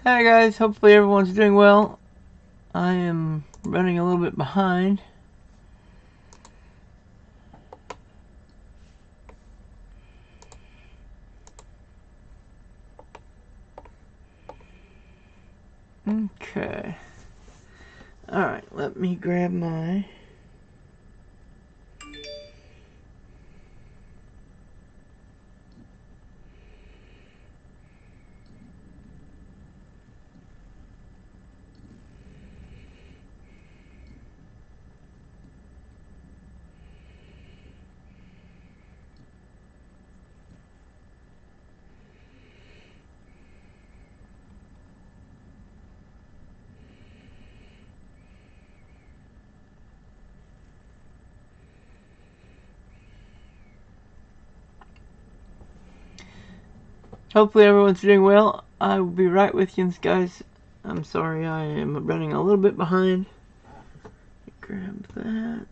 Hi guys, hopefully everyone's doing well. I am running a little bit behind. Okay. Alright, let me grab my... Hopefully everyone's doing well. I will be right with you guys. I'm sorry I am running a little bit behind. Grab that.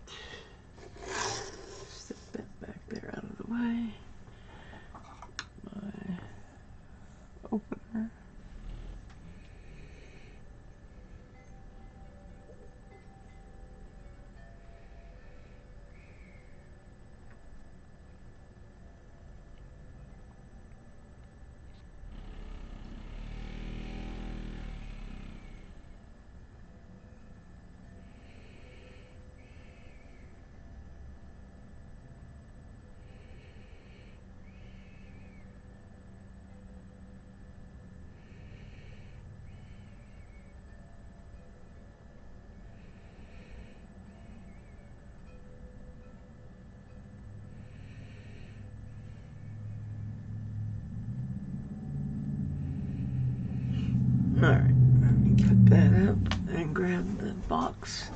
Set that back there out of the way. My opener. Alright, let me cut that up and grab the box.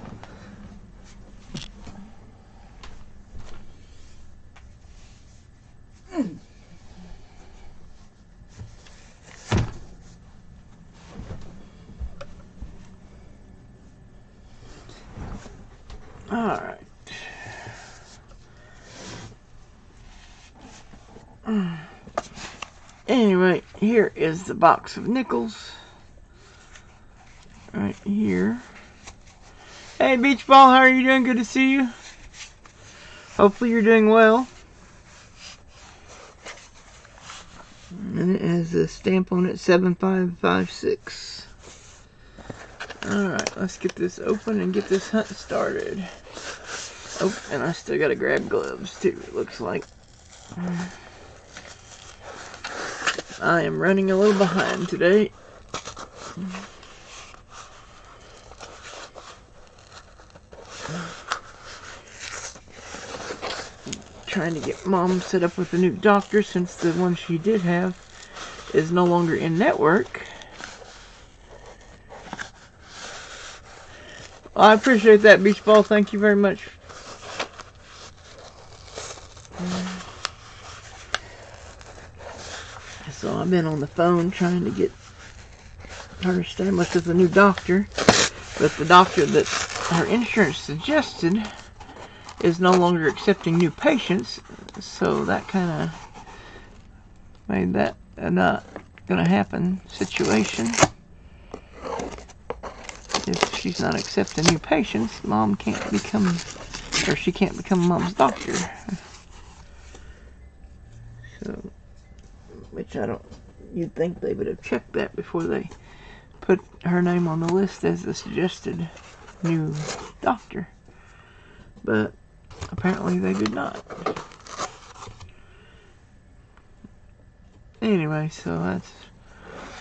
Alright. Anyway, here is the box of nickels. Right here. Hey Beach Ball, how are you doing? Good to see you. Hopefully you're doing well. And it has a stamp on it, 7556. Alright, let's get this open and get this hunt started. Oh, and I still gotta grab gloves too, it looks like. I am running a little behind today. Trying to get Mom set up with a new doctor since the one she did have is no longer in network. Well, I appreciate that, Beach Ball. Thank you very much. So I've been on the phone trying to get her established with a new doctor, but the doctor that her insurance suggested is no longer accepting new patients, so that kind of made that a not gonna happen situation. If she's not accepting new patients, Mom can't become, or she can't become Mom's doctor. So, which I don't, you'd think they would have checked that before they put her name on the list as the suggested new doctor. But apparently they did not. Anyway, so that's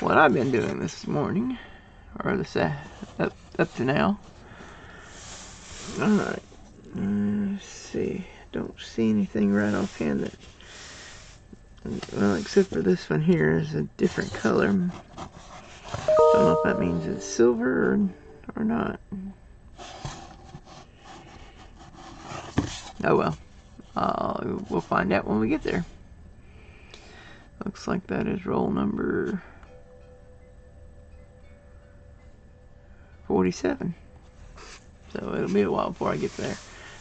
what I've been doing this morning, or this up to now. Alright, let's see. Don't see anything right offhand that, well, except for this one here is a different color. Don't know if that means it's silver or not. Oh well, we'll find out when we get there. Looks like that is roll number 47. So it'll be a while before I get there.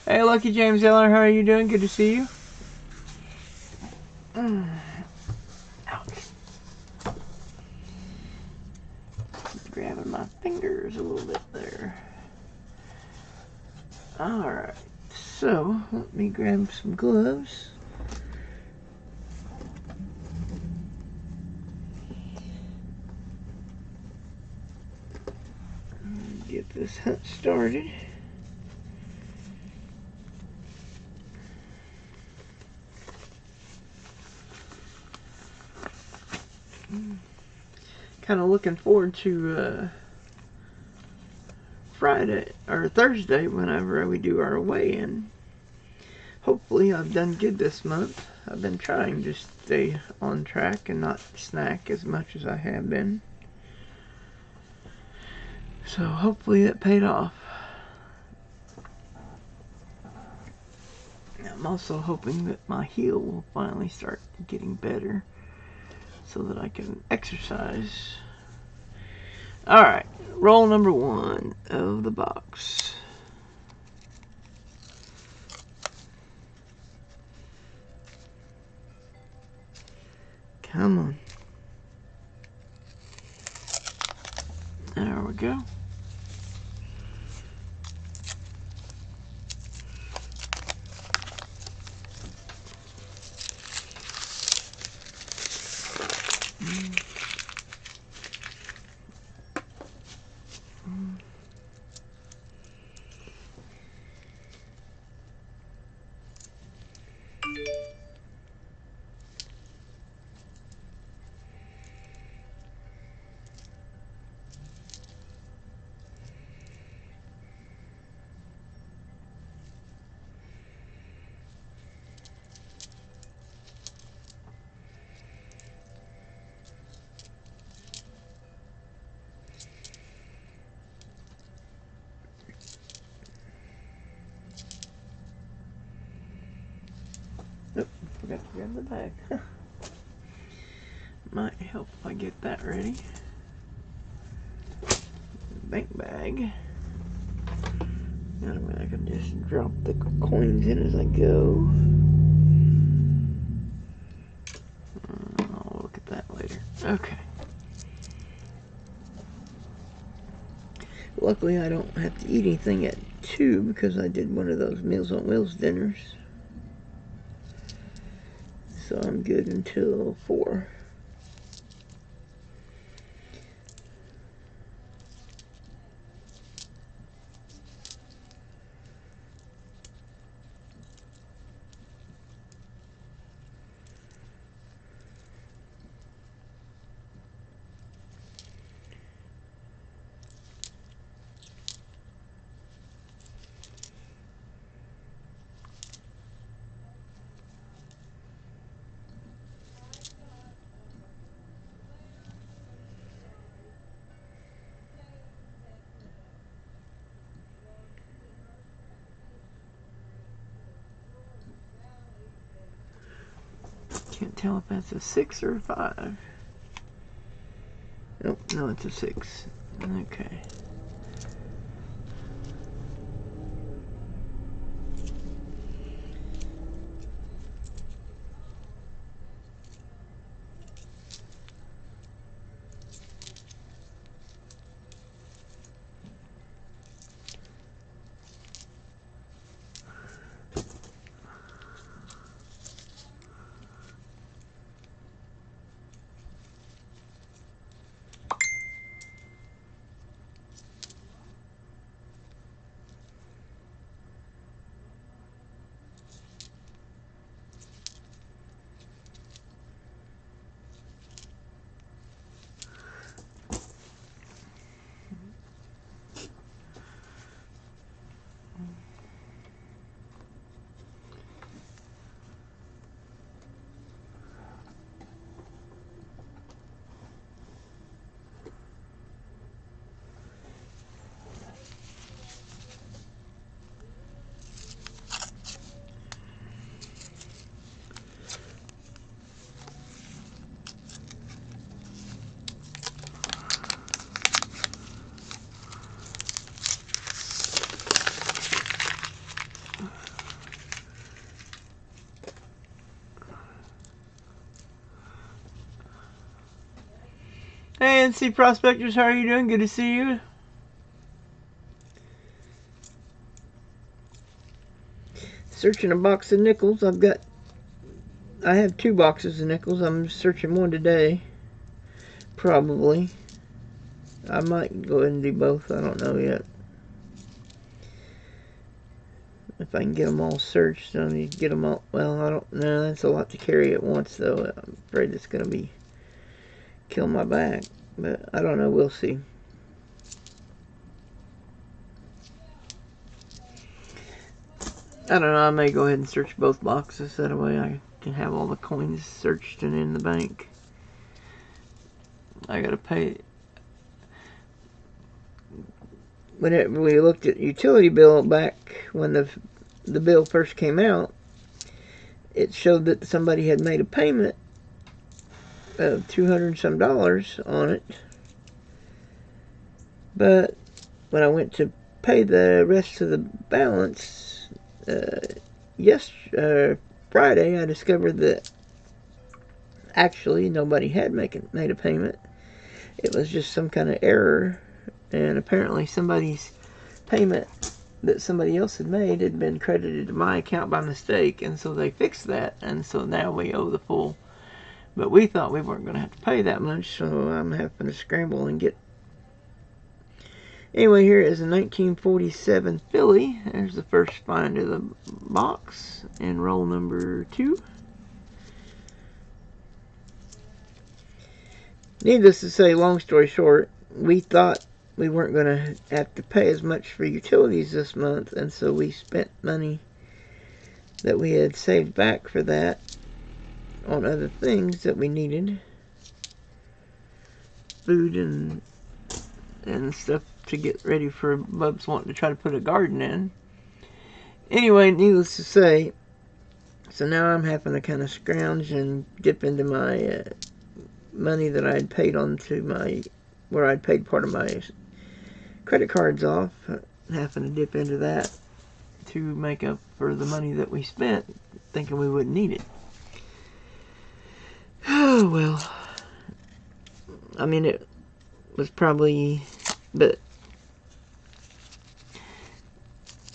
Hey, Lucky James Eller, how are you doing? Good to see you. Ouch. Grabbing my fingers a little bit there. Alright, so let me grab some gloves. Get this hunt started. Kind of looking forward to Friday or Thursday whenever we do our weigh-in. Hopefully I've done good this month. I've been trying to stay on track and not snack as much as I have been. So hopefully it paid off. I'm also hoping that my heel will finally start getting better so that I can exercise. Alright, roll number 1 of the box. Come on. There we go. Nope, forgot to grab the bag. Might help if I get that ready. Bank bag. That way I can just drop the coins in as I go. I'll look at that later. Okay. Luckily I don't have to eat anything at 2 because I did one of those Meals on Wheels dinners. So I'm good until 4. Can't tell if that's a 6 or a 5. Nope, no, it's a 6. Okay. Hey, NC Prospectors, how are you doing? Good to see you. Searching a box of nickels. I have 2 boxes of nickels. I'm searching one today. Probably. I might go ahead and do both. I don't know yet. If I can get them all searched, I need to get them all. Well, I don't know. That's a lot to carry at once, though. I'm afraid it's going to kill my back. But I don't know. We'll see. I don't know. I may go ahead and search both boxes. That way I can have all the coins searched and in the bank. I got to pay. Whenever we looked at utility bill back when the bill first came out, it showed that somebody had made a payment of $200 and some on it. But when I went to pay the rest of the balance Friday, I discovered that actually nobody had made a payment. It was just some kind of error, and apparently somebody's payment that somebody else had made had been credited to my account by mistake, and so they fixed that, and so now we owe the full. But we thought we weren't going to have to pay that much, so I'm having to scramble and get. Anyway, here is a 1947 Philly. There's the first find of the box in roll number 2. Needless to say, long story short, we thought we weren't going to have to pay as much for utilities this month, and so we spent money that we had saved back for that on other things that we needed. Food and stuff to get ready for Bub's wanting to try to put a garden in. Anyway, needless to say, so now I'm having to kind of scrounge and dip into my money that I had paid where I'd paid part of my credit cards off. Having to dip into that to make up for the money that we spent, thinking we wouldn't need it. Oh, well. I mean, it was probably, but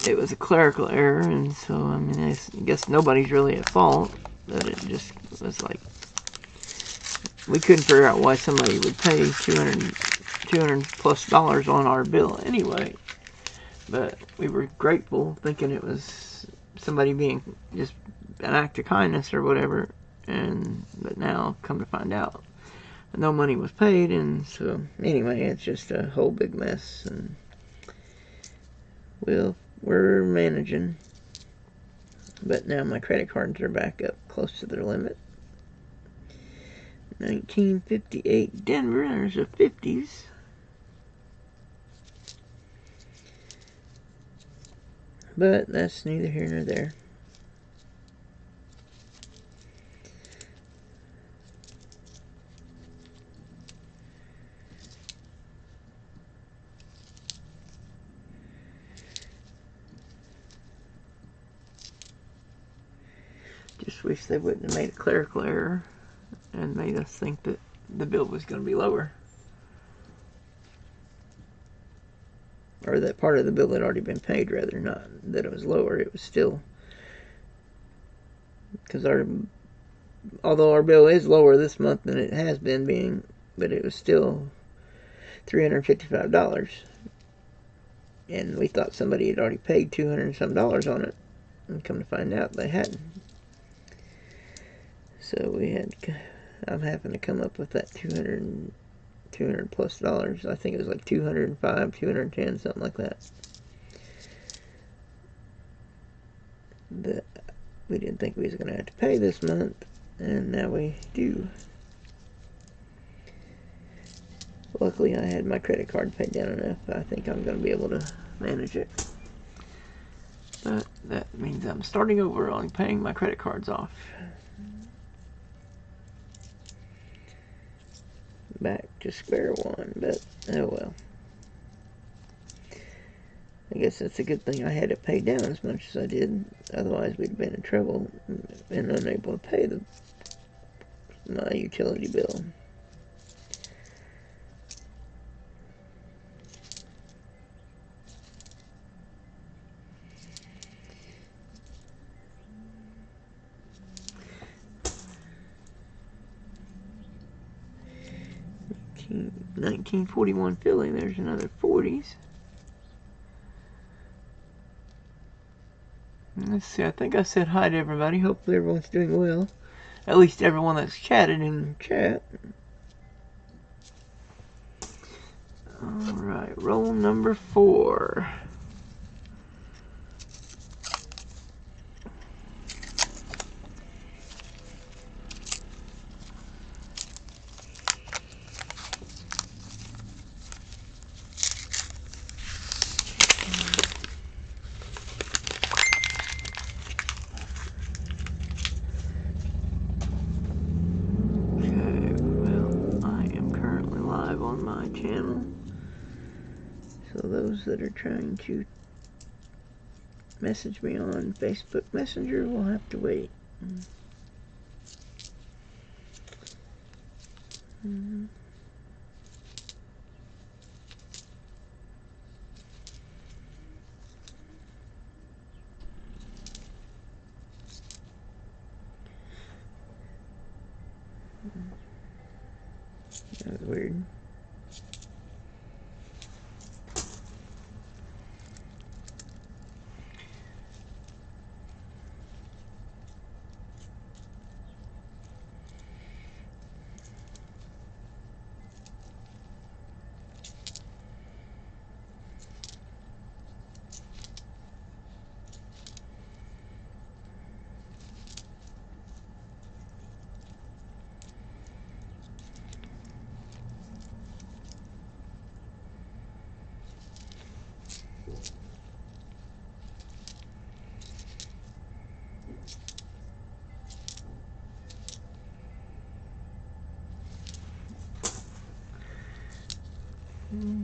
it was a clerical error, and so, I mean, I guess nobody's really at fault, but it just was like, we couldn't figure out why somebody would pay $200 plus on our bill anyway, but we were grateful, thinking it was somebody being just an act of kindness or whatever, but now, come to find out, no money was paid, and so, anyway, it's just a whole big mess, and we're managing. But now my credit cards are back up close to their limit. 1958 Denver, there's a 50s. But that's neither here nor there. Just wish they wouldn't have made a clerical error and made us think that the bill was going to be lower. Or that part of the bill had already been paid, rather, not that it was lower. It was still, because although our bill is lower this month than it has been but it was still $355. And we thought somebody had already paid $200 and some on it, and come to find out they hadn't. So I'm having to come up with that $200 plus. I think it was like $205, $210, something like that. That we didn't think we was going to have to pay this month, and now we do. Luckily, I had my credit card paid down enough. I think I'm going to be able to manage it. But that means I'm starting over on paying my credit cards off. Back to square one, but oh well. I guess that's a good thing I had to pay down as much as I did. Otherwise, we'd been in trouble and unable to pay my utility bill. 1941 Philly. There's another 40s. Let's see, I think I said hi to everybody. Hopefully everyone's doing well. At least everyone that's chatted in chat. Alright, roll number 4. On my channel, so those that are trying to message me on Facebook Messenger will have to wait. That was weird. Okay.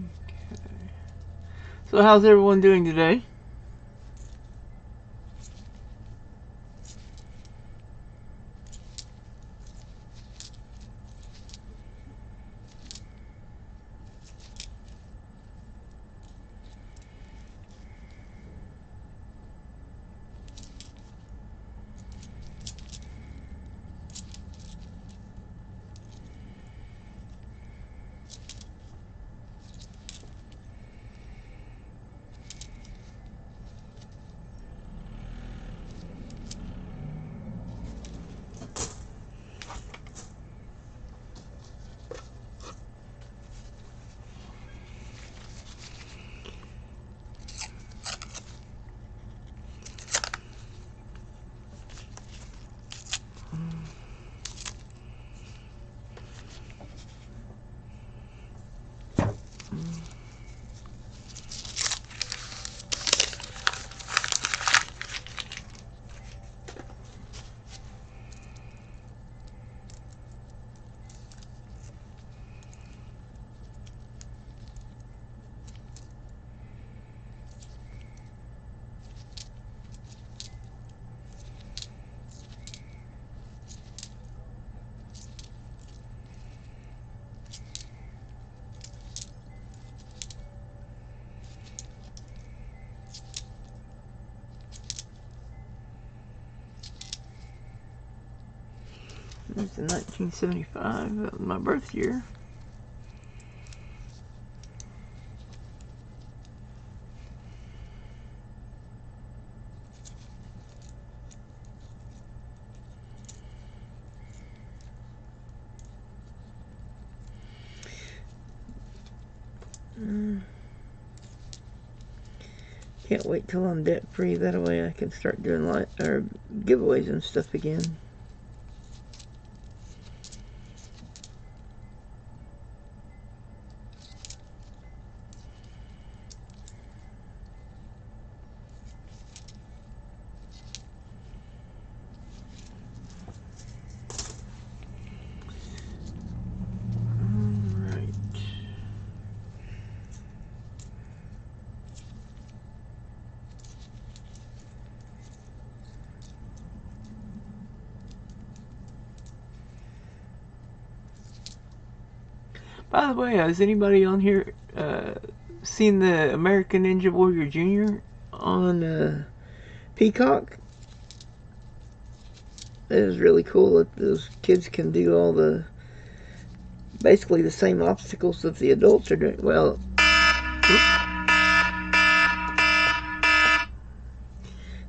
So how's everyone doing today? It's in 1975, that was my birth year. Can't wait till I'm debt free. That way I can start doing giveaways and stuff again. By the way, has anybody on here seen the American Ninja Warrior Jr. on Peacock? It is really cool that those kids can do all the basically the same obstacles that the adults are doing. Well,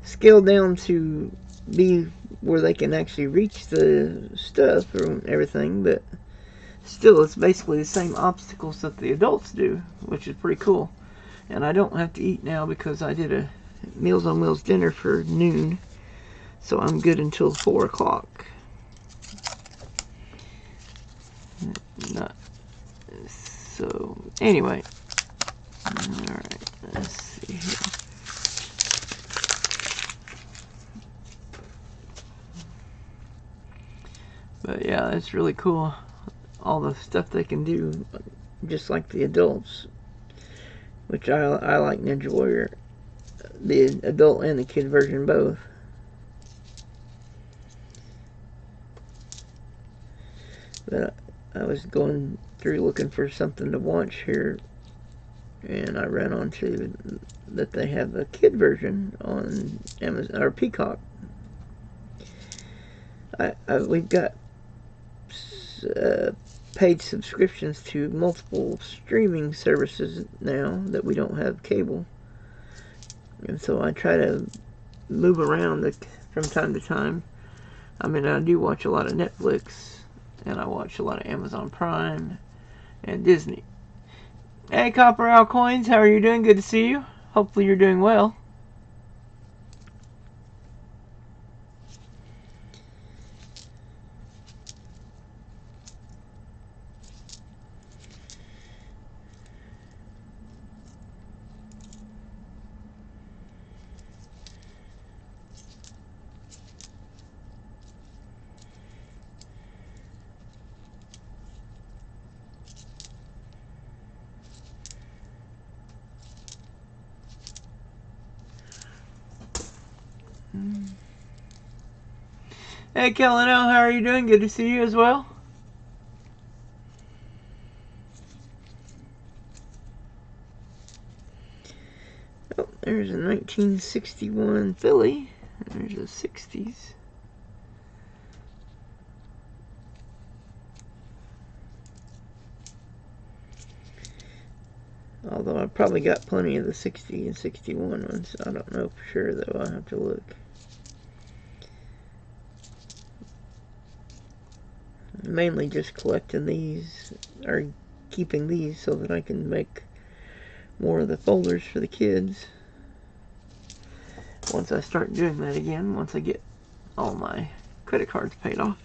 scaled down to be where they can actually reach the stuff or everything, but still it's basically the same obstacles that the adults do, which is pretty cool. And I don't have to eat now because I did a Meals on Wheels dinner for noon, so I'm good until 4 o'clock. Not so anyway. Alright, let's see here. But yeah, it's really cool, all the stuff they can do, just like the adults, which I like Ninja Warrior, the adult and the kid version both. But I was going through looking for something to watch here, and I ran onto that they have a kid version on Amazon or Peacock. We've got paid subscriptions to multiple streaming services now that we don't have cable, and so I try to move around from time to time. I mean, I do watch a lot of Netflix, and I watch a lot of Amazon Prime and Disney. Hey, Copper Owl Coins, how are you doing? Good to see you. Hopefully you're doing well. Hey, Kellen L, how are you doing? Good to see you as well. Oh, there's a 1961 Philly. There's a 60s. Although I probably got plenty of the 60 and 61 ones. I don't know for sure, though. I'll have to look. Mainly just collecting these, or keeping these, so that I can make more of the folders for the kids. Once I start doing that again, once I get all my credit cards paid off.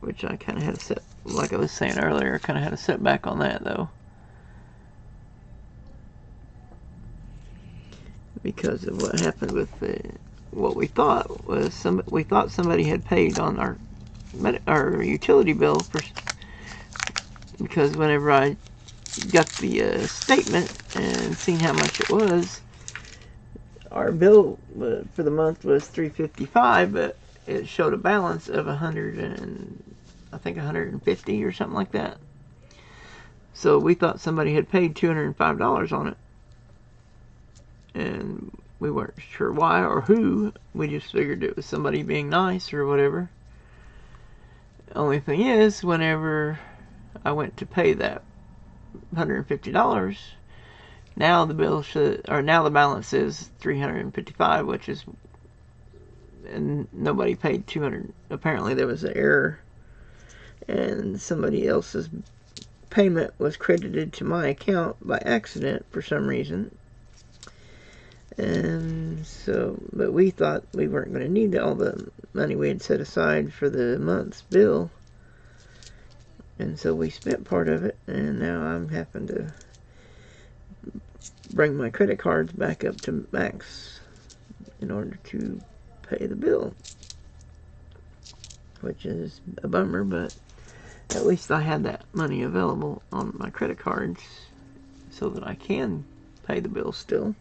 Which I kind of had a set, like I was saying earlier, kind of had a setback on that, though. Because of what happened with what we thought was we thought somebody had paid on our utility bill because whenever I got the statement and seen how much it was, our bill for the month was $355, but it showed a balance of I think 150 or something like that. So we thought somebody had paid $205 on it, and we weren't sure why or who. We just figured it was somebody being nice or whatever. Only thing is, whenever I went to pay that $150, now the now the balance is $355, which is, and nobody paid $200. Apparently there was an error, and somebody else's payment was credited to my account by accident for some reason. And so, but we thought we weren't going to need all the money we had set aside for the month's bill, and so we spent part of it, and now I'm having to bring my credit cards back up to max in order to pay the bill, which is a bummer, but at least I had that money available on my credit cards so that I can pay the bill still.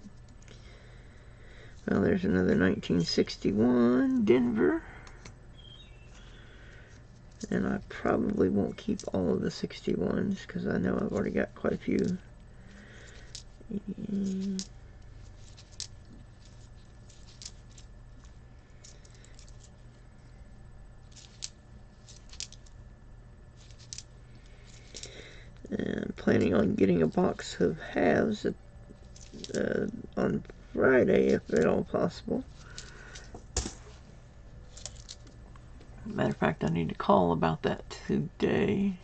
Well, there's another 1961 Denver, and I probably won't keep all of the 61s because I know I've already got quite a few. planning on getting a box of halves on Friday, if at all possible. Matter of fact, I need to call about that today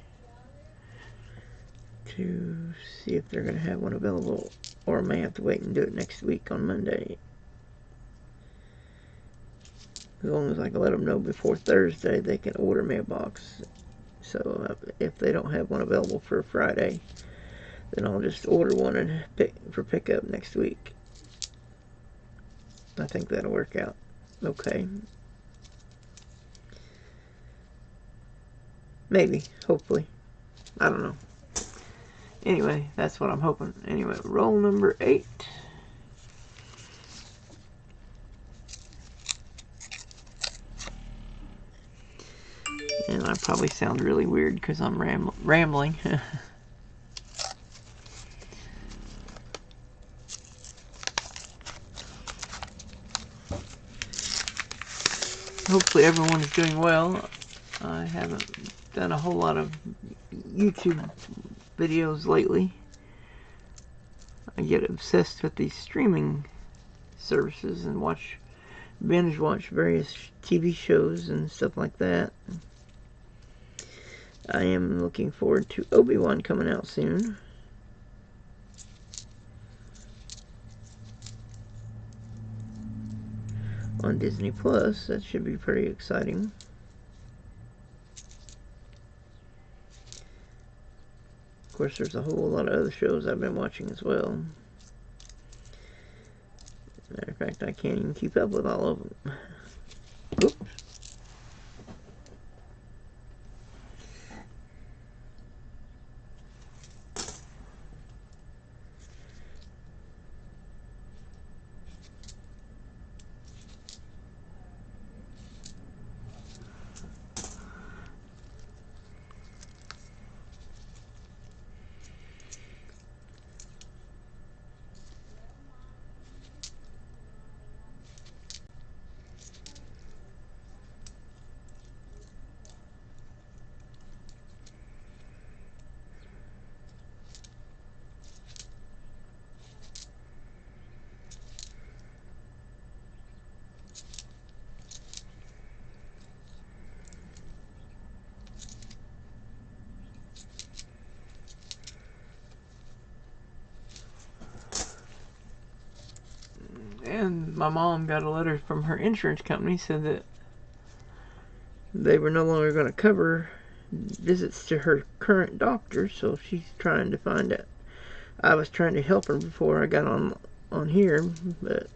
to see if they're going to have one available, or I may have to wait and do it next week on Monday. As long as I can let them know before Thursday, they can order me a box. So if they don't have one available for Friday, then I'll just order one and for pickup next week. I think that'll work out okay. Maybe, hopefully. I don't know. Anyway, that's what I'm hoping. Anyway, roll number 8. And I probably sound really weird because I'm rambling. Hopefully everyone is doing well. I haven't done a whole lot of YouTube videos lately. I get obsessed with these streaming services and binge watch various TV shows and stuff like that. I am looking forward to Obi-Wan coming out soon. On Disney Plus. That should be pretty exciting. Of course, there's a whole lot of other shows I've been watching as well. Matter of fact, I can't even keep up with all of them. Oops. And my mom got a letter from her insurance company, said that they were no longer going to cover visits to her current doctor, so she's trying to find out. I was trying to help her before I got on here, but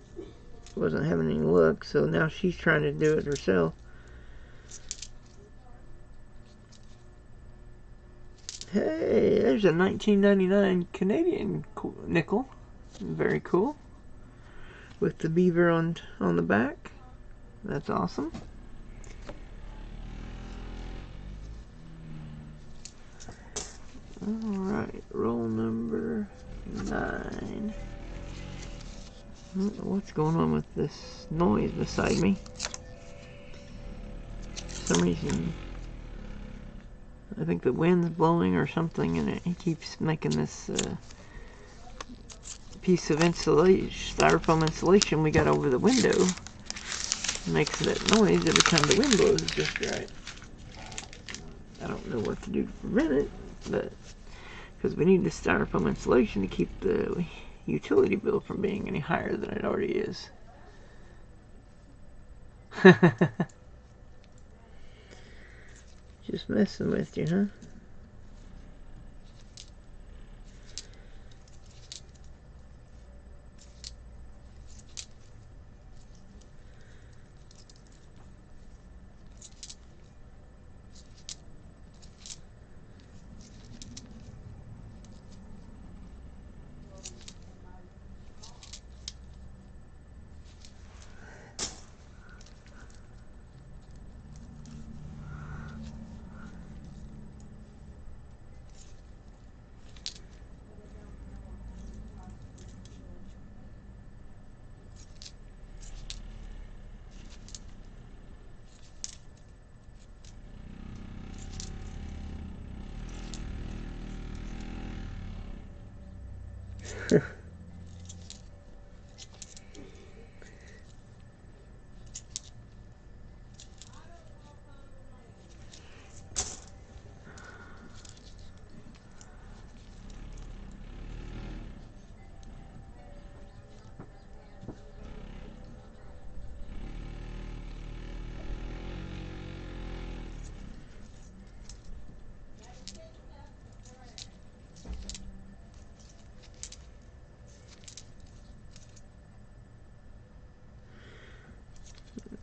wasn't having any luck, so now she's trying to do it herself. Hey, there's a 1999 Canadian nickel. Very cool. With the beaver on the back. That's awesome. Alright, roll number 9. I don't know what's going on with this noise beside me. For some reason, I think the wind's blowing or something, and it keeps making this piece of insulation, styrofoam insulation we got over the window, makes that noise every time the wind blows just right. I don't know what to do to prevent it, but because we need the styrofoam insulation to keep the utility bill from being any higher than it already is. Just messing with you, huh?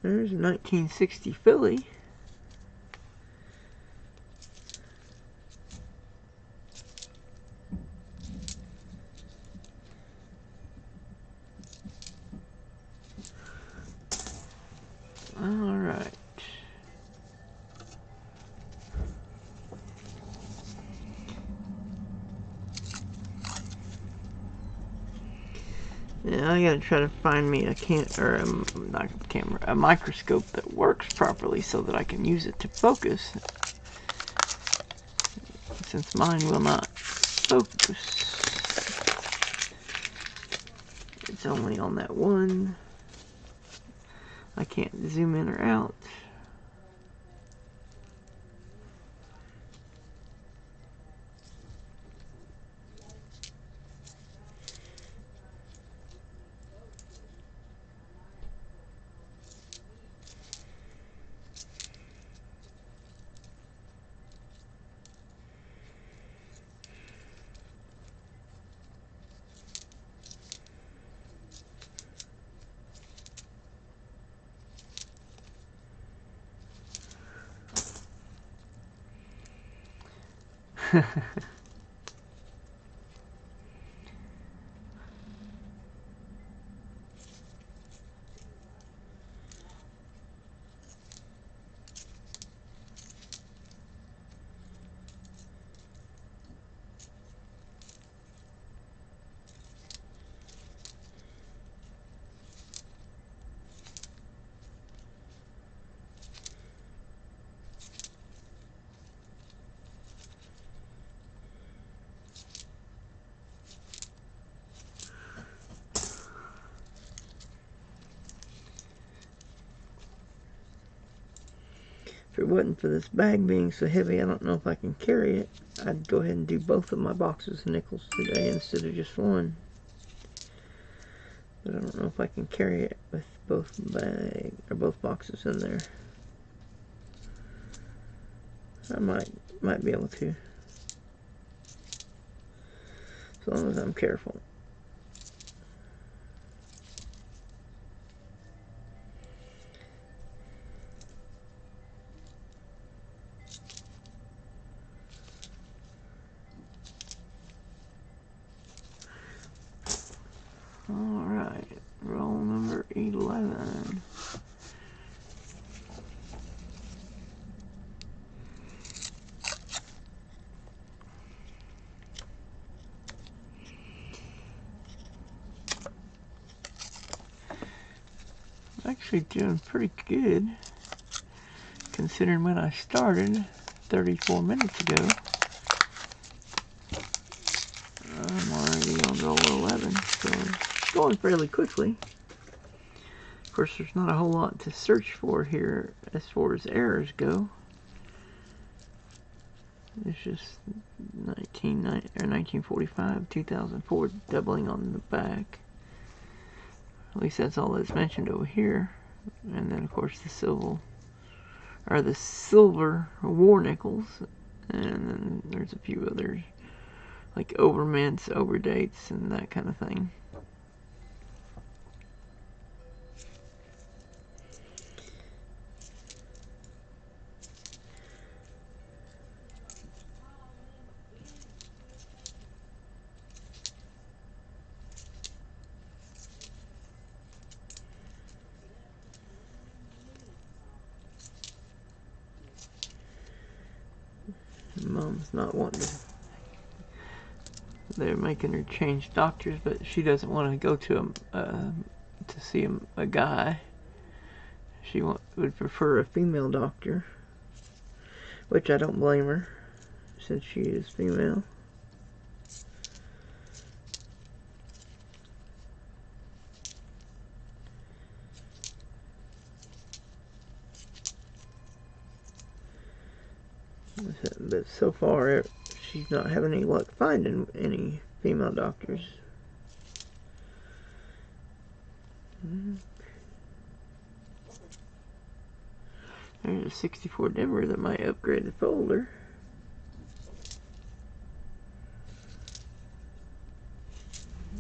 There's a 1960 Philly. All right. Yeah, I gotta try to find me a microscope that works properly so that I can use it to focus. Since mine will not focus. It's only on that one. I can't zoom in or out. If it wasn't for this bag being so heavy, I don't know if I can carry it. I'd go ahead and do both of my boxes of nickels today instead of just one. But I don't know if I can carry it with both boxes in there. I might be able to, as long as I'm careful. Alright, roll number 11. Actually doing pretty good, considering when I started 34 minutes ago. I'm already on roll 11, so it's going fairly quickly. Of course, there's not a whole lot to search for here as far as errors go. It's just 1945, 2004 doubling on the back. At least that's all that's mentioned over here. And then of course the silver war nickels. And then there's a few others like overmints, overdates, and that kind of thing. Mom's not wanting to. They're making her change doctors, but she doesn't want to go to see a guy. She would prefer a female doctor, which I don't blame her, since she is female. But so far, she's not having any luck finding any female doctors. There's a 64 dimmer that might upgrade the folder.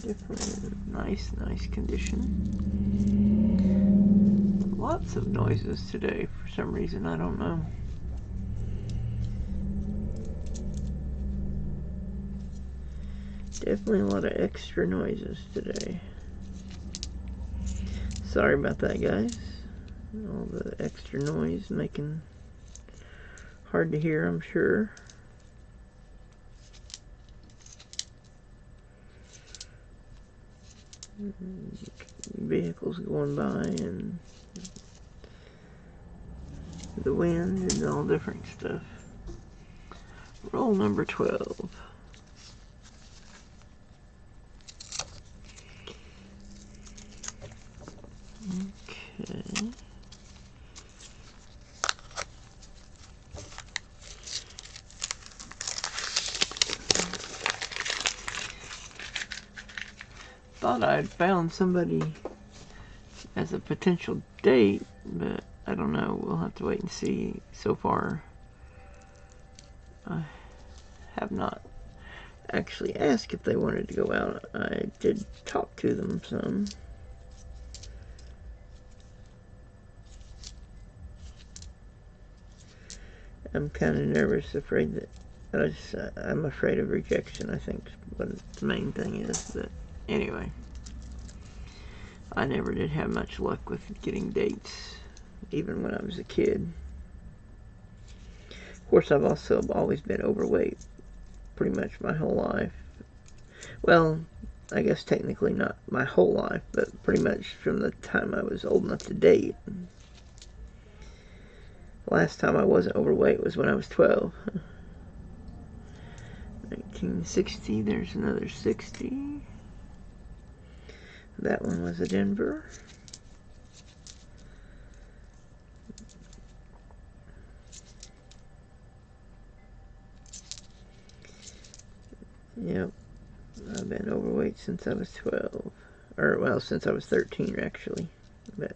Definitely nice condition. Lots of noises today for some reason, I don't know. Definitely a lot of extra noises today. Sorry about that, guys. All the extra noise making hard to hear, I'm sure. Vehicles going by and the wind and all different stuff. Roll number 12. Okay. Thought I'd found somebody as a potential date, but I don't know. We'll have to wait and see. So far, I have not actually asked if they wanted to go out. I did talk to them some. I'm kind of nervous, afraid that I'm afraid of rejection, I think, what the main thing is. But anyway, I never did have much luck with getting dates, even when I was a kid. Of course, I've also always been overweight pretty much my whole life. Well, I guess technically not my whole life, but pretty much from the time I was old enough to date. Last time I wasn't overweight was when I was 12. 1960, there's another 60. That one was a Denver. Yep, I've been overweight since I was 12. Or, well, since I was 13, actually. But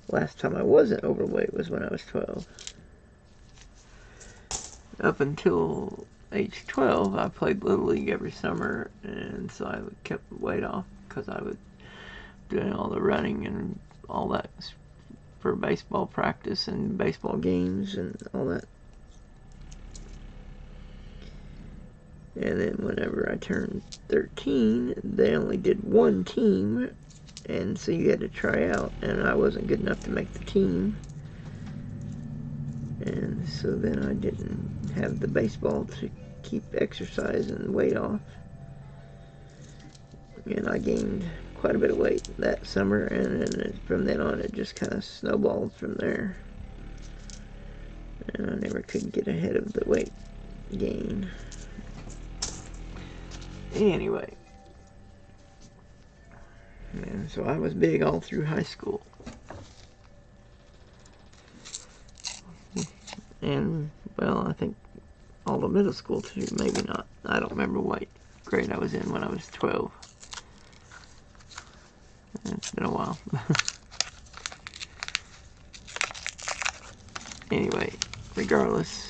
last time I wasn't overweight was when I was 12. Up until age 12, I played Little League every summer, and so I kept the weight off because I was doing all the running and all that for baseball practice and baseball games and all that. And then whenever I turned 13, they only did one team, and so you had to try out, and I wasn't good enough to make the team. And so then I didn't have the baseball to keep exercise and weight off. And I gained quite a bit of weight that summer, and then from then on it just kind of snowballed from there. And I never could get ahead of the weight gain. Anyway, and so I was big all through high school. And, well, I think all of middle school too, maybe not. I don't remember what grade I was in when I was 12. It's been a while. Anyway, regardless,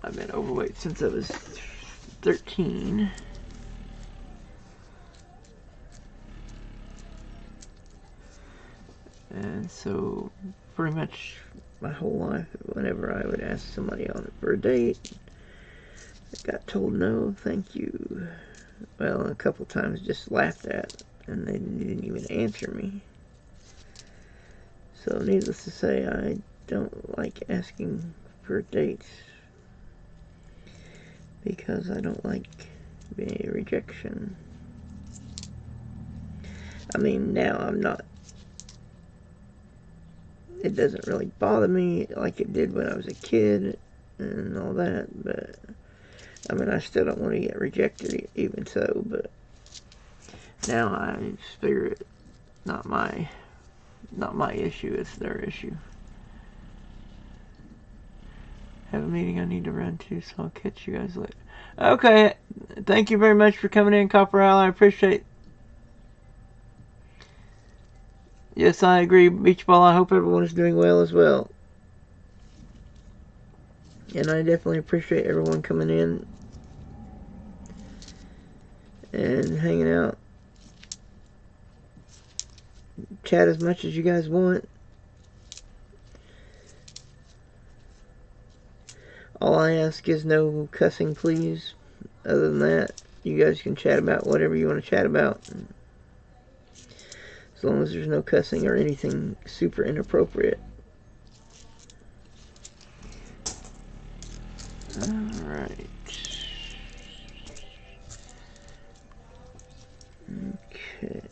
I've been overweight since I was 13. And so, pretty much my whole life, whenever I would ask somebody on for a date, I got told no, thank you. Well, a couple times just laughed at, and they didn't even answer me. So, needless to say, I don't like asking for dates because I don't like the rejection. I mean, now I'm not. It doesn't really bother me like it did when I was a kid and all that, but I mean, I still don't want to get rejected even so, but now I figure not my issue, it's their issue. Have a meeting I need to run to, so I'll catch you guys later. Okay, thank you very much for coming in, Copper Owl. I appreciate. Yes, I agree, Beach Ball. I hope everyone is doing well as well. And I definitely appreciate everyone coming in and hanging out. Chat as much as you guys want. All I ask is no cussing, please. Other than that, you guys can chat about whatever you want to chat about. As long as there's no cussing or anything super inappropriate. Alright. Okay.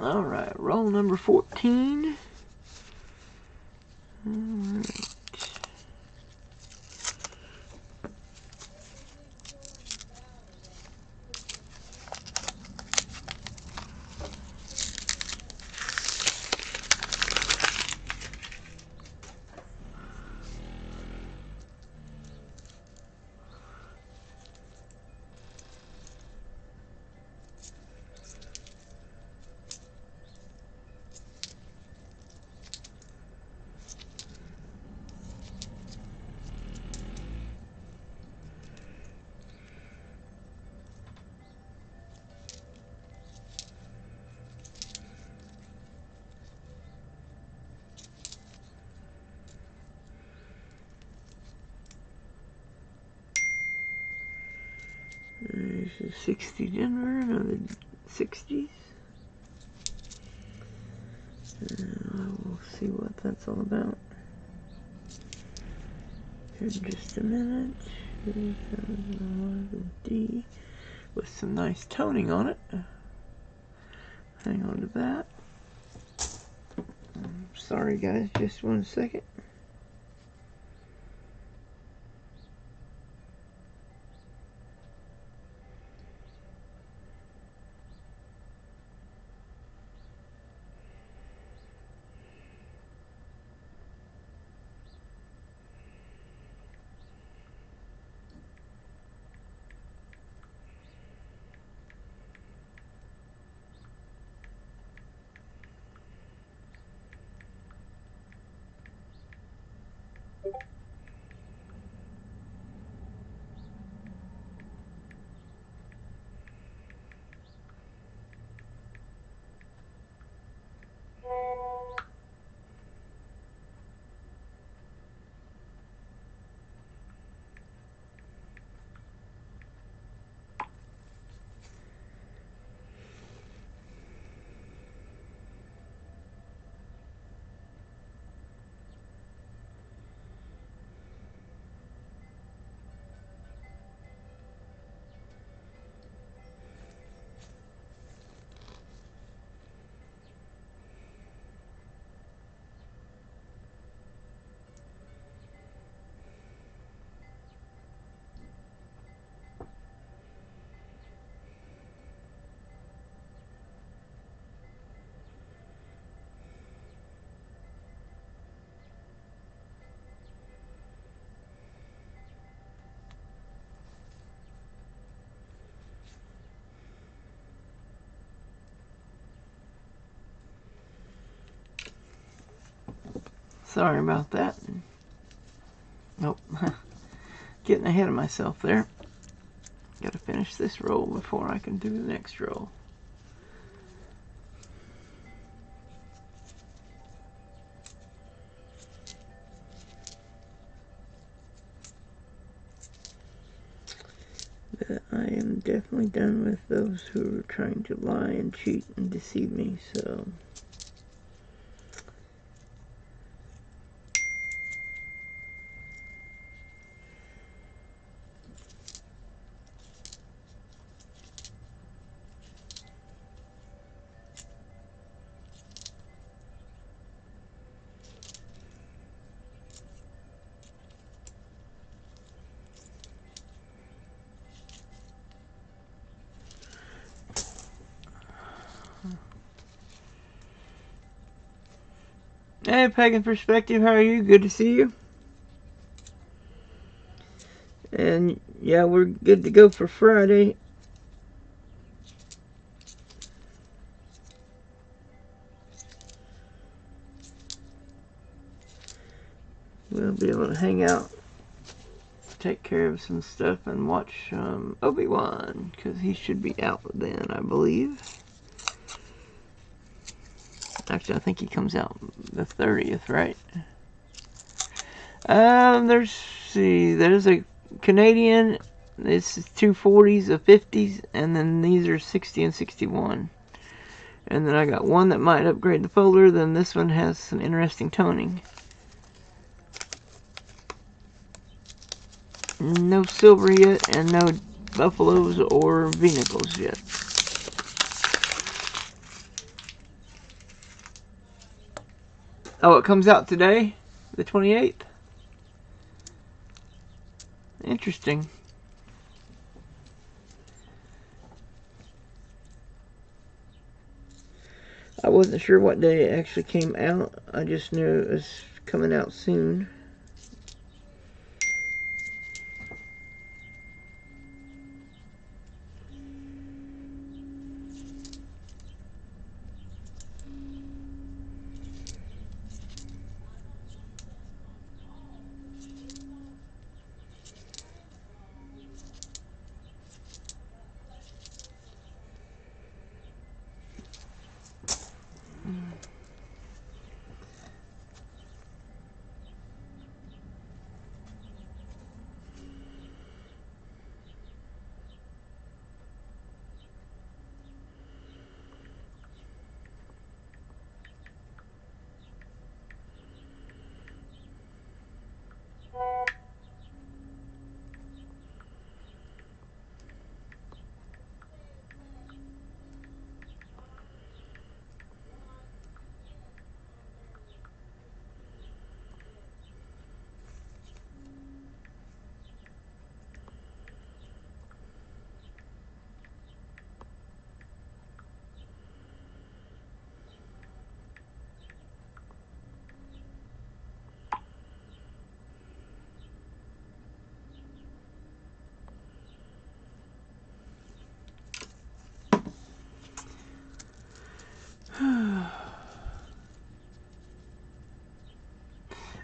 Alright, roll number 14. Alright. There's a 60 Denver, another 60s. We'll see what that's all about in just a minute. 2011D with some nice toning on it. Hang on to that. Sorry guys, just 1 second. Sorry about that. Nope. Getting ahead of myself there. Gotta finish this roll before I can do the next roll. But I am definitely done with those who are trying to lie and cheat and deceive me, so... Hey, Pagan Perspective, how are you? Good to see you. And yeah, we're good to go for Friday. We'll be able to hang out, take care of some stuff, and watch Obi-Wan, because he should be out then, I believe. Actually, I think he comes out the 30th, right? There's a Canadian. This is 240s, a 50s, and then these are 60 and 61. And then I got one that might upgrade the folder. Then this one has some interesting toning. No silver yet, and no buffaloes or vinicles yet. Oh, it comes out today, the 28th? Interesting. I wasn't sure what day it actually came out. I just knew it was coming out soon.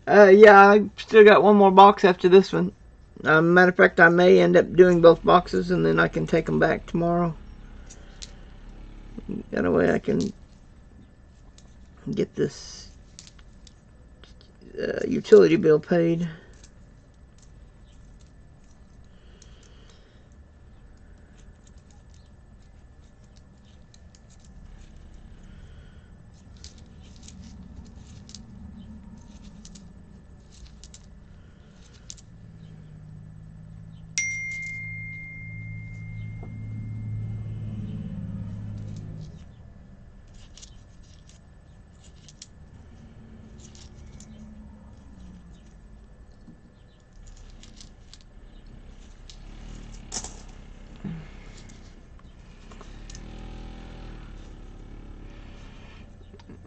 Yeah, I still got one more box after this one. Matter of fact, I may end up doing both boxes, and then I can take them back tomorrow. That way I can get this utility bill paid.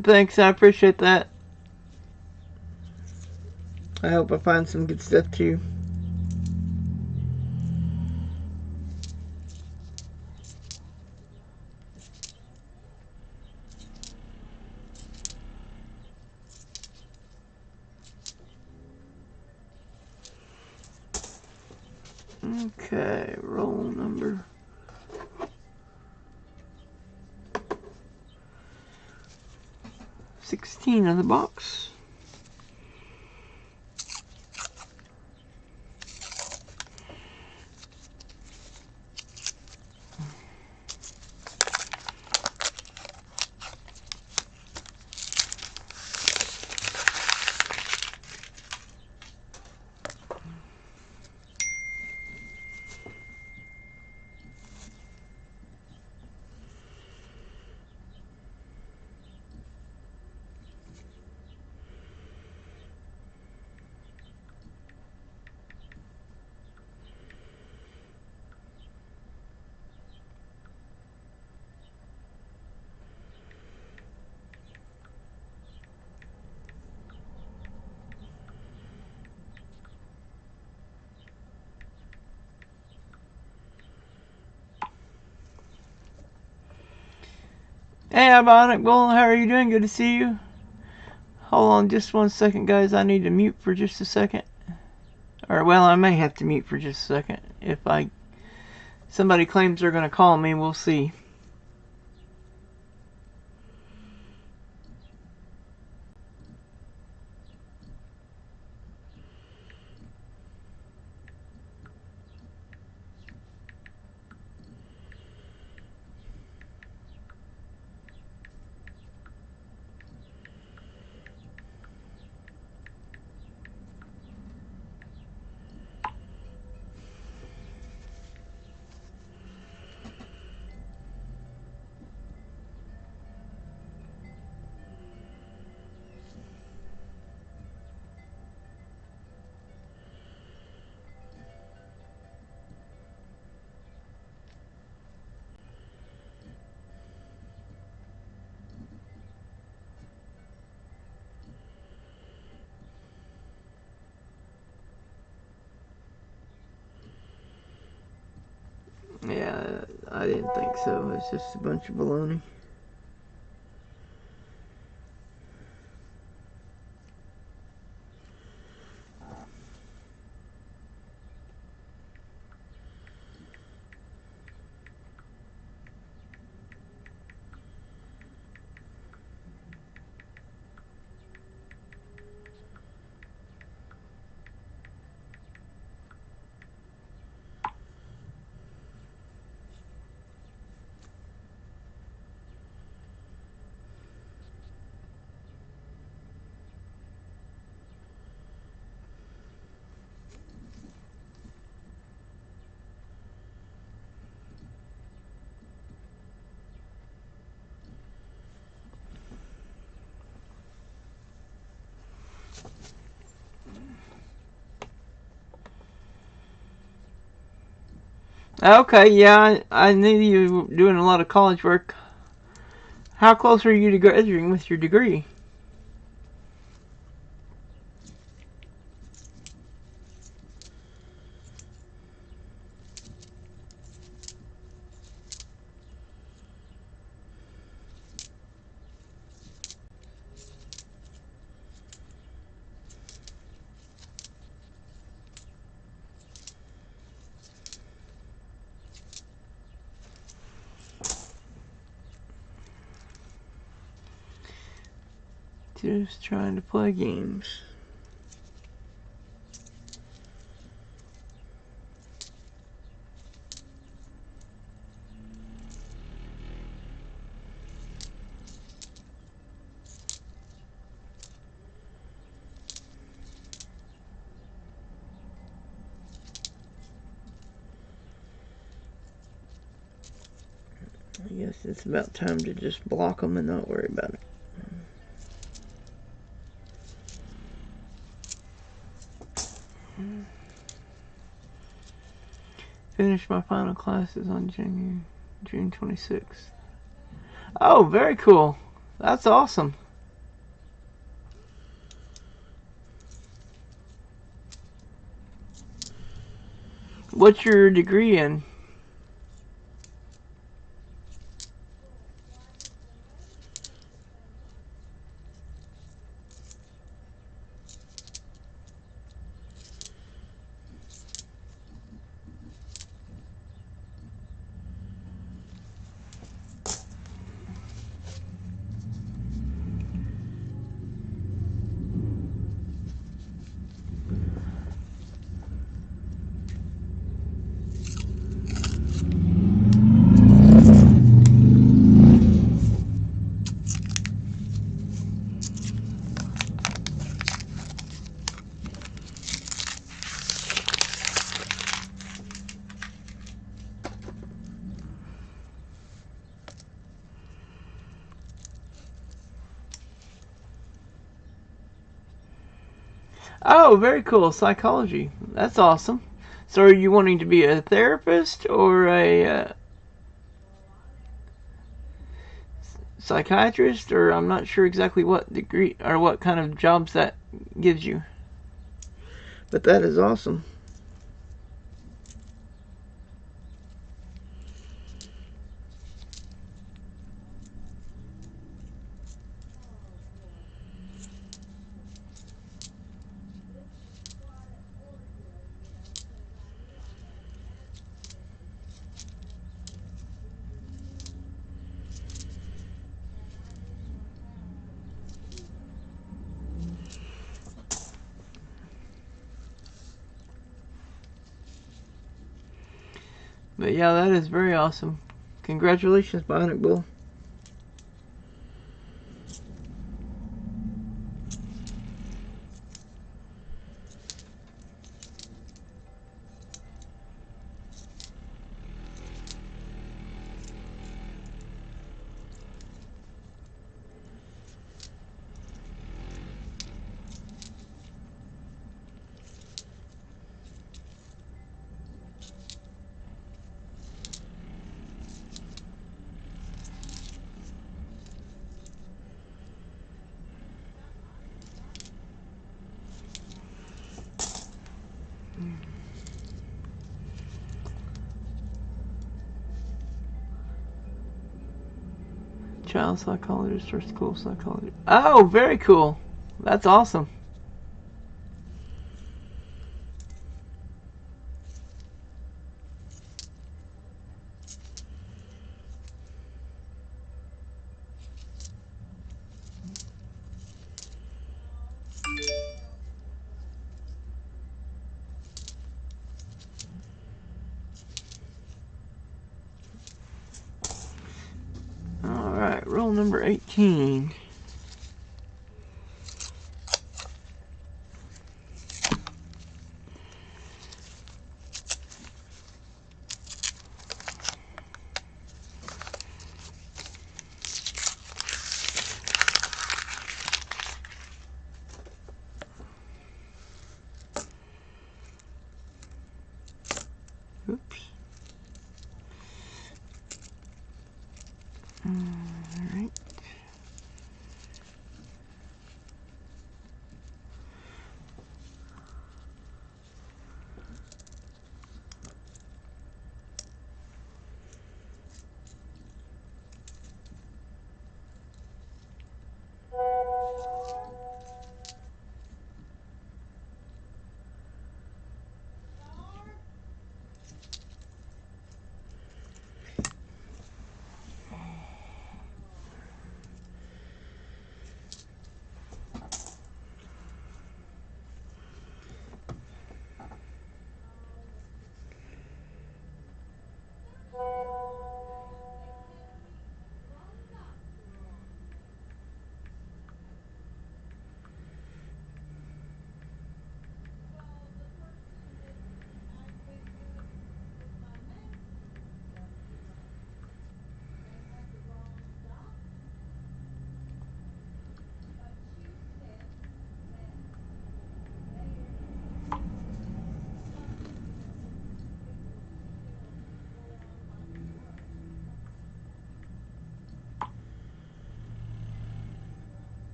Thanks, I appreciate that. I hope I find some good stuff too. Okay, roll number 16 of the box. Hey, Bionic Bull, how are you doing? Good to see you. Hold on just 1 second, guys. I need to mute for just a second. Or, well, I may have to mute for just a second. If somebody claims they're going to call me, we'll see. Yeah, I didn't think so. It's just a bunch of baloney. Okay, yeah, I knew you were doing a lot of college work. How close are you to graduating with your degree? Just trying to play games. I guess it's about time to just block them and not worry about it. Finished my final classes on June 26th. Oh, very cool. That's awesome. What's your degree in? Oh, very cool. Psychology. That's awesome. So are you wanting to be a therapist or a psychiatrist? Or I'm not sure exactly what degree or what kind of jobs that gives you. But that is awesome. But yeah, that is very awesome. Congratulations, Bionic Bull. Child psychologist or school psychologist. Oh, very cool. That's awesome. Alright, roll number 18. Oops. Alright.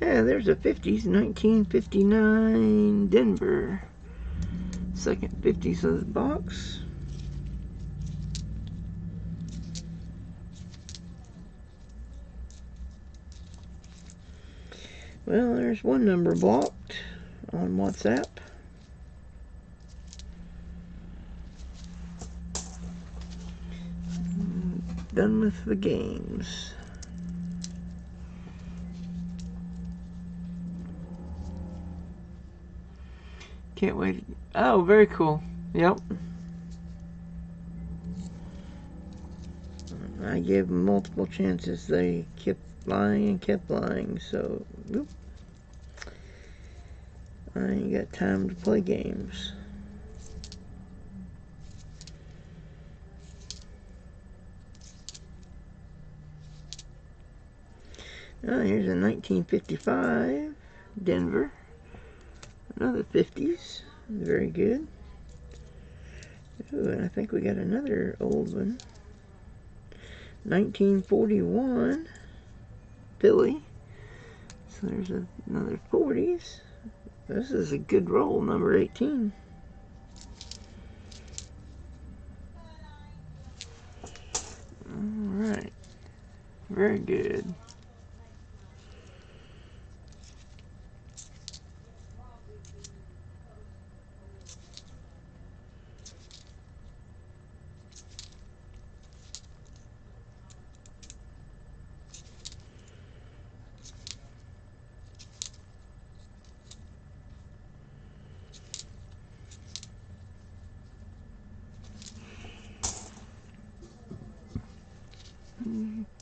Yeah, there's a 50s, 1959 Denver. Second 50s of the box. Well, there's one number blocked on WhatsApp. Done with the games. Can't wait. Oh, very cool. Yep. I gave them multiple chances. They kept lying and kept lying, so whoop. I ain't got time to play games. Oh, here's a 1955 Denver. Another 50s. Very good. Ooh, and I think we got another old one. 1941 Philly. So there's another 40s. This is a good roll, number 18. Alright. Very good.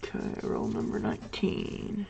Okay, roll number 19.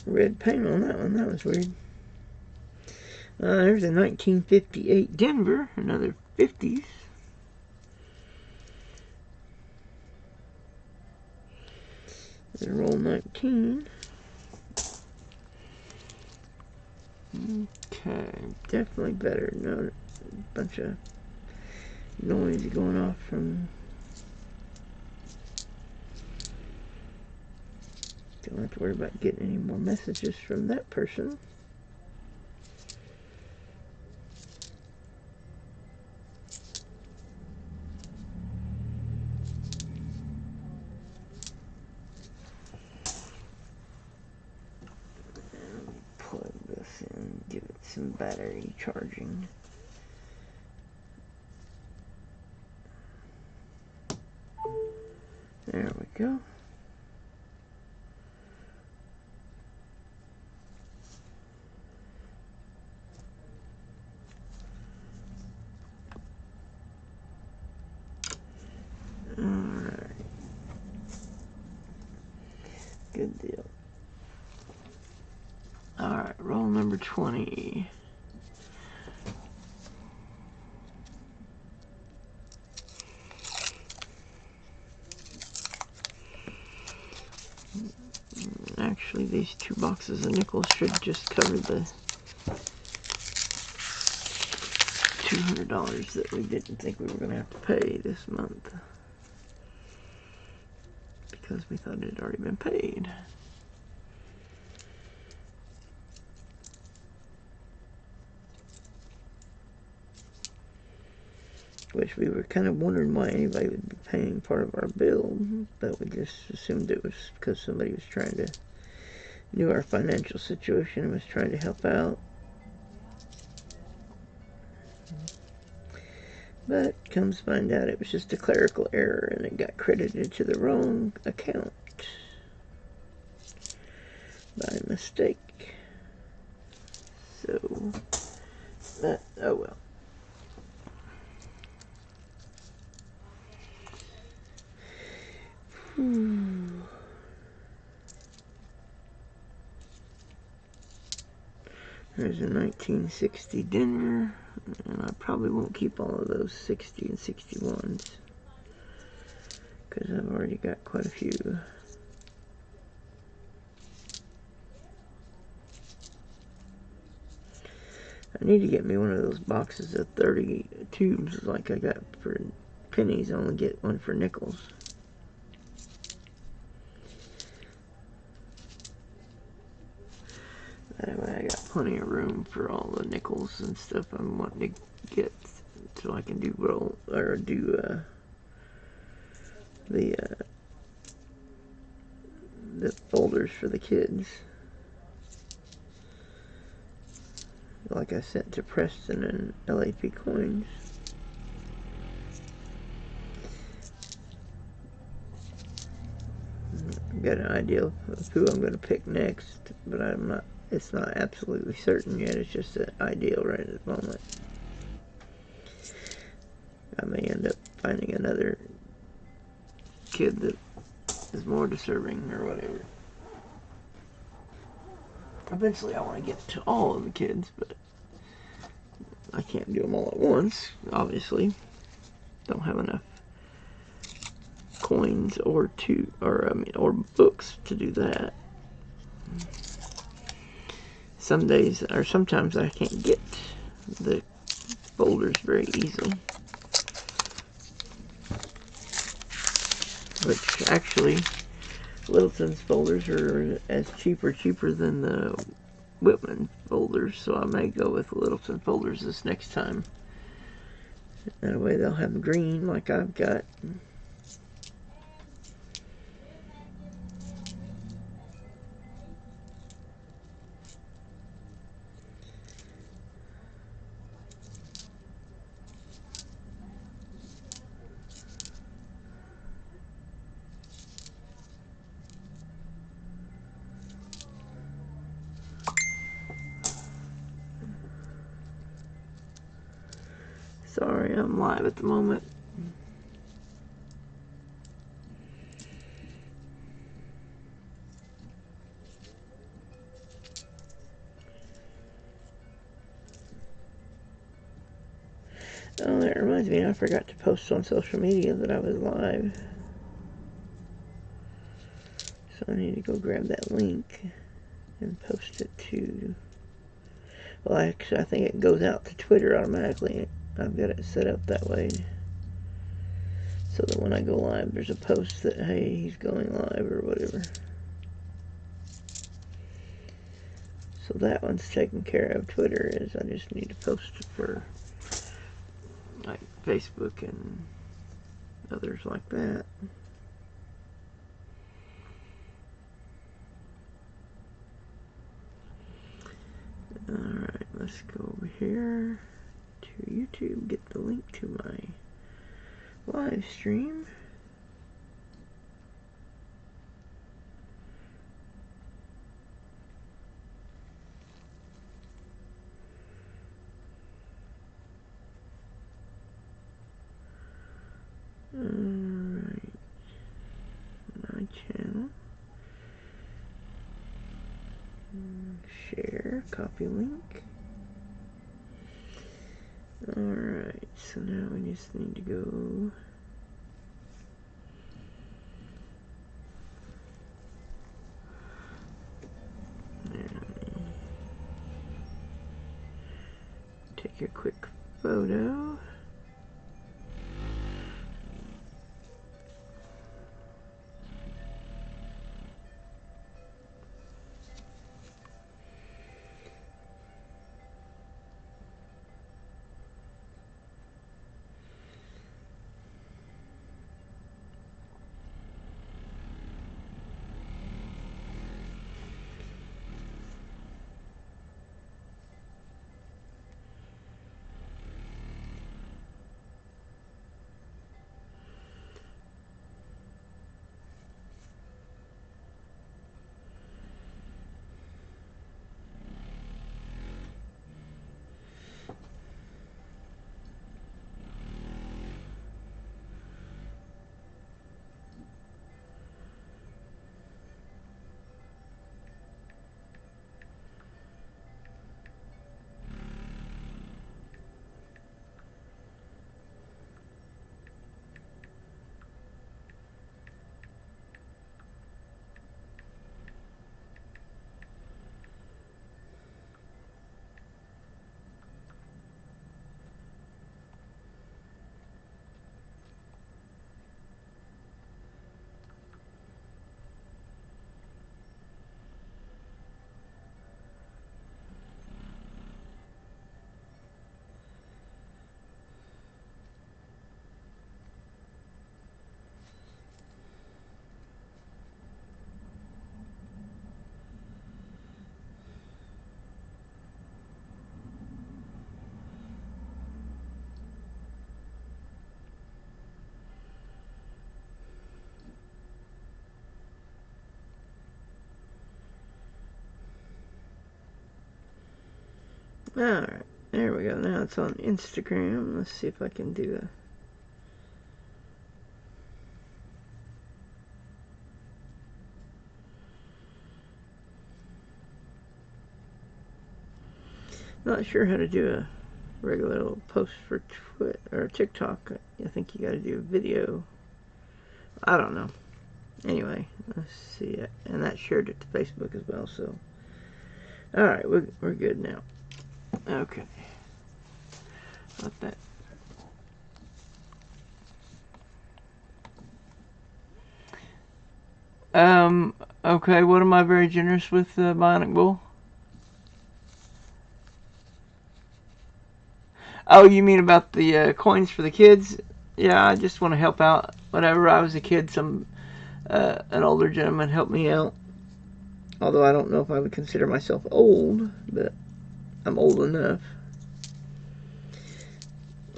Red paint on that one. That was weird. There's a 1958 Denver. Another 50s. And roll 19. Okay, definitely better. No, a bunch of noise going off from. Don't have to worry about getting any more messages from that person. Plug this in, give it some battery charging. There we go. Alright. Good deal. Alright, roll number 20. Actually, these two boxes of nickels should just cover the $200 that we didn't think we were going to have to pay this month, because we thought it had already been paid. Which we were kind of wondering why anybody would be paying part of our bill, but we just assumed it was because somebody was trying to, knew our financial situation and was trying to help out. But comes to find out it was just a clerical error and it got credited to the wrong account by mistake. So, but, oh well. There's a 1960 Denver, and I probably won't keep all of those 60 and 61s because I've already got quite a few. I need to get me one of those boxes of 30 tubes like I got for pennies. I only get one for nickels. That way I got plenty of room for all the nickels and stuff I'm wanting to get, so I can do the folders for the kids. Like I sent to Preston and LAP Coins. I've got an idea of who I'm going to pick next, but it's not absolutely certain yet. It's just an ideal right at the moment. I may end up finding another kid that is more deserving or whatever. Eventually I want to get to all of the kids, but I can't do them all at once, obviously. Don't have enough coins or books to do that. Sometimes I can't get the folders very easily. Which actually, Littleton's folders are cheaper than the Whitman folders, so I may go with Littleton folders this next time. That way they'll have green like I've got. Sorry, I'm live at the moment. Oh, that reminds me, I forgot to post on social media that I was live. So I need to go grab that link and post it to... Well, actually, I think it goes out to Twitter automatically. I've got it set up that way. So that when I go live, there's a post that, hey, he's going live or whatever. So that one's taken care of. Twitter is, I just need to post it for like Facebook and others like that. Alright, let's go over here to YouTube, get the link to my live stream. Alright, my channel. Share, copy link. Alright, so now we just need to go and take a quick photo. Alright, there we go. Now it's on Instagram. Let's see if I can do a... Not sure how to do a regular little post for Twitter or TikTok. I think you got to do a video. I don't know. Anyway, let's see. And that shared it to Facebook as well. So, all right, we're good now. Okay. Let that. Okay. What am I very generous with, Bionic Bull? Oh, you mean about the coins for the kids? Yeah, I just want to help out. Whenever I was a kid, an older gentleman helped me out. Although I don't know if I would consider myself old, but I'm old enough.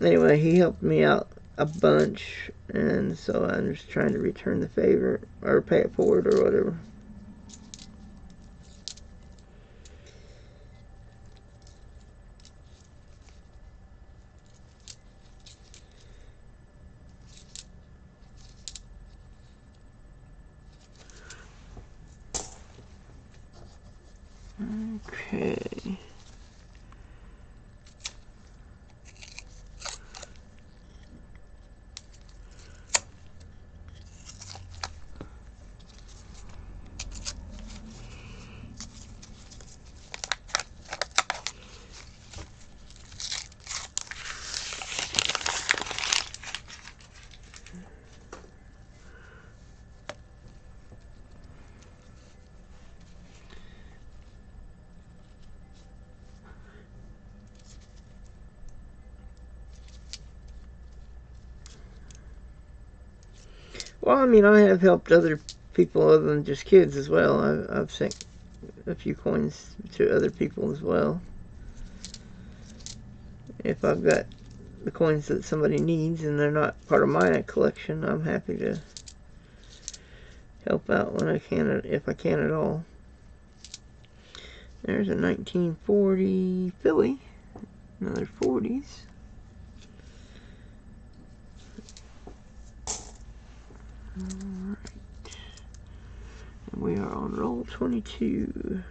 Anyway, he helped me out a bunch, and so I'm just trying to return the favor, or pay it forward, or whatever. Okay. Well, I mean, I have helped other people other than just kids as well. I've sent a few coins to other people as well. If I've got the coins that somebody needs and they're not part of my collection, I'm happy to help out when I can, if I can at all. There's a 1940 Philly, another 40s. Alright, and we are on roll 22.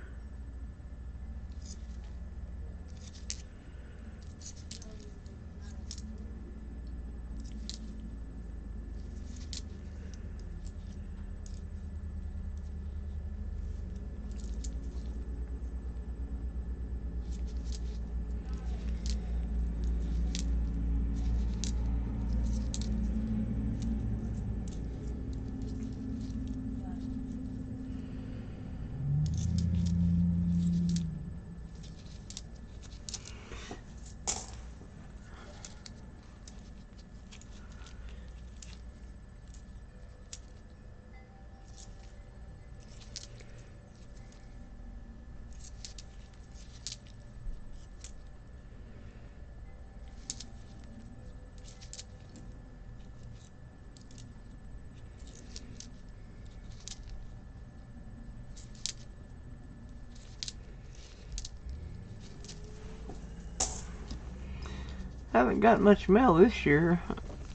I haven't got much mail this year.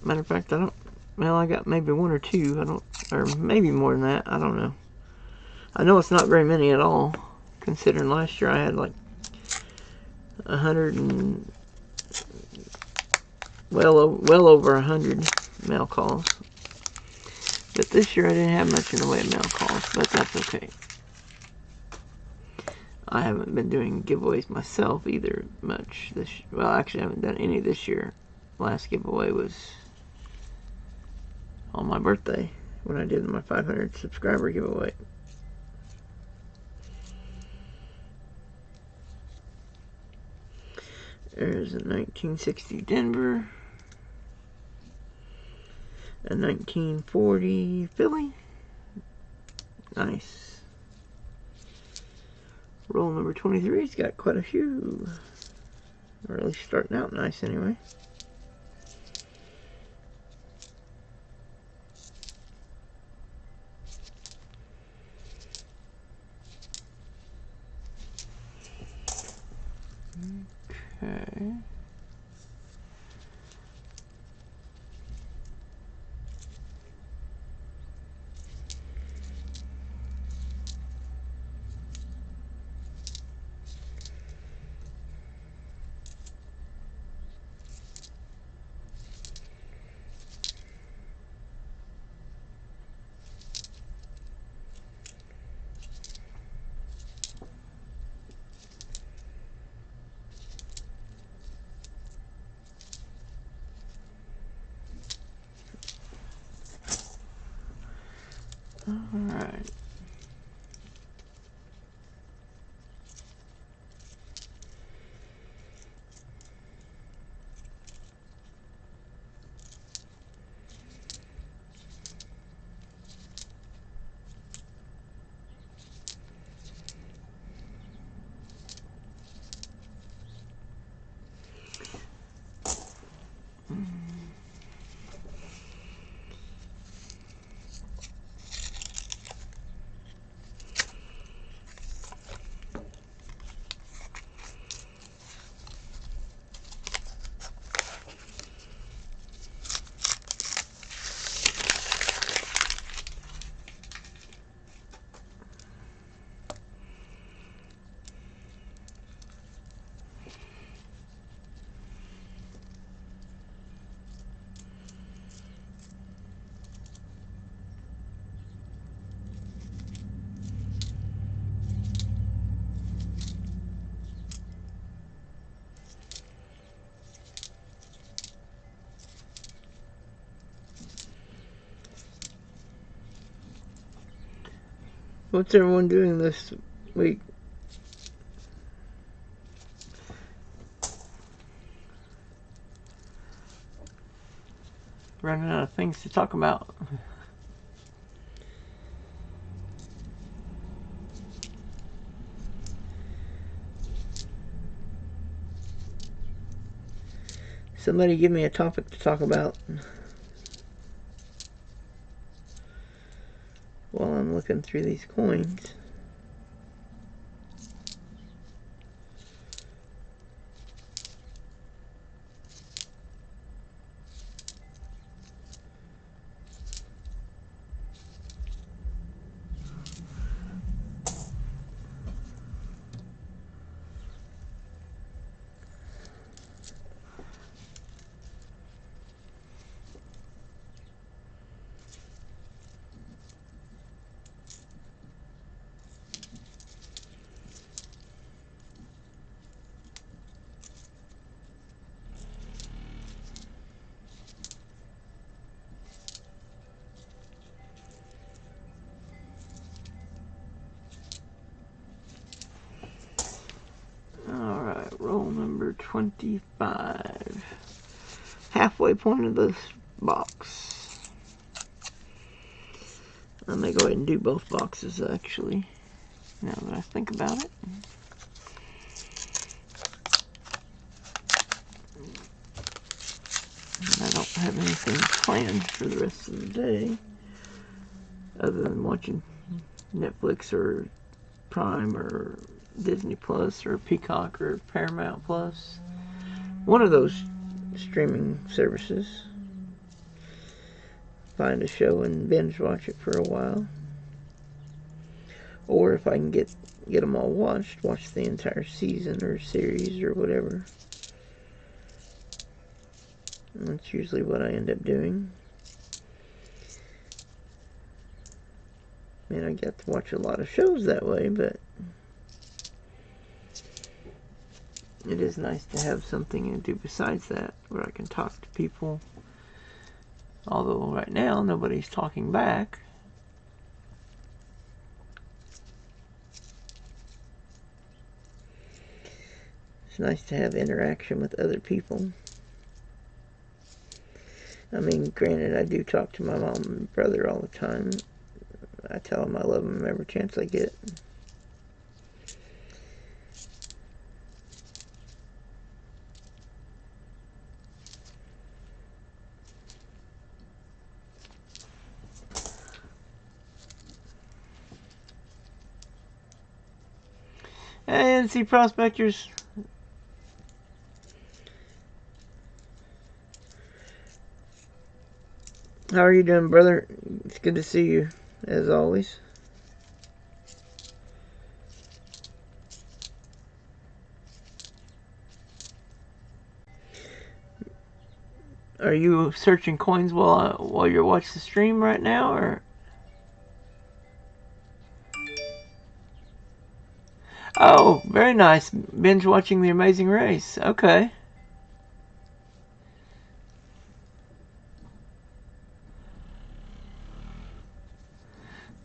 Matter of fact, I got maybe one or two. Or maybe more than that. I don't know. I know it's not very many at all, considering last year I had like 100 and well over 100 mail calls. But this year I didn't have much in the way of mail calls, but that's okay. I haven't been doing giveaways myself either much this. Well, actually, I haven't done any this year. Last giveaway was on my birthday when I did my 500 subscriber giveaway. There's a 1960 Denver, a 1940 Philly. Nice. Roll number 23's got quite a few. Or at least starting out nice anyway. Alright. What's everyone doing this week? Running out of things to talk about. Somebody give me a topic to talk about while I'm looking through these coins. Alright, roll number 25. Halfway point of this box. I may go ahead and do both boxes actually, now that I think about it. I don't have anything planned for the rest of the day other than watching Netflix or Prime or Disney Plus or Peacock or Paramount Plus. One of those streaming services. Find a show and binge watch it for a while. Or if I can get them all watched, watch the entire season or series or whatever. And that's usually what I end up doing. And I get to watch a lot of shows that way, but it is nice to have something to do besides that, where I can talk to people. Although right now, nobody's talking back. It's nice to have interaction with other people. I mean, granted, I do talk to my mom and brother all the time. I tell them I love them every chance I get. And see, prospectors. How are you doing, brother? It's good to see you, as always. Are you searching coins while you're watching the stream right now, or? Oh, very nice. Binge watching The Amazing Race. Okay.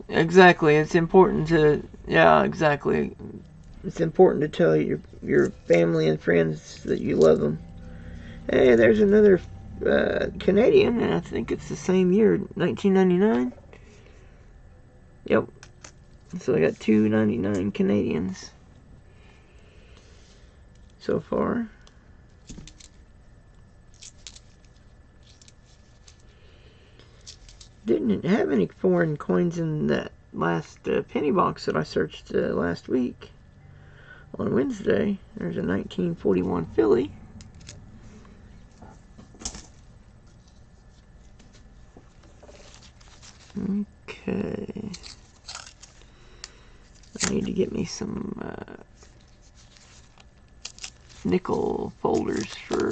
Exactly. It's important to, yeah, exactly. It's important to tell your family and friends that you love them. Hey, there's another Canadian, and I think it's the same year, 1999. Yep. So I got 299 Canadians so far. Didn't have any foreign coins in that last penny box that I searched last week on Wednesday. There's a 1941 Philly. Okay. I need to get me some nickel folders for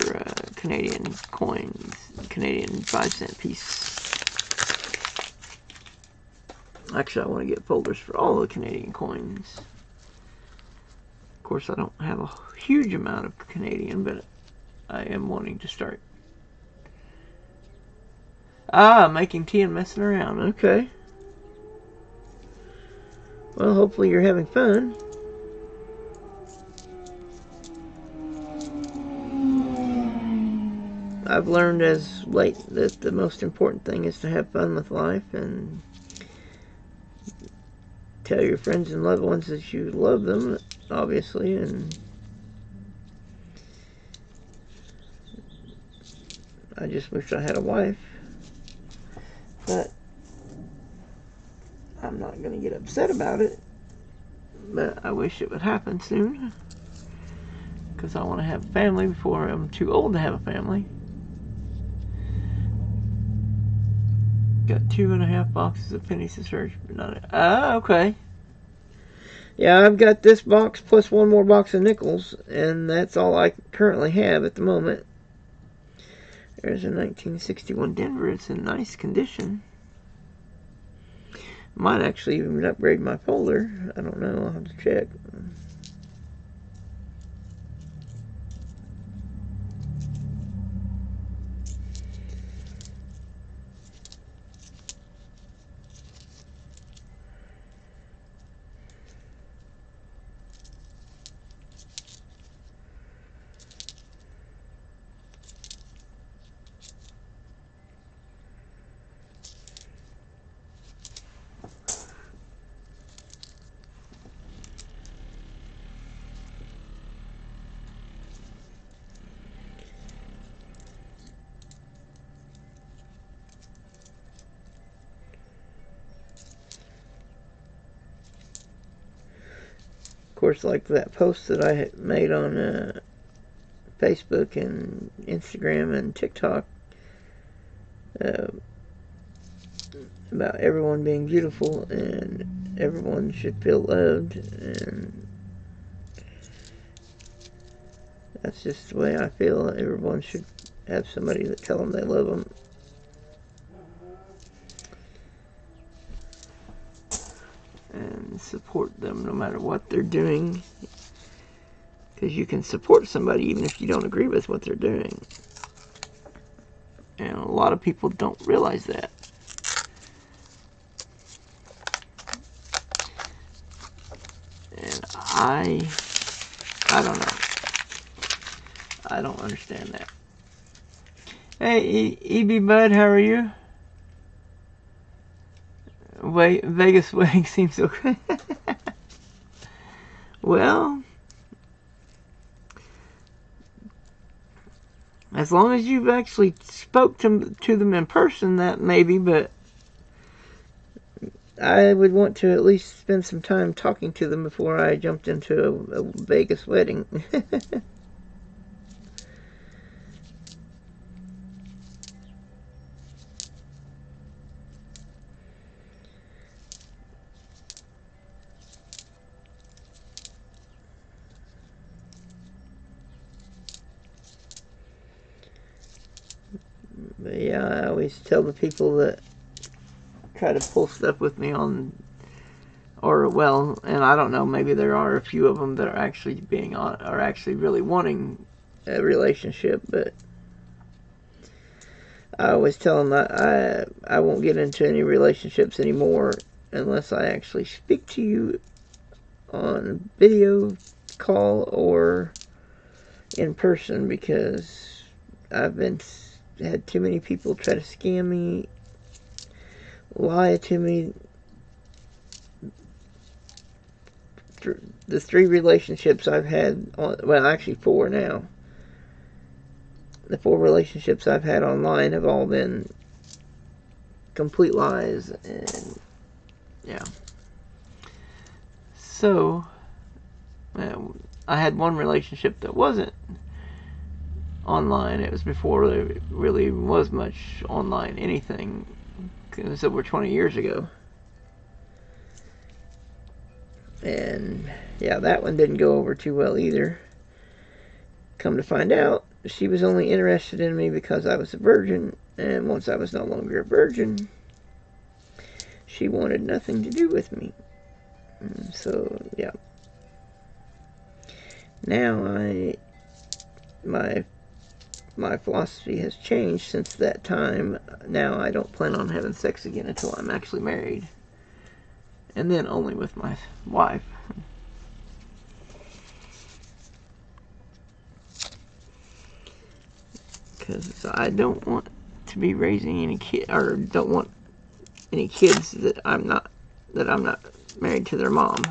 Canadian coins, Canadian 5-cent piece. Actually, I want to get folders for all the Canadian coins. Of course, I don't have a huge amount of Canadian, but I am wanting to start. Ah, making tea and messing around. Okay. Well, hopefully you're having fun. I've learned as late that the most important thing is to have fun with life and tell your friends and loved ones that you love them, obviously, and I just wish I had a wife, but I'm not going to get upset about it, but I wish it would happen soon, because I want to have a family before I'm too old to have a family. Got 2.5 boxes of pennies to search, but not. Ah, okay. Yeah, I've got this box plus one more box of nickels, and that's all I currently have at the moment. There's a 1961 Denver. It's in nice condition. Might actually even upgrade my folder. I don't know. I'll have to check. Of course, like that post that I made on Facebook and Instagram and TikTok about everyone being beautiful and everyone should feel loved, and that's just the way I feel. Everyone should have somebody that tell them they love them. And support them no matter what they're doing, because you can support somebody even if you don't agree with what they're doing, and a lot of people don't realize that. And I don't know, I don't understand that. Hey, EB Bud, how are you? Vegas wedding seems okay. Well, as long as you've actually spoke to them in person, that maybe, but I would want to at least spend some time talking to them before I jumped into a Vegas wedding. But yeah, I always tell the people that try to pull stuff with me on, or well, and I don't know, maybe there are a few of them that are actually are actually really wanting a relationship, but I always tell them I won't get into any relationships anymore unless I actually speak to you on video call or in person, because I've had too many people try to scam me, lie to me. The 3 relationships I've had, well, actually 4 now. The 4 relationships I've had online have all been complete lies, and yeah. So, I had one relationship that wasn't online. It was before there really was much online anything. It was over 20 years ago. And yeah, that one didn't go over too well either. Come to find out, she was only interested in me because I was a virgin, and once I was no longer a virgin, she wanted nothing to do with me. So yeah. Now my philosophy has changed since that time. Now I don't plan on having sex again until I'm actually married, and then only with my wife. Because I don't want to be raising any kid, or don't want any kids that I'm not married to their mom.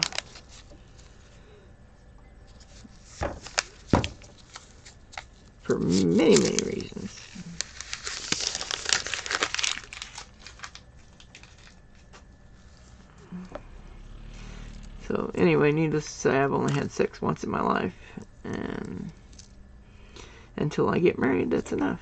For many, many reasons. So anyway, needless to say, I've only had sex once in my life, and until I get married, that's enough.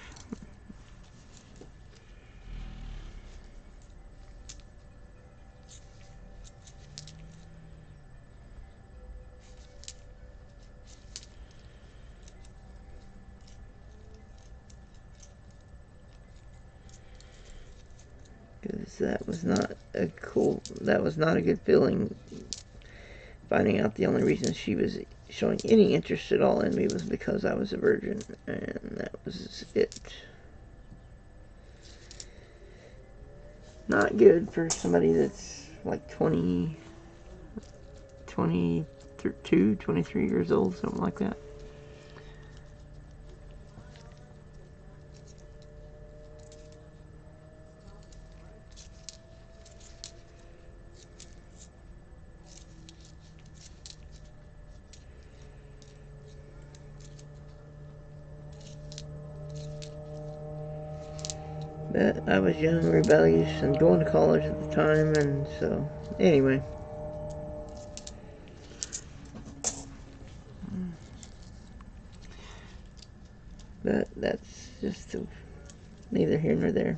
Because that was not a good feeling, finding out the only reason she was showing any interest at all in me was because I was a virgin, and that was it. Not good for somebody that's like 22, 23 years old, something like that. But I was young, rebellious, and going to college at the time, and so, anyway. But that's just neither here nor there.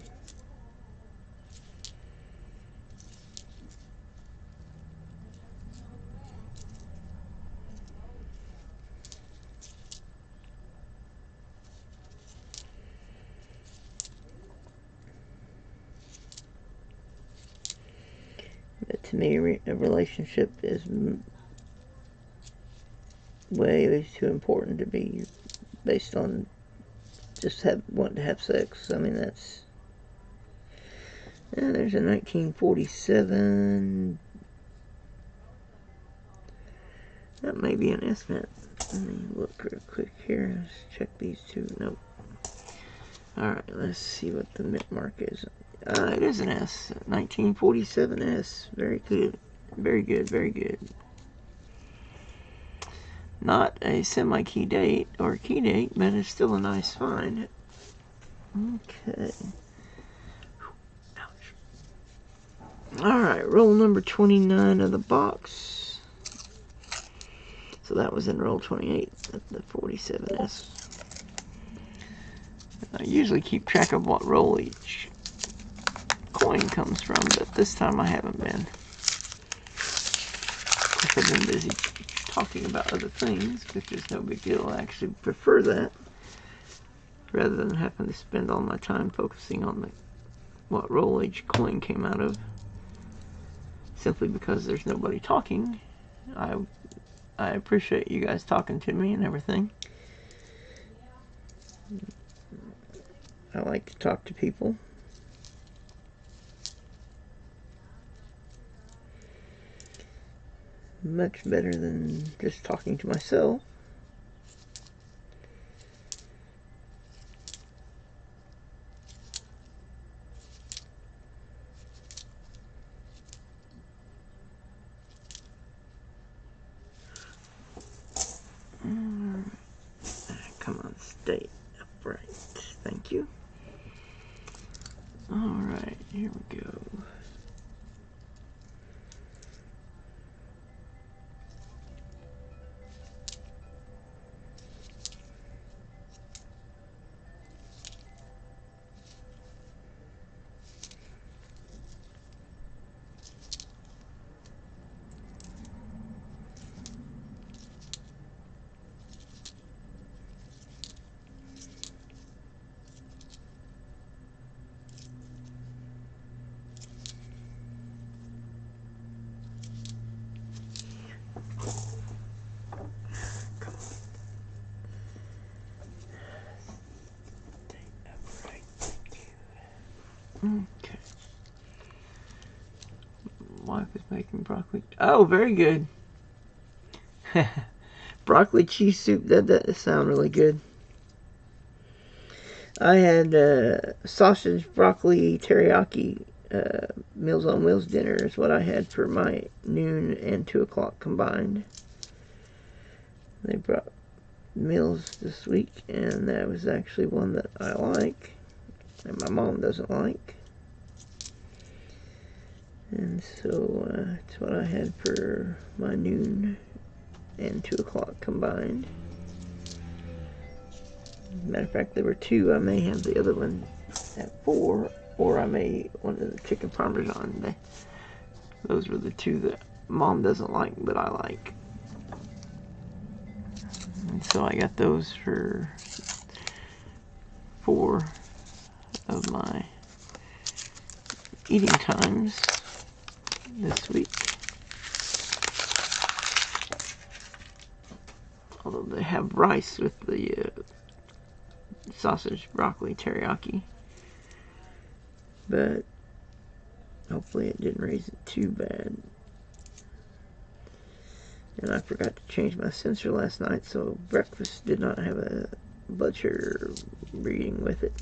But to me, a relationship is way too important to be based on just wanting to have sex. I mean, that's... Yeah, there's a 1947... That may be an estimate. Let me look real quick here. Let's check these two. Nope. Alright, let's see what the mint mark is. It is an S. 1947 S. Very good. Very good, very good. Not a semi-key date or key date, but it's still a nice find. Okay. Ouch. Alright, roll number 29 of the box. So that was in roll 28 at the 47S. I usually keep track of what roll each coin comes from, but this time I haven't been. Of course, I've been busy talking about other things, which is no big deal. I actually prefer that, rather than having to spend all my time focusing on what roll each coin came out of. Simply because there's nobody talking. I appreciate you guys talking to me and everything. I like to talk to people. Much better than just talking to myself. Come on, stay upright. Thank you. Alright, here we go. Okay. Wife is making broccoli. Oh, very good. Broccoli cheese soup. That sound really good. I had sausage, broccoli, teriyaki. Meals on Wheels dinner is what I had for my noon and 2 o'clock combined. They brought meals this week, and that was actually one that I like, and my mom doesn't like. And so that's what I had for my noon and 2 o'clock combined. Matter of fact, there were 2. I may have the other one at 4, or I may one of the chicken parmesan. Those were the 2 that Mom doesn't like, but I like. And so I got those for 4 of my eating times this week. Although they have rice with the sausage, broccoli, teriyaki. But hopefully it didn't raise it too bad. And I forgot to change my sensor last night, so breakfast did not have a blood sugar reading with it.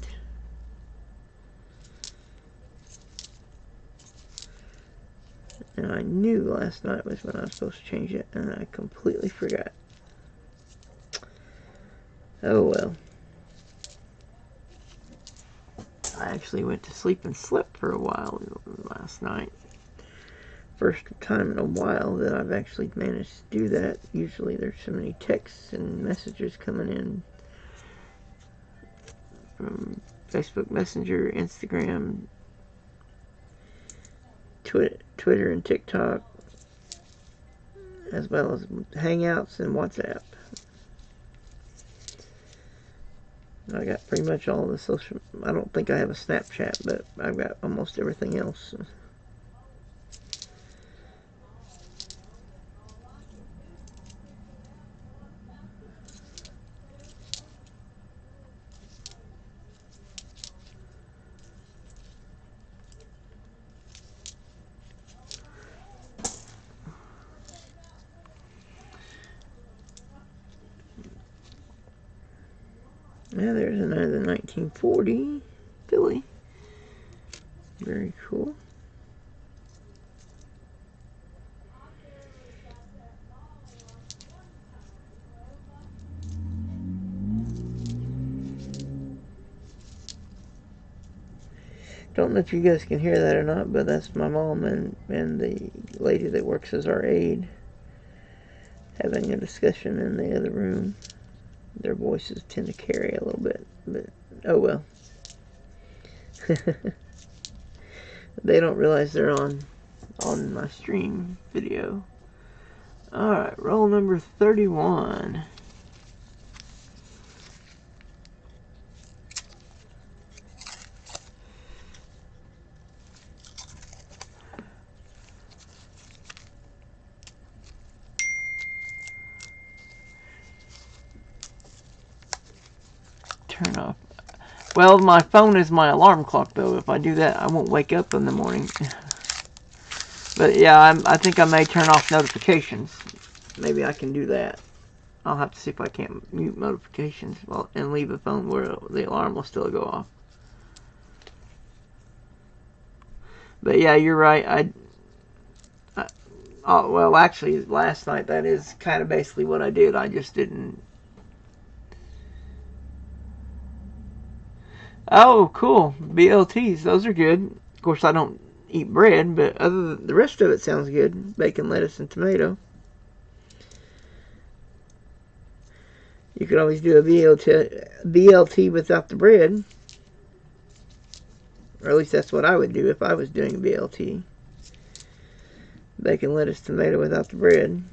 And I knew last night was when I was supposed to change it, and I completely forgot. Oh well. I actually went to sleep and slept for a while last night. First time in a while that I've actually managed to do that. Usually there's so many texts and messages coming in from Facebook Messenger, Instagram, Twitter and TikTok, as well as Hangouts and WhatsApp. I got pretty much all the social. I don't think I have a Snapchat, but I've got almost everything else. Yeah, there's another 1940 Philly. Very cool. Don't know if you guys can hear that or not, but that's my mom and the lady that works as our aide having a discussion in the other room. Their voices tend to carry a little bit, but oh well. They don't realize they're on my stream video. Alright, roll number 31. Turn off. Well, my phone is my alarm clock, though. If I do that, I won't wake up in the morning. But yeah, I think I may turn off notifications. Maybe I can do that. I'll have to see if I can't mute notifications and leave the phone where the alarm will still go off. But yeah, you're right. Oh, well, actually, last night, that is kind of basically what I did. I just didn't... Oh, cool. BLTs, those are good. Of course, I don't eat bread, but other than the rest of it sounds good. Bacon, lettuce, and tomato. You could always do a BLT without the bread. Or at least that's what I would do if I was doing a BLT. Bacon, lettuce, tomato without the bread.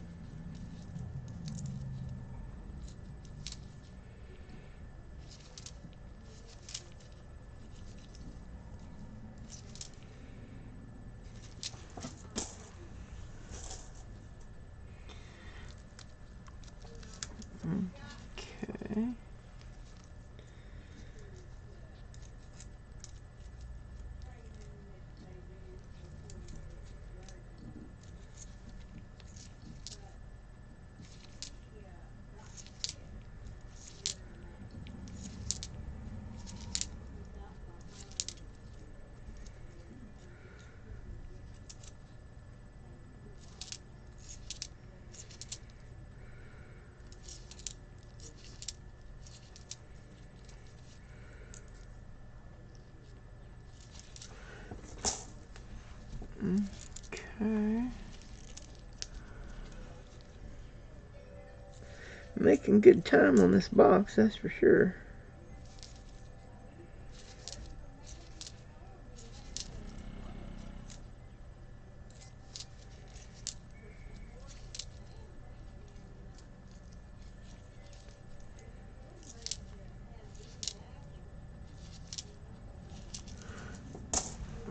Okay. Okay. Making good time on this box, that's for sure.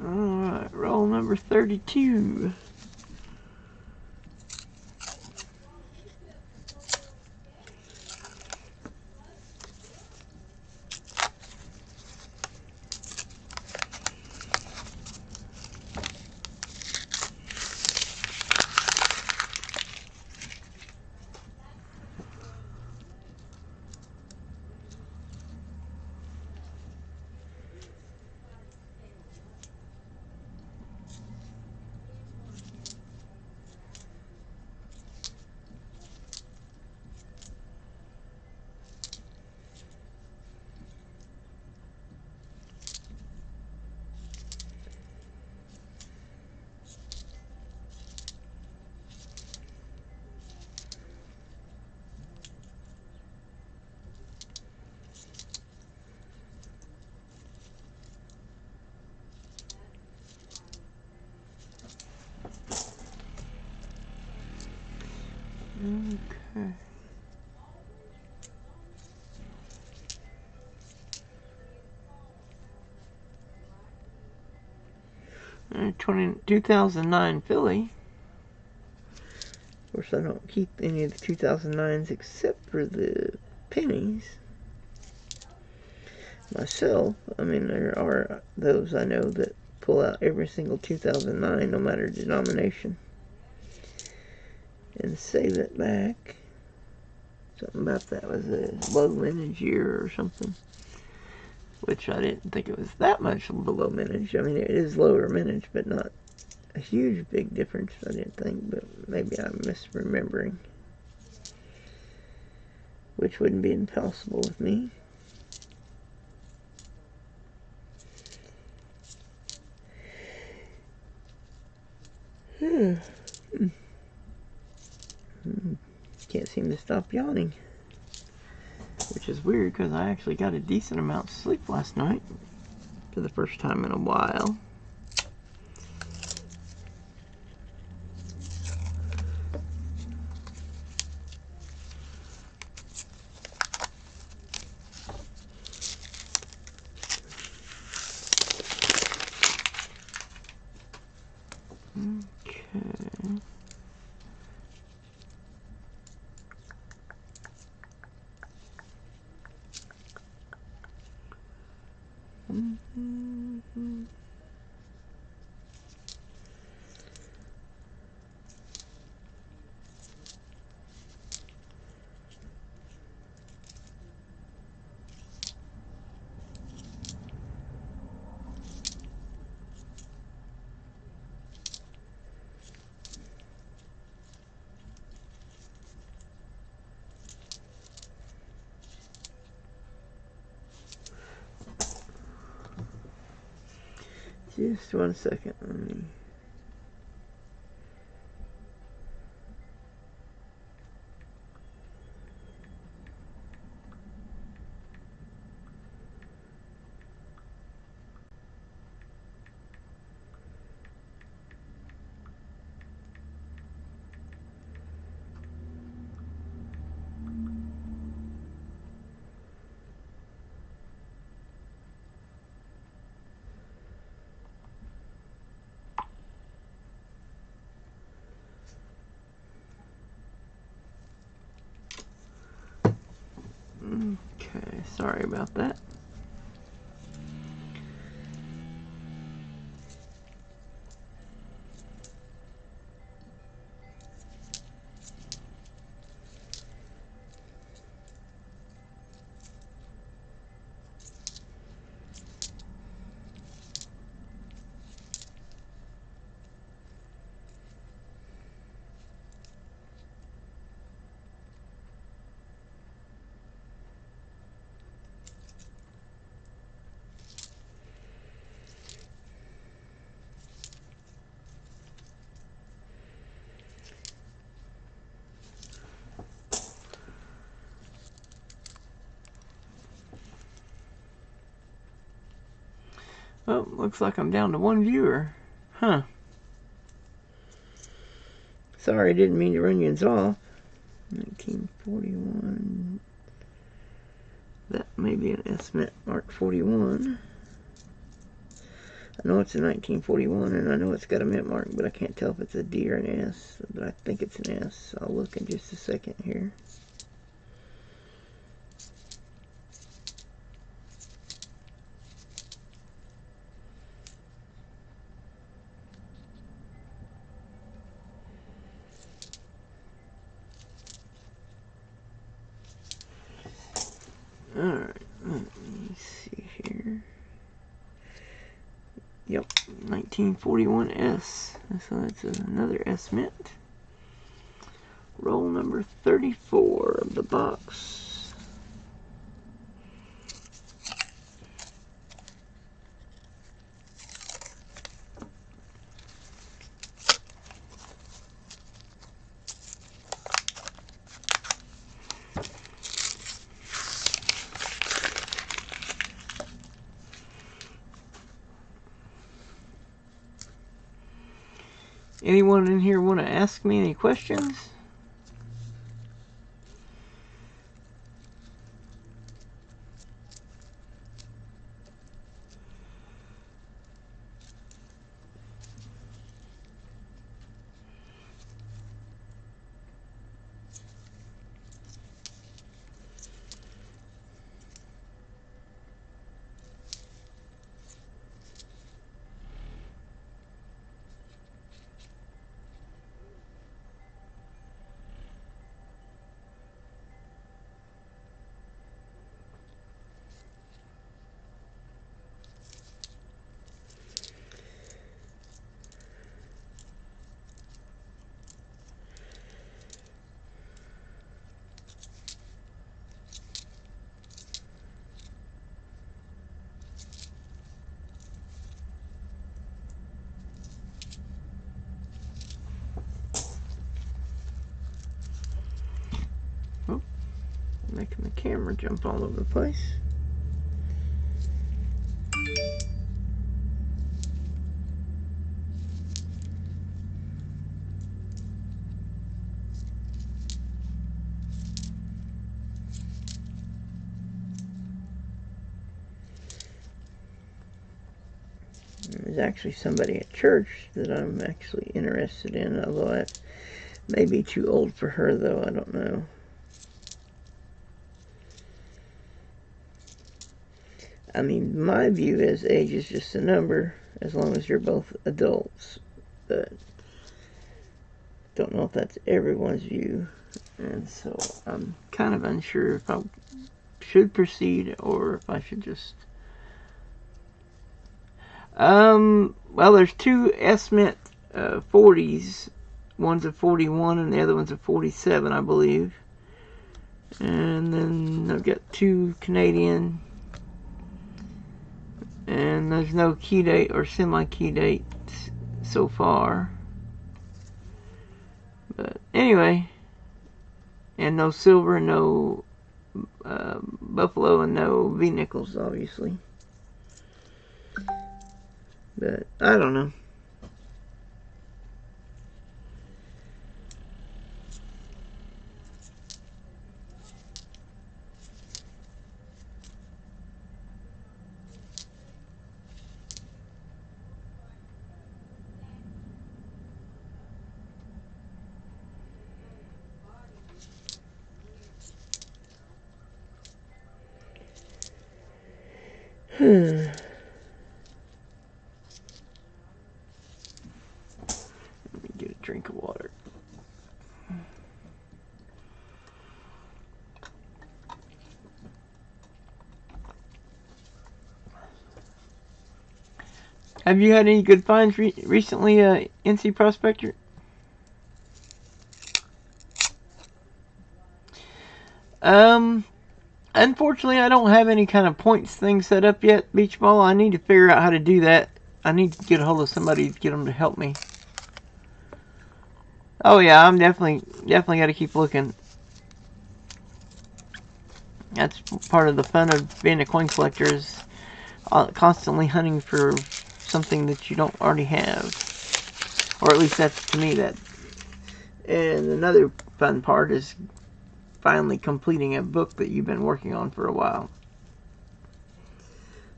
Alright, roll number 32. Okay. 2009 Philly. Of course, I don't keep any of the 2009s except for the pennies. Myself, I mean, there are those I know that pull out every single 2009, no matter denomination, and save it back. Something about that was a low mintage year or something, which I didn't think it was that much below mintage. I mean, it is lower mintage, but not a huge big difference, I didn't think, but maybe I'm misremembering, which wouldn't be impossible with me. Can't seem to stop yawning, which is weird because I actually got a decent amount of sleep last night for the first time in a while. Okay. Just 1 second. Let me... Okay, sorry about that. Oh, looks like I'm down to 1 viewer. Huh. Sorry, didn't mean to run you off. 1941. That may be an estimate mark 41. I know it's a 1941, and I know it's got a mint mark, but I can't tell if it's a D or an S. But I think it's an S. I'll look in just a second here. Alright, let me see here. Yep, 1941S. So that's another S mint. Roll number 34 of the box. Anyone in here want to ask me any questions? Oh, making the camera jump all over the place. There's actually somebody at church that I'm actually interested in, although that may be too old for her, though. I don't know. I mean, my view is age is just a number, as long as you're both adults. But don't know if that's everyone's view. And so I'm kind of unsure if I should proceed or if I should just... well, there's two S-Mint 40s. One's a 41 and the other one's a 47, I believe. And then I've got two Canadian And there's no key date or semi-key date so far. But anyway, and no silver, no buffalo, and no V-nickels, obviously. But I don't know. Let me get a drink of water. Have you had any good finds recently, NC Prospector? Unfortunately, I don't have any kind of points thing set up yet, Beach Ball. I need to figure out how to do that. I need to get a hold of somebody to get them to help me. Oh yeah, I'm definitely got to keep looking. That's part of the fun of being a coin collector, is constantly hunting for something that you don't already have. Or at least that's, to me, that. And another fun part is finally completing a book that you've been working on for a while.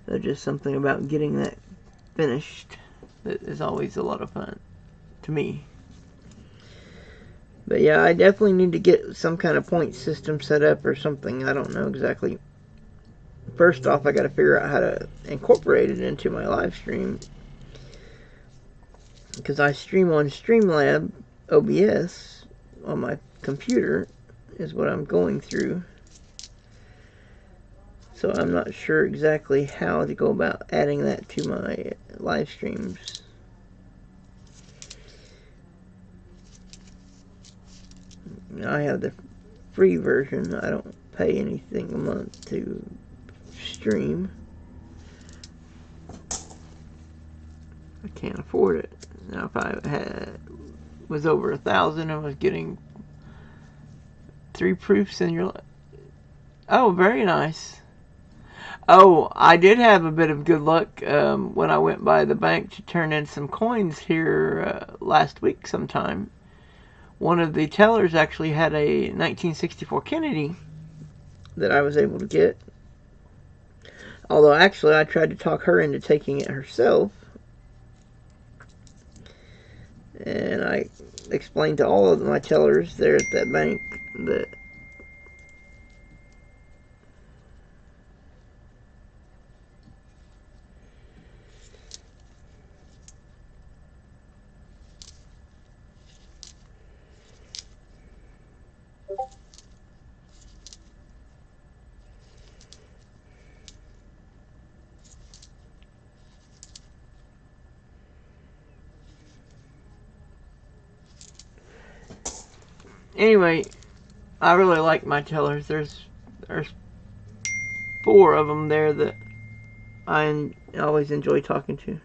So just something about getting that finished that is always a lot of fun to me. But yeah, I definitely need to get some kind of point system set up or something. I don't know exactly. First off, I got to figure out how to incorporate it into my live stream, because I stream on Streamlab OBS on my computer is what I'm going through. So I'm not sure exactly how to go about adding that to my live streams. I have the free version. I don't pay anything a month to stream. I can't afford it. Now if I was over 1,000 and was getting 3 proofs in your life. Oh, very nice. Oh, I did have a bit of good luck when I went by the bank to turn in some coins here last week sometime. One of the tellers actually had a 1964 Kennedy that I was able to get. Although actually I tried to talk her into taking it herself. And I explained to all of my tellers there at that bank that anyway, I really like my tellers. There's 4 of them there that I always enjoy talking to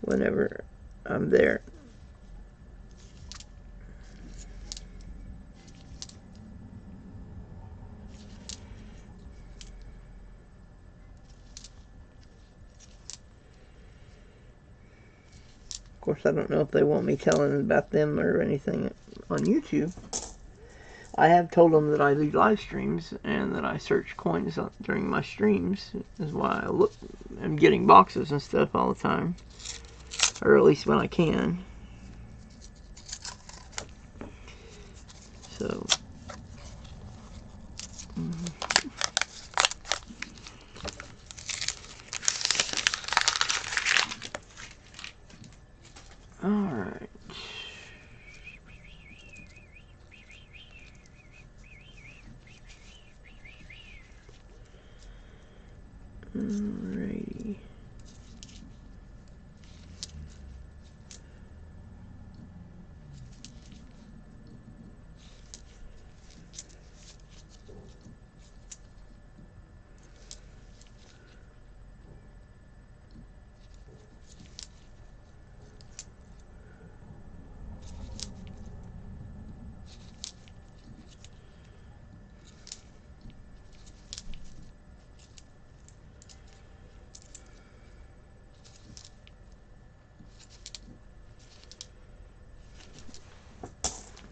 whenever I'm there. Of course, I don't know if they want me telling about them or anything on YouTube. I have told them that I do live streams and that I search coins during my streams. Is why I'm getting boxes and stuff all the time, or at least when I can. So, all right. Alrighty.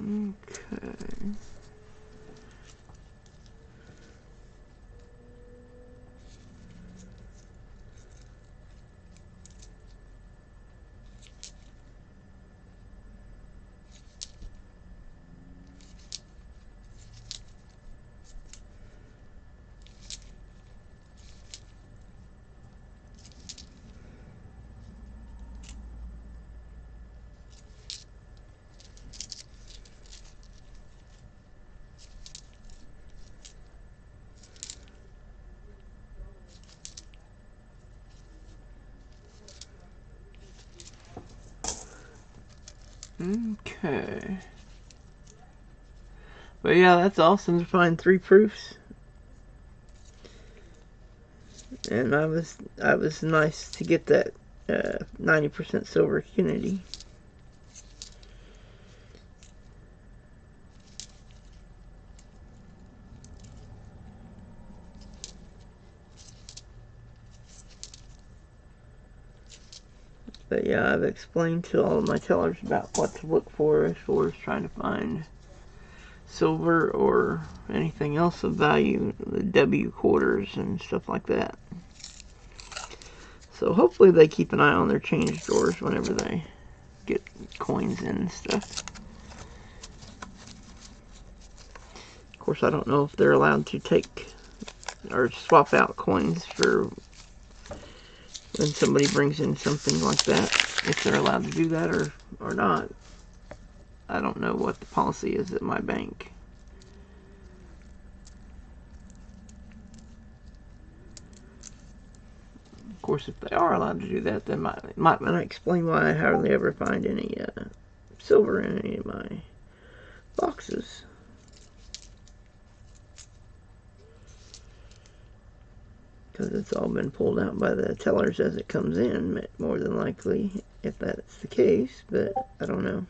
Okay. Okay. But yeah, that's awesome to find 3 proofs. And I was nice to get that 90% silver Kennedy. But yeah, I've explained to all of my tellers about what to look for as far as trying to find silver or anything else of value, the W quarters and stuff like that. So hopefully they keep an eye on their change drawers whenever they get coins in and stuff. Of course, I don't know if they're allowed to take or swap out coins for when somebody brings in something like that, if they're allowed to do that or not. I don't know what the policy is at my bank. Of course, if they are allowed to do that, then might explain why I hardly ever find any silver in any of my boxes. Because it's all been pulled out by the tellers as it comes in, more than likely, if that's the case, but I don't know.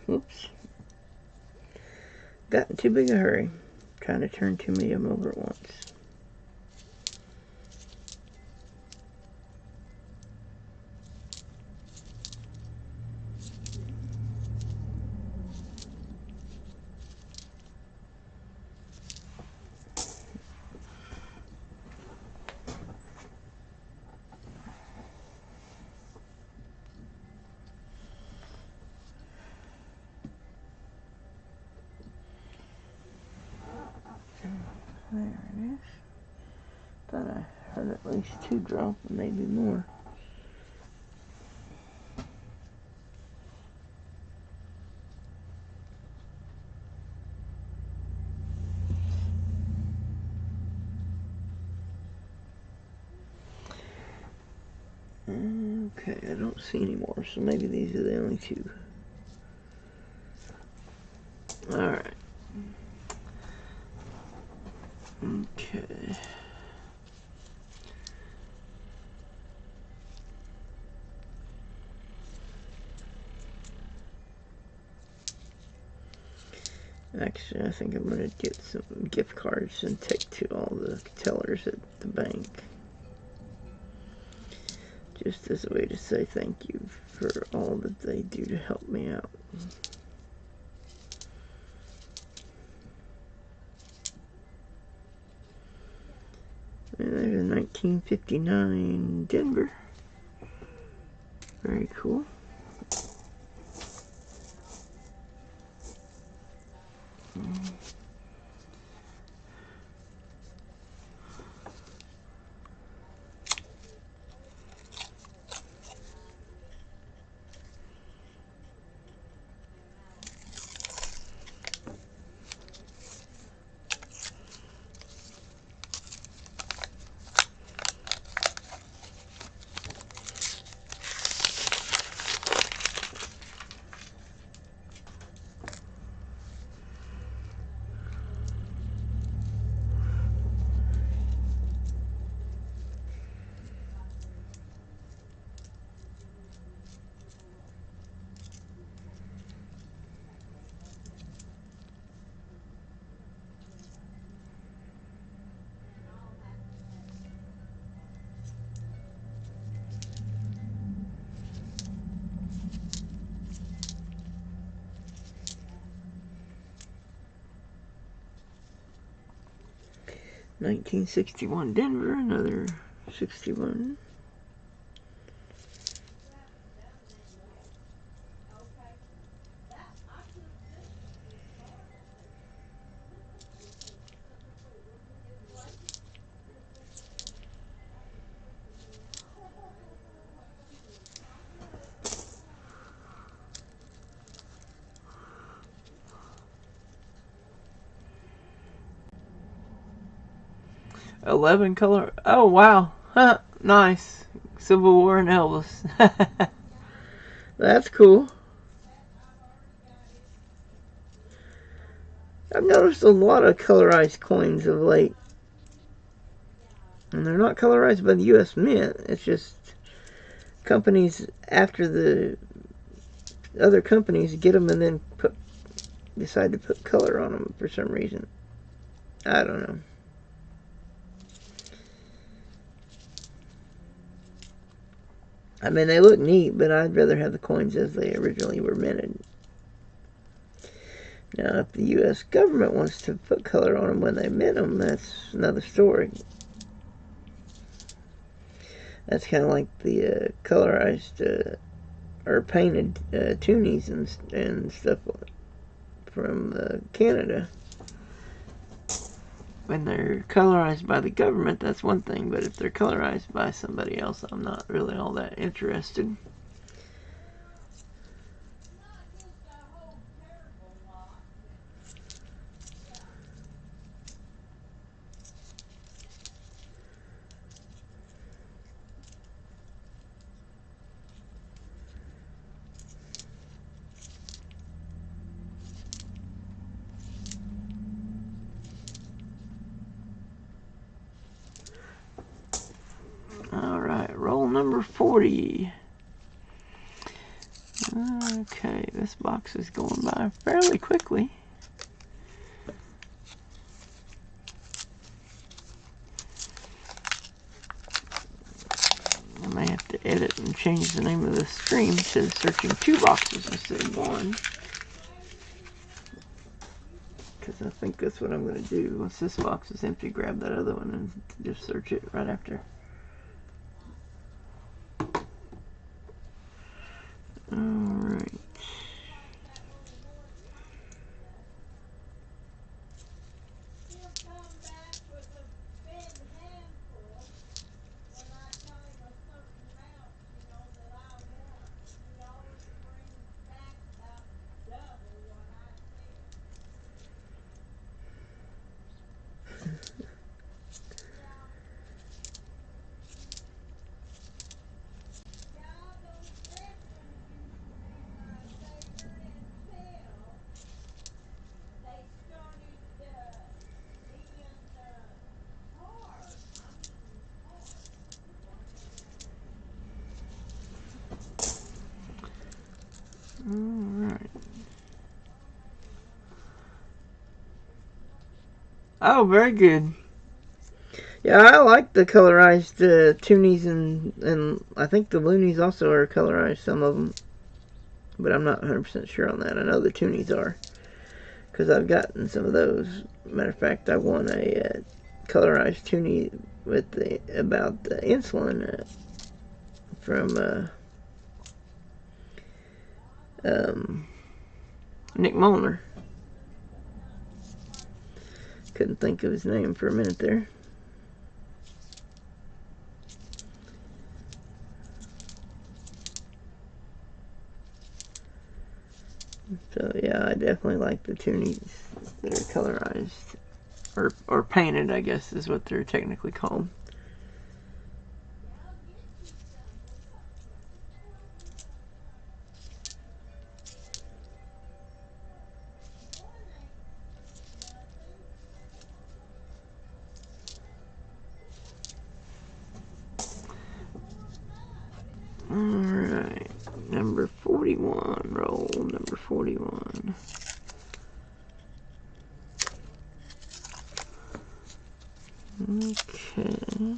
Oops. Got in too big a hurry. Trying to turn too many of them over at once. There it is. Thought I heard at least 2 drop, maybe more. Okay, I don't see any more, so maybe these are the only 2. Alright. Okay. Actually, I think I'm going to get some gift cards and take to all the tellers at the bank. Just as a way to say thank you for all that they do to help me out. And there's a 1959 Denver. Very cool. $1961 Denver, another 61. $11 color. Oh wow, huh, nice. Civil War and Elvis. That's cool. I've noticed a lot of colorized coins of late. And they're not colorized by the U.S. Mint. It's just companies, after the other companies get them and then decide to put color on them for some reason. I don't know. I mean, they look neat, but I'd rather have the coins as they originally were minted. Now, if the U.S. government wants to put color on them when they mint them, that's another story. That's kind of like the colorized or painted toonies and stuff from Canada. When they're colorized by the government, that's one thing, but if they're colorized by somebody else, I'm not really all that interested. Alright, roll number 40. Okay, this box is going by fairly quickly. I may have to edit and change the name of the stream to searching 2 boxes instead of 1. Because I think that's what I'm going to do. Once this box is empty, grab that other one and just search it right after. Alright. Alright. Oh, very good. Yeah, I like the colorized Toonies, and I think the Loonies also are colorized, some of them. But I'm not 100% sure on that. I know the Toonies are, because I've gotten some of those. Matter of fact, I won a colorized Toonie with about the insulin from Nick Molnar. Couldn't think of his name for a minute there. So yeah, I definitely like the Toonies that are colorized, or painted, I guess is what they're technically called. Alright, number 41, roll number 41. Okay.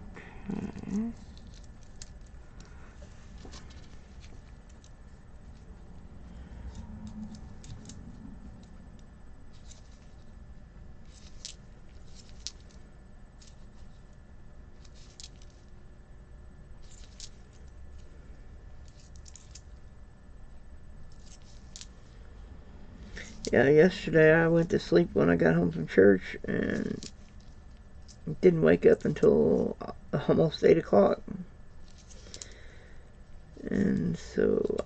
Okay. Yeah, yesterday I went to sleep when I got home from church and didn't wake up until almost 8 o'clock. And so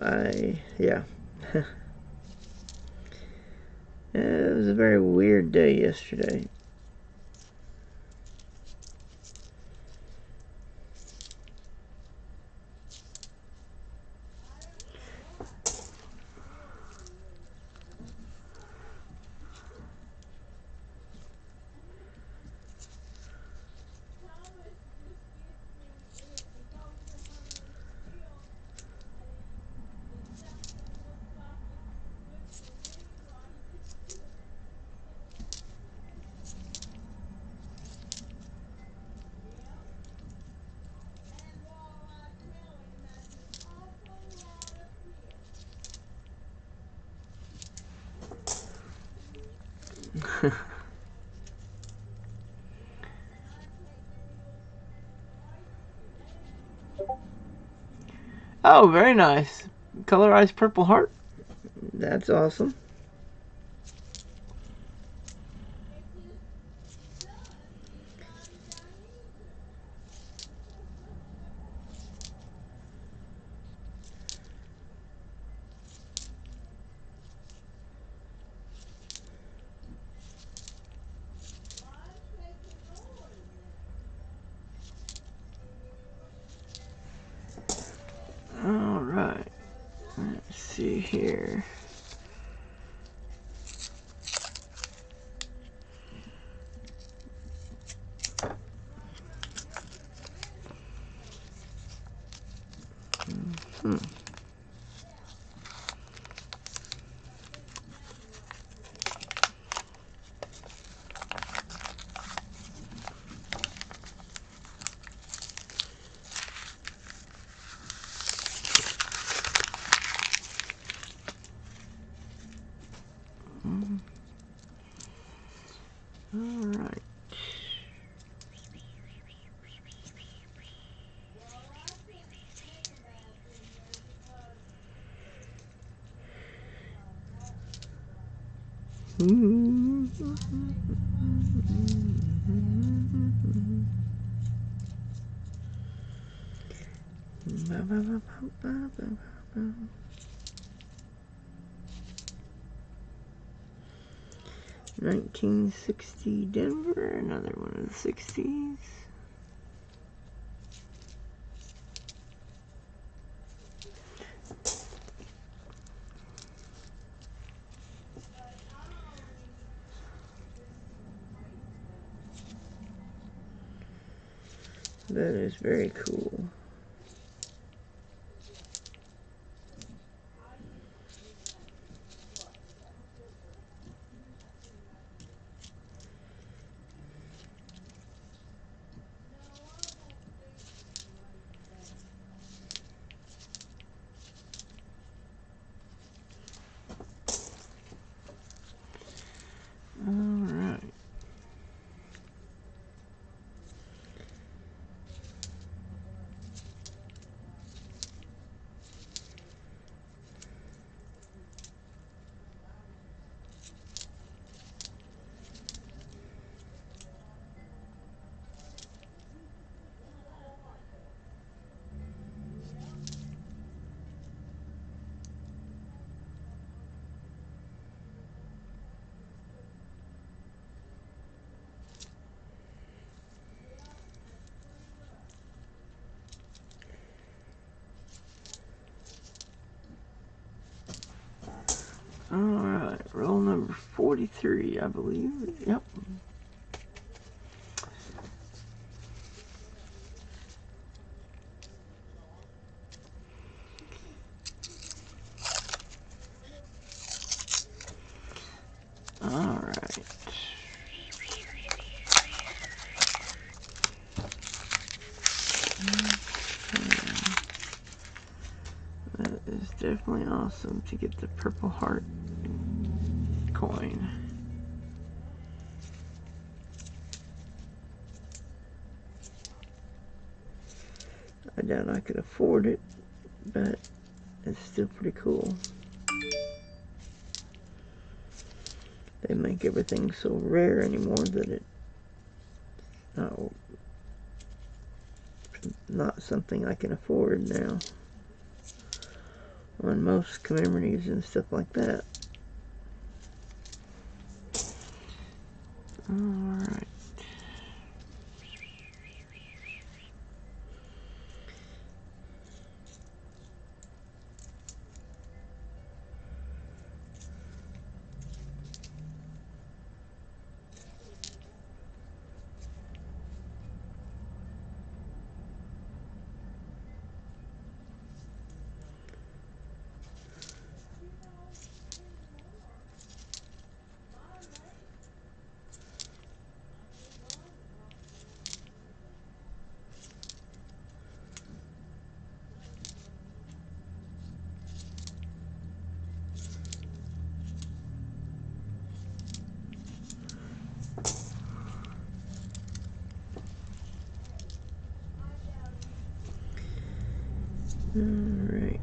yeah. It was a very weird day yesterday. Oh, very nice. Colorized Purple Heart. That's awesome. Alright. Let's see here. Alright. $1960 Denver, another one of the 60s. That is very cool. Alright. Alright, roll number 43, I believe. Yep. Alright. That is definitely awesome to get the Purple Heart coin. I doubt I could afford it, but it's still pretty cool. They make everything so rare anymore that it's not something I can afford now on most commemoratives and stuff like that. Alright. Alright.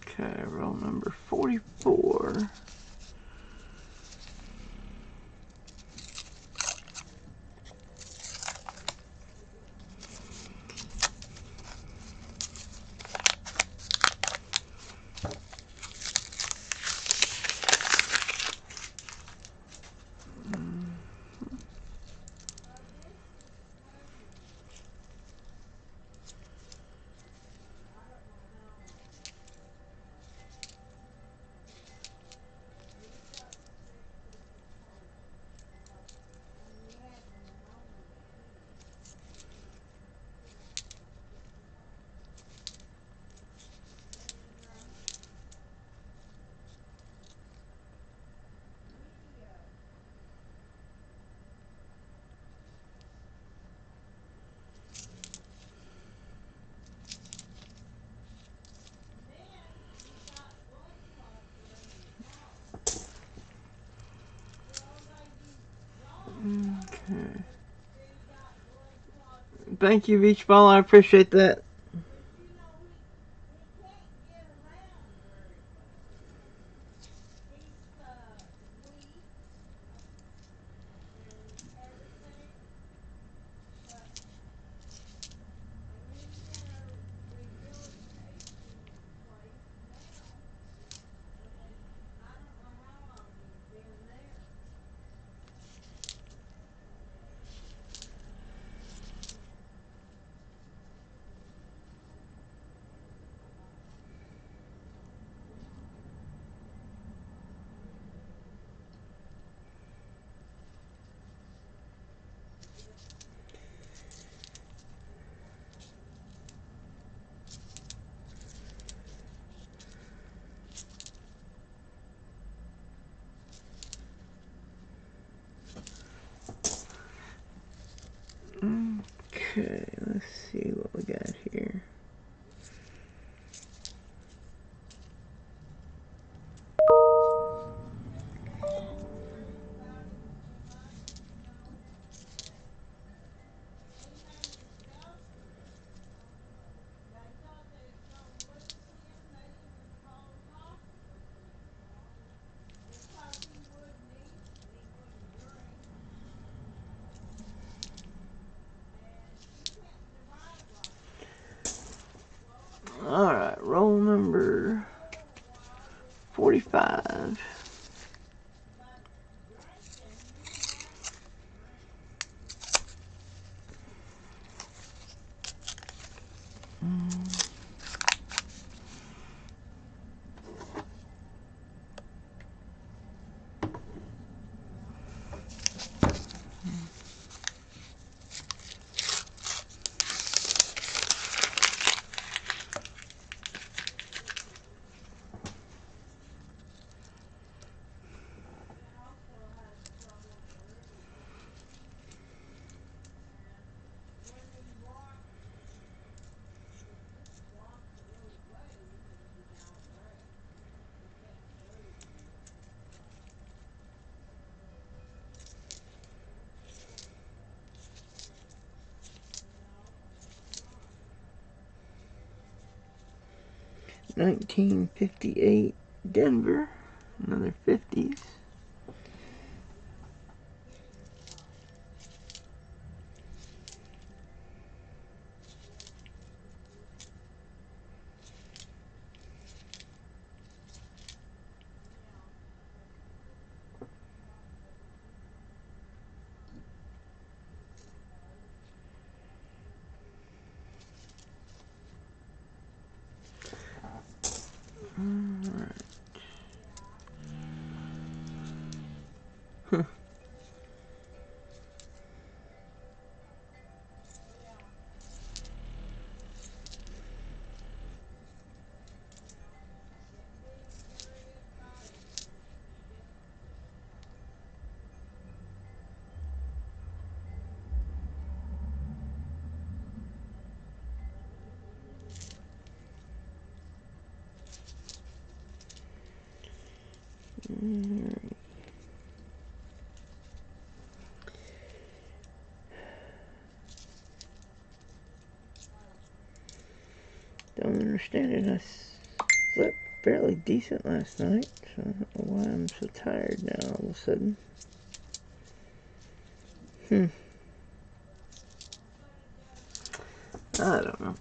Okay, roll number 44. Thank you, Beach Ball. I appreciate that. Okay, let's see what we got here. Alright, roll number 45. $19.58 Denver, another 50s. Alright. Don't understand it. I slept fairly decent last night, so I don't know why I'm so tired now all of a sudden. I don't know.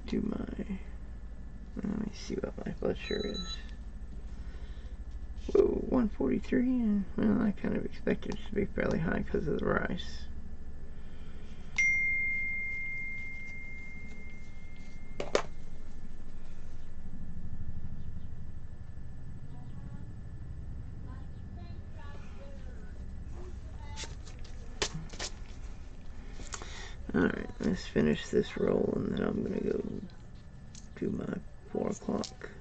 do my, let me see what my blood sugar is. Whoa, 143, and well, I kind of expected it to be fairly high because of the rice. Alright, let's finish this roll and then I'm gonna go do my 4 o'clock.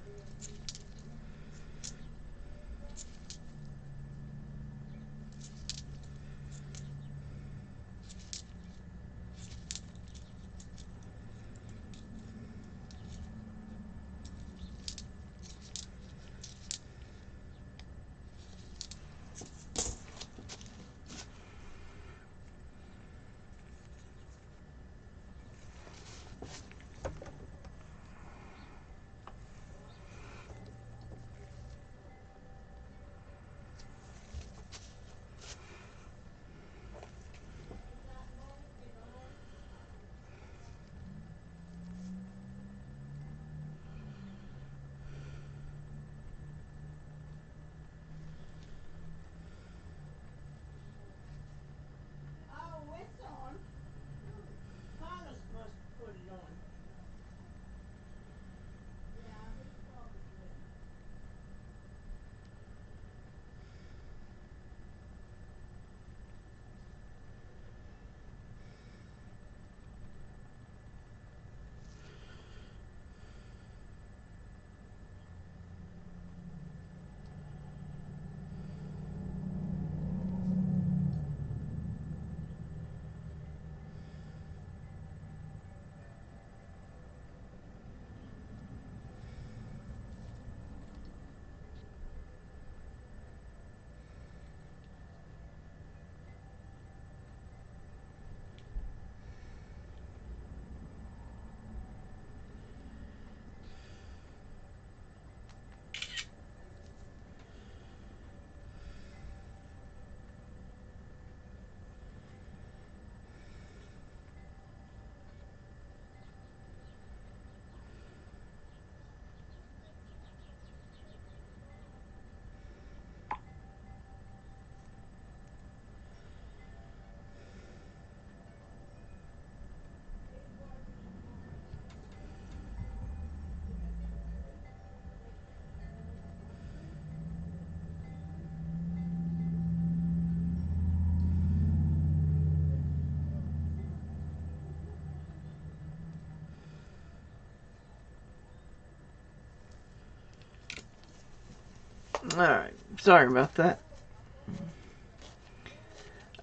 Alright, sorry about that.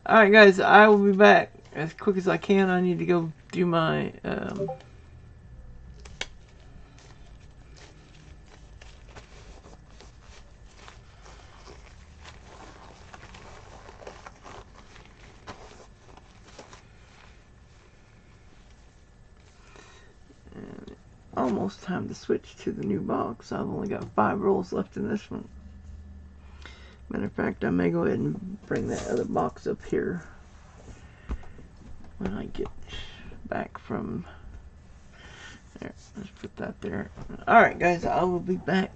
Alright guys, I will be back as quick as I can. I need to go do my almost time to switch to the new box. I've only got 5 rolls left in this one. Matter of fact, I may go ahead and bring that other box up here when I get back from there. Let's put that there. Alright guys, I will be back.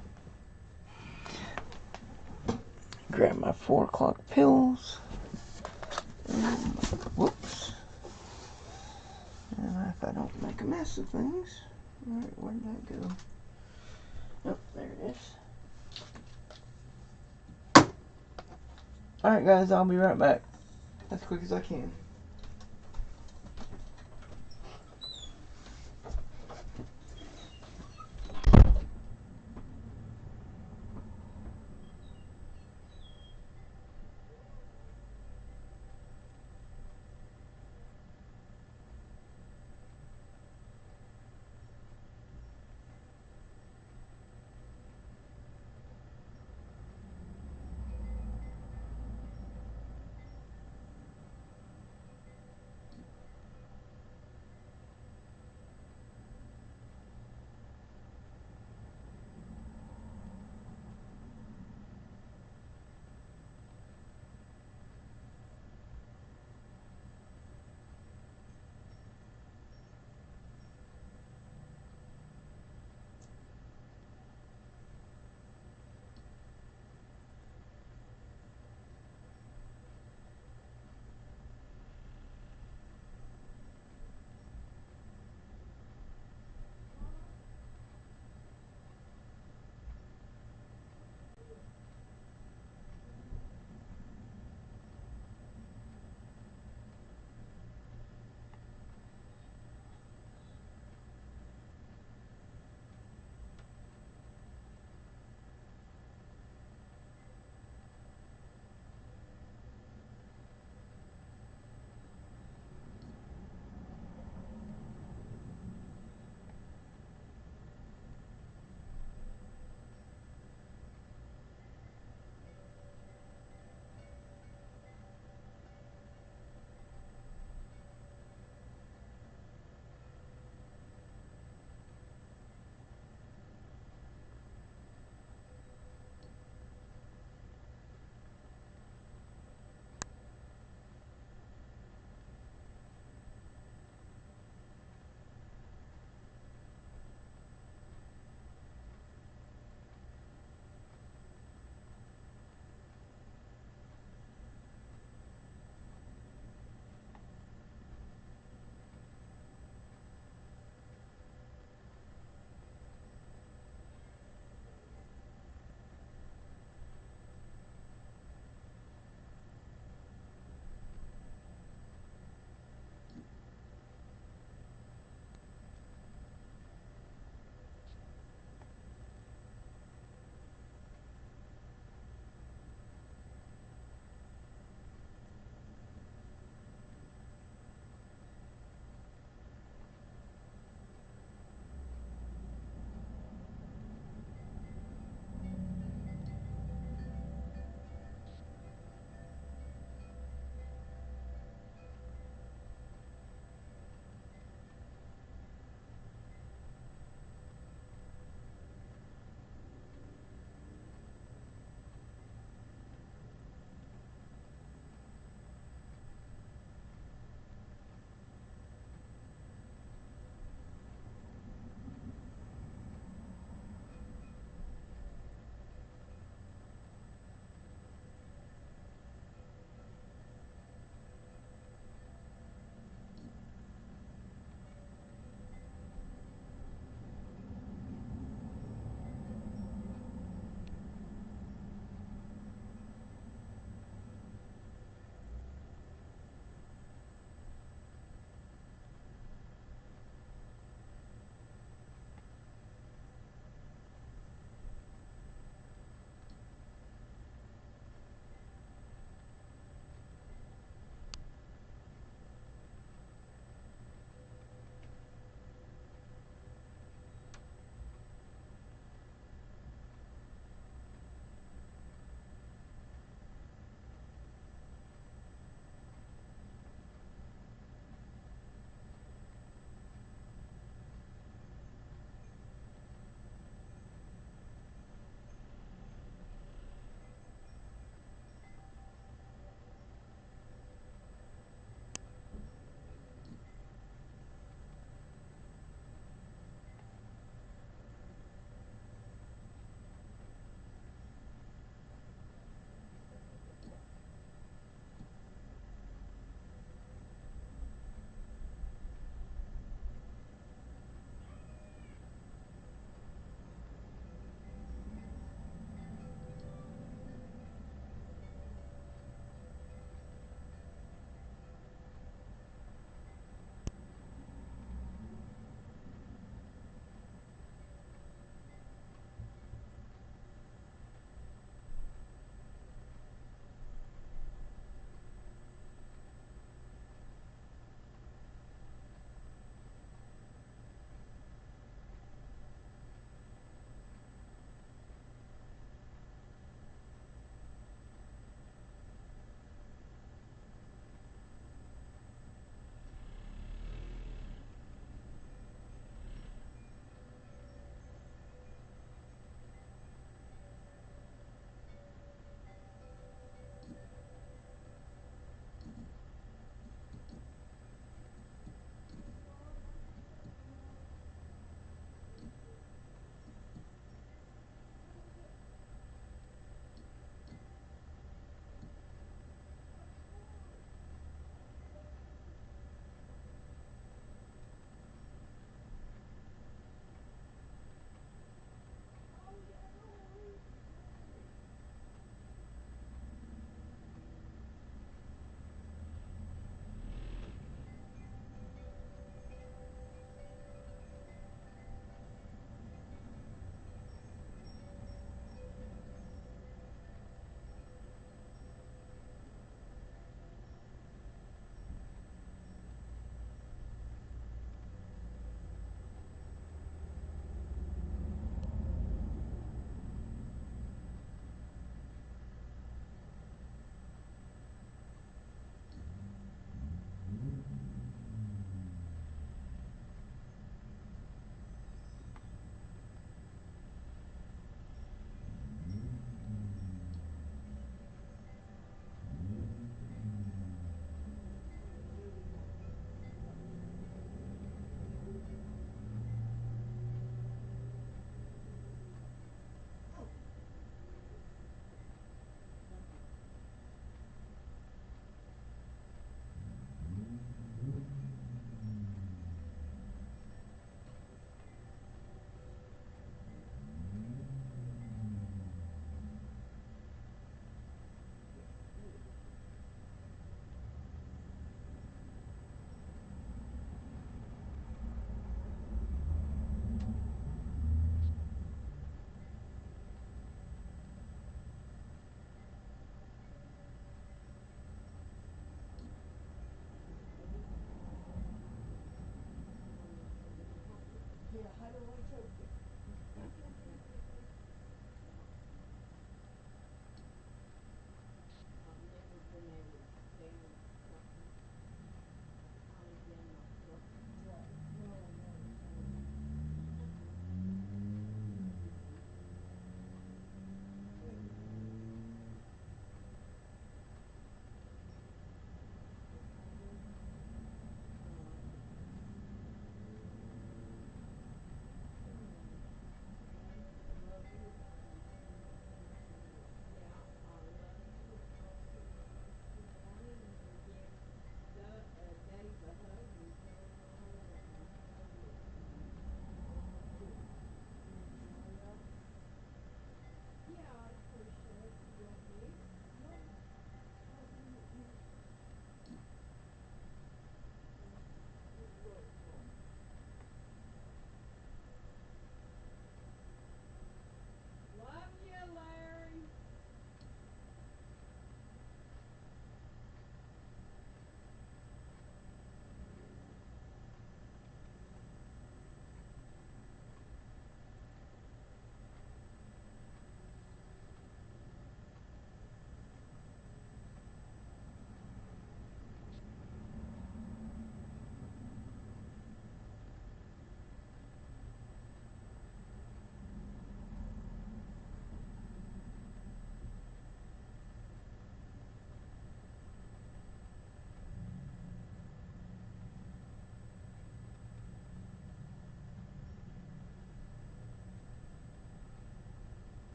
Grab my 4 o'clock pills. And, whoops. And if I don't make a mess of things. Alright, where did that go? Oh, there it is. Alright guys, I'll be right back as quick as I can.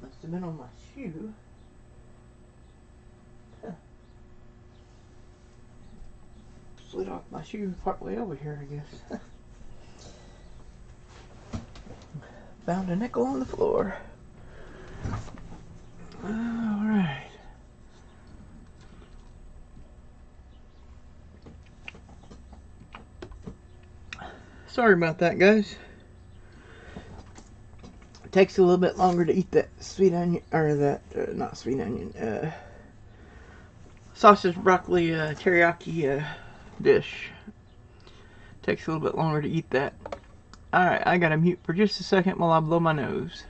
Must have been on my shoe. Huh. Slid off my shoe partway over here, I guess. Found a nickel on the floor. Alright. Sorry about that, guys. It takes a little bit longer to eat that sweet onion, or that, not sweet onion, sausage broccoli teriyaki dish. Takes a little bit longer to eat that. Alright, I gotta mute for just a second while I blow my nose.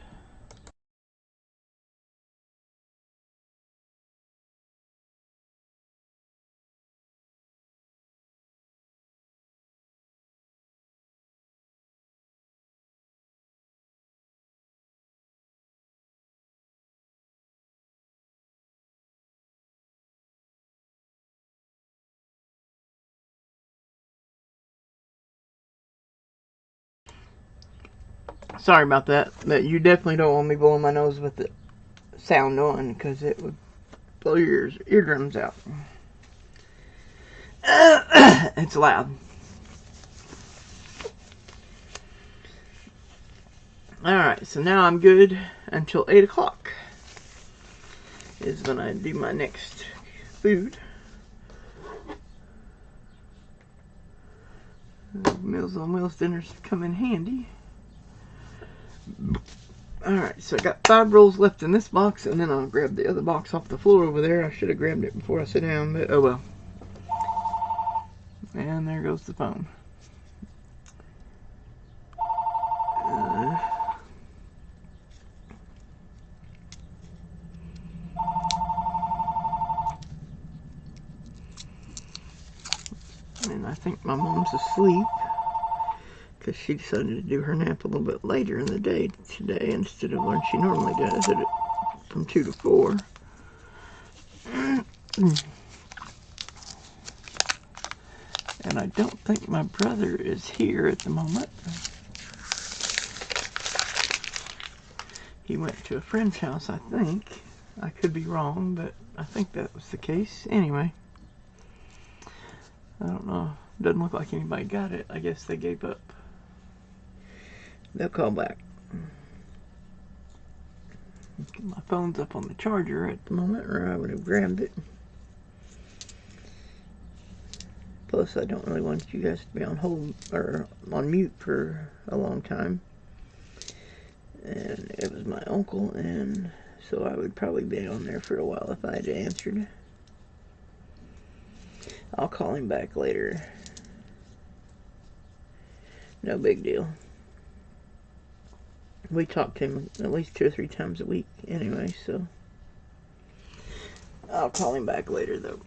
Sorry about that, but you definitely don't want me blowing my nose with the sound on, because it would blow your eardrums out. It's loud. Alright, so now I'm good until 8 o'clock is when I do my next food. Meals on Wheels dinners come in handy. Alright, so I got 5 rolls left in this box, and then I'll grab the other box off the floor over there. I should have grabbed it before I sit down, but oh well. And there goes the phone. And I think my mom's asleep, because she decided to do her nap a little bit later in the day today instead of when she normally does it from 2 to 4. And I don't think my brother is here at the moment. He went to a friend's house, I think. I could be wrong, but I think that was the case. Anyway, I don't know. Doesn't look like anybody got it. I guess they gave up. They'll call back. My phone's up on the charger at the moment, or I would have grabbed it. Plus, I don't really want you guys to be on hold or on mute for a long time. And it was my uncle, and so I would probably be on there for a while if I had answered. I'll call him back later. No big deal. We talk to him at least 2 or 3 times a week anyway, so I'll call him back later though.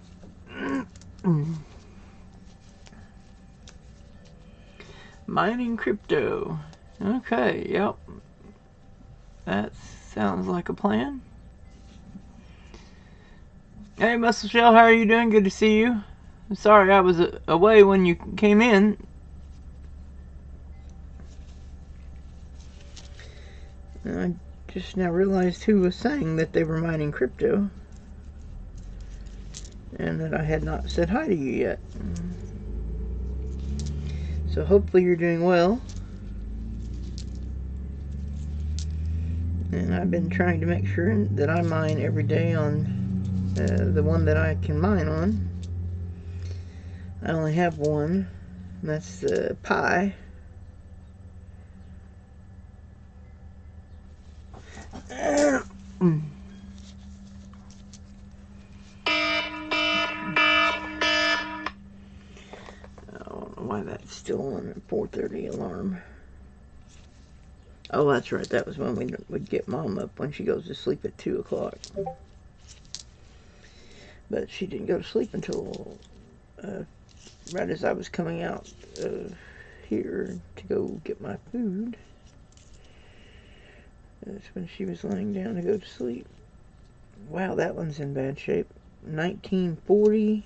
Mining crypto. Okay, yep. That sounds like a plan. Hey, Muscle Shell, how are you doing? Good to see you. I'm sorry I was away when you came in. I just now realized who was saying that they were mining crypto. And that I had not said hi to you yet. So hopefully you're doing well. And I've been trying to make sure that I mine every day on the one that I can mine on. I only have one, and that's the Pi. I don't know why that's still on a 4:30 alarm. Oh, that's right. That was when we would get Mom up when she goes to sleep at 2 o'clock. But she didn't go to sleep until right as I was coming out here to go get my food. That's when she was laying down to go to sleep. Wow, that one's in bad shape. 1940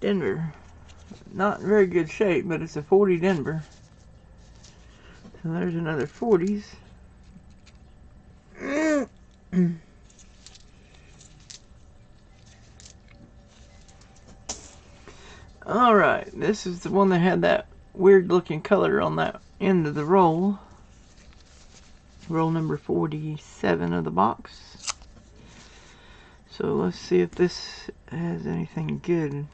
Denver. Not in very good shape, but it's a 40 Denver. So there's another 40s. Alright, this is the one that had that weird looking color on that end of the roll. Roll number 47 of the box. So let's see if this has anything good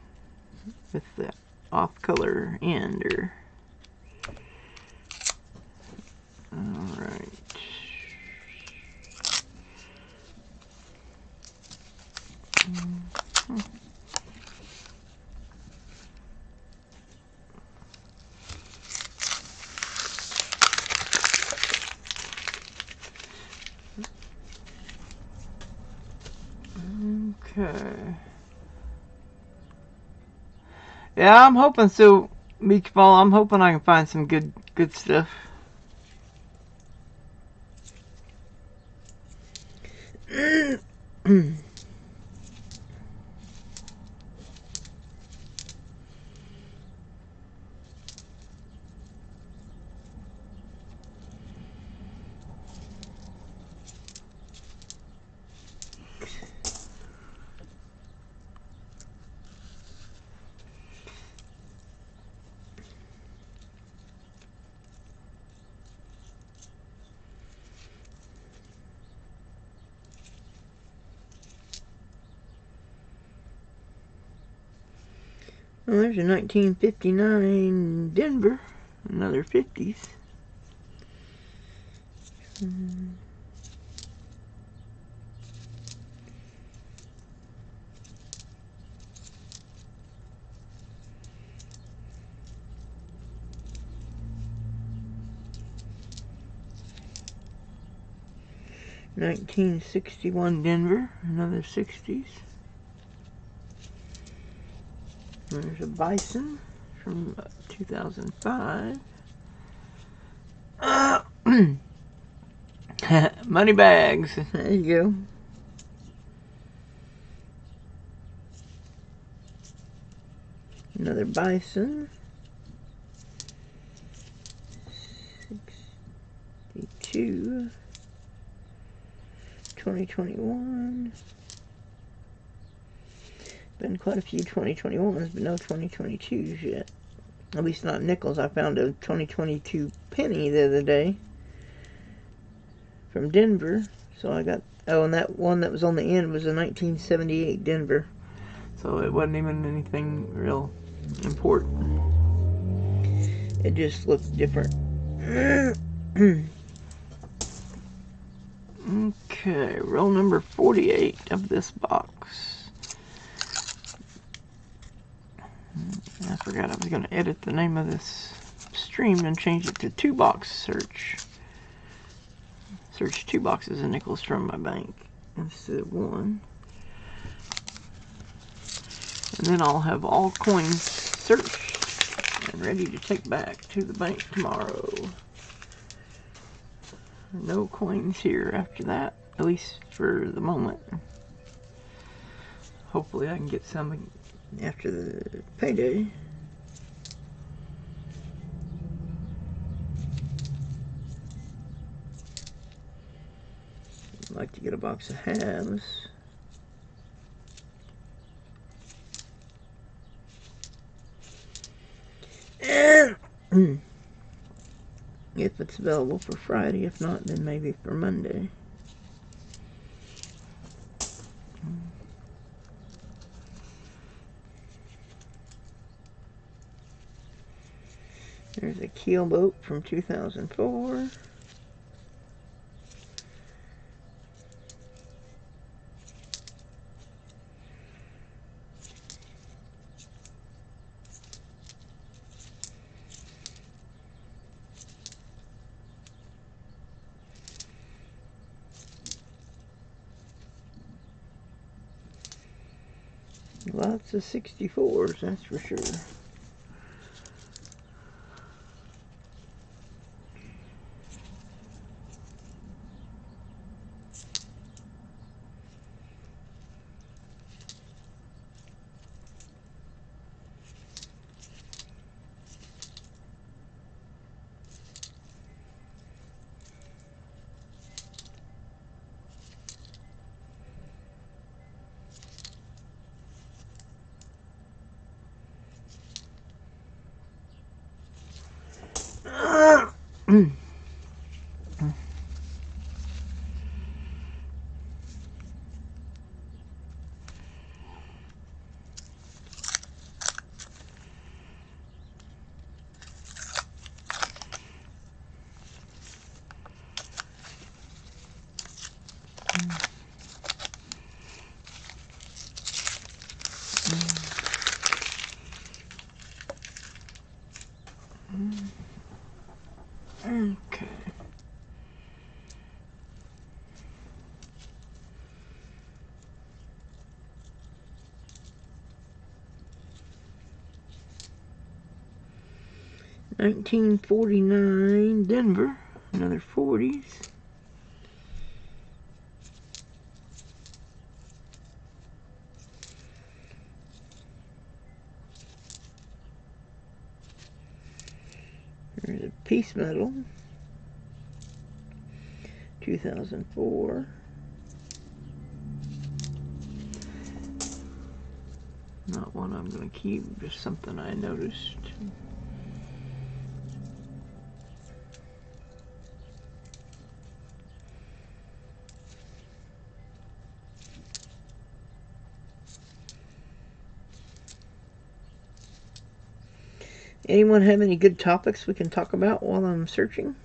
with the off color end. Or alright. Okay. Yeah, I'm hoping so. Beach ball. I'm hoping I can find some good stuff. Well, there's a 1959 Denver, another 50s. 1961 Denver, another 60s. There's a Bison from 2005. Money bags. There you go. Another Bison. 62. 2021. Been quite a few 2021s, but no 2022s yet. At least not nickels. I found a 2022 penny the other day from Denver. So I got, oh, and that one that was on the end was a 1978 Denver. So it wasn't even anything real important. It just looked different. Okay, roll number 48 of this box. I forgot I was going to edit the name of this stream and change it to 2-box search. Search 2 boxes of nickels from my bank instead of 1. And then I'll have all coins searched and ready to take back to the bank tomorrow. No coins here after that, at least for the moment. Hopefully I can get some after the payday. I'd like to get a box of halves. And if it's available for Friday, if not, then maybe for Monday. There's a keelboat from 2004. Lots of 64s, that's for sure. Okay. $19.49 Denver, another 40s. There's a piece metal, 2004. Not one I'm going to keep, just something I noticed. Anyone have any good topics we can talk about while I'm searching?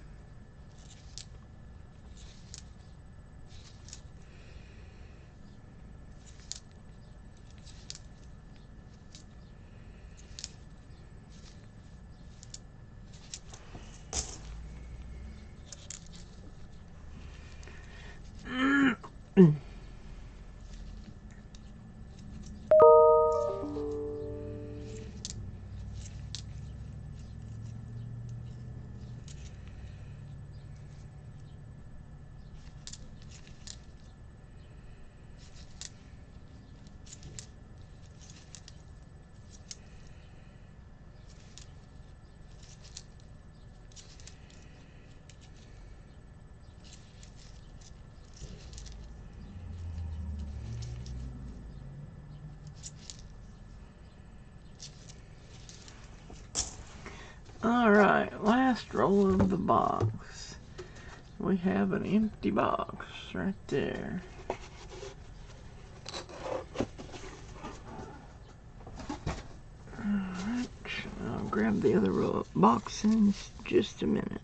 Alright, last roll of the box. We have an empty box right there. Alright, I'll grab the other box in just a minute.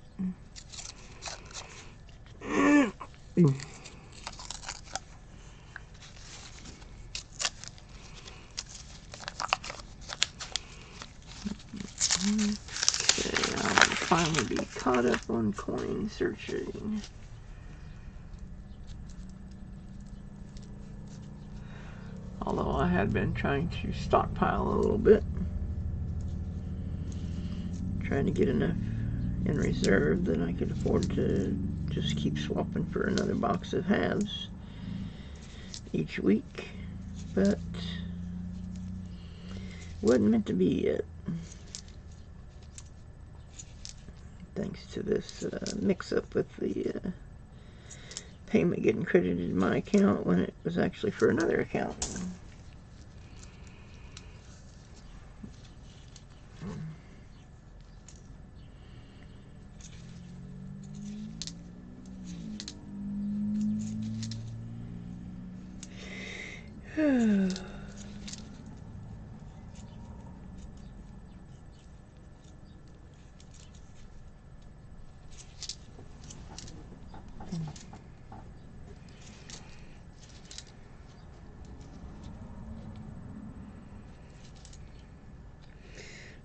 Okay, I'll finally be caught up on coin searching. Although I had been trying to stockpile a little bit. Trying to get enough in reserve that I could afford to just keep swapping for another box of halves each week. But wasn't meant to be yet. Thanks to this mix-up with the payment getting credited to my account when it was actually for another account.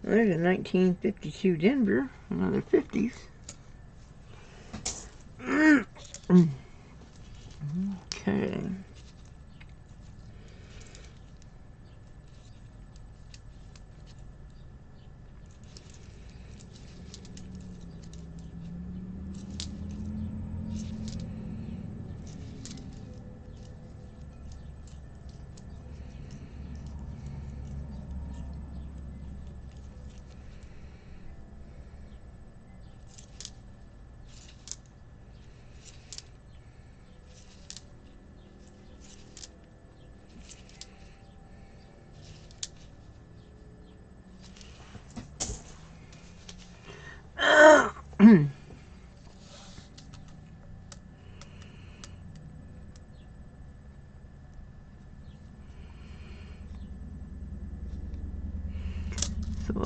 There's a 1952 Denver, another 50s. Okay.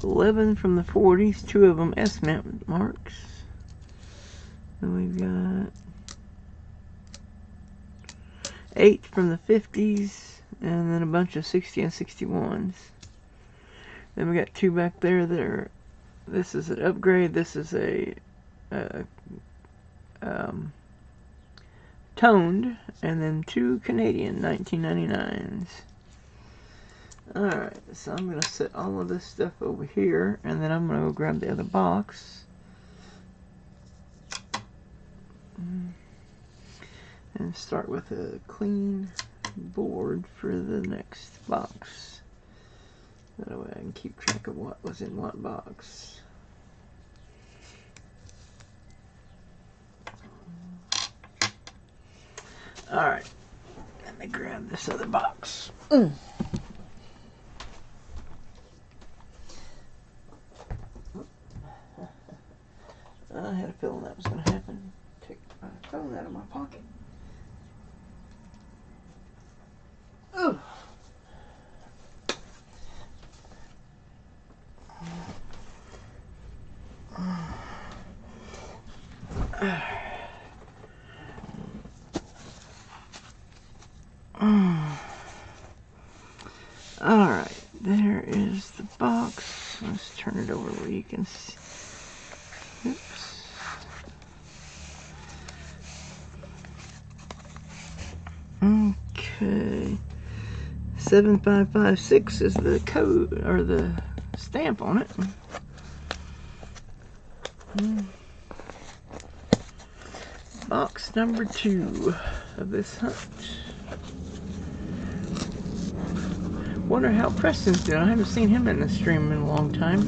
11 from the 40s, 2 of them S-mint marks. Then we've got 8 from the 50s, and then a bunch of 60 and 61s. Then we got 2 back there that are, this is an upgrade, this is a toned, and then 2 Canadian 1999s. Alright, so I'm going to set all of this stuff over here, and then I'm going to go grab the other box. And start with a clean board for the next box. That way I can keep track of what was in what box. Alright, let me grab this other box. I had a feeling that was going to happen. Take my phone out of my pocket. Ugh. Alright, there is the box. Let's turn it over where you can see. Oops. Okay. 7556 is the code, or the stamp on it. Box number 2 of this hunt. Wonder how Preston's doing. I haven't seen him in the stream in a long time.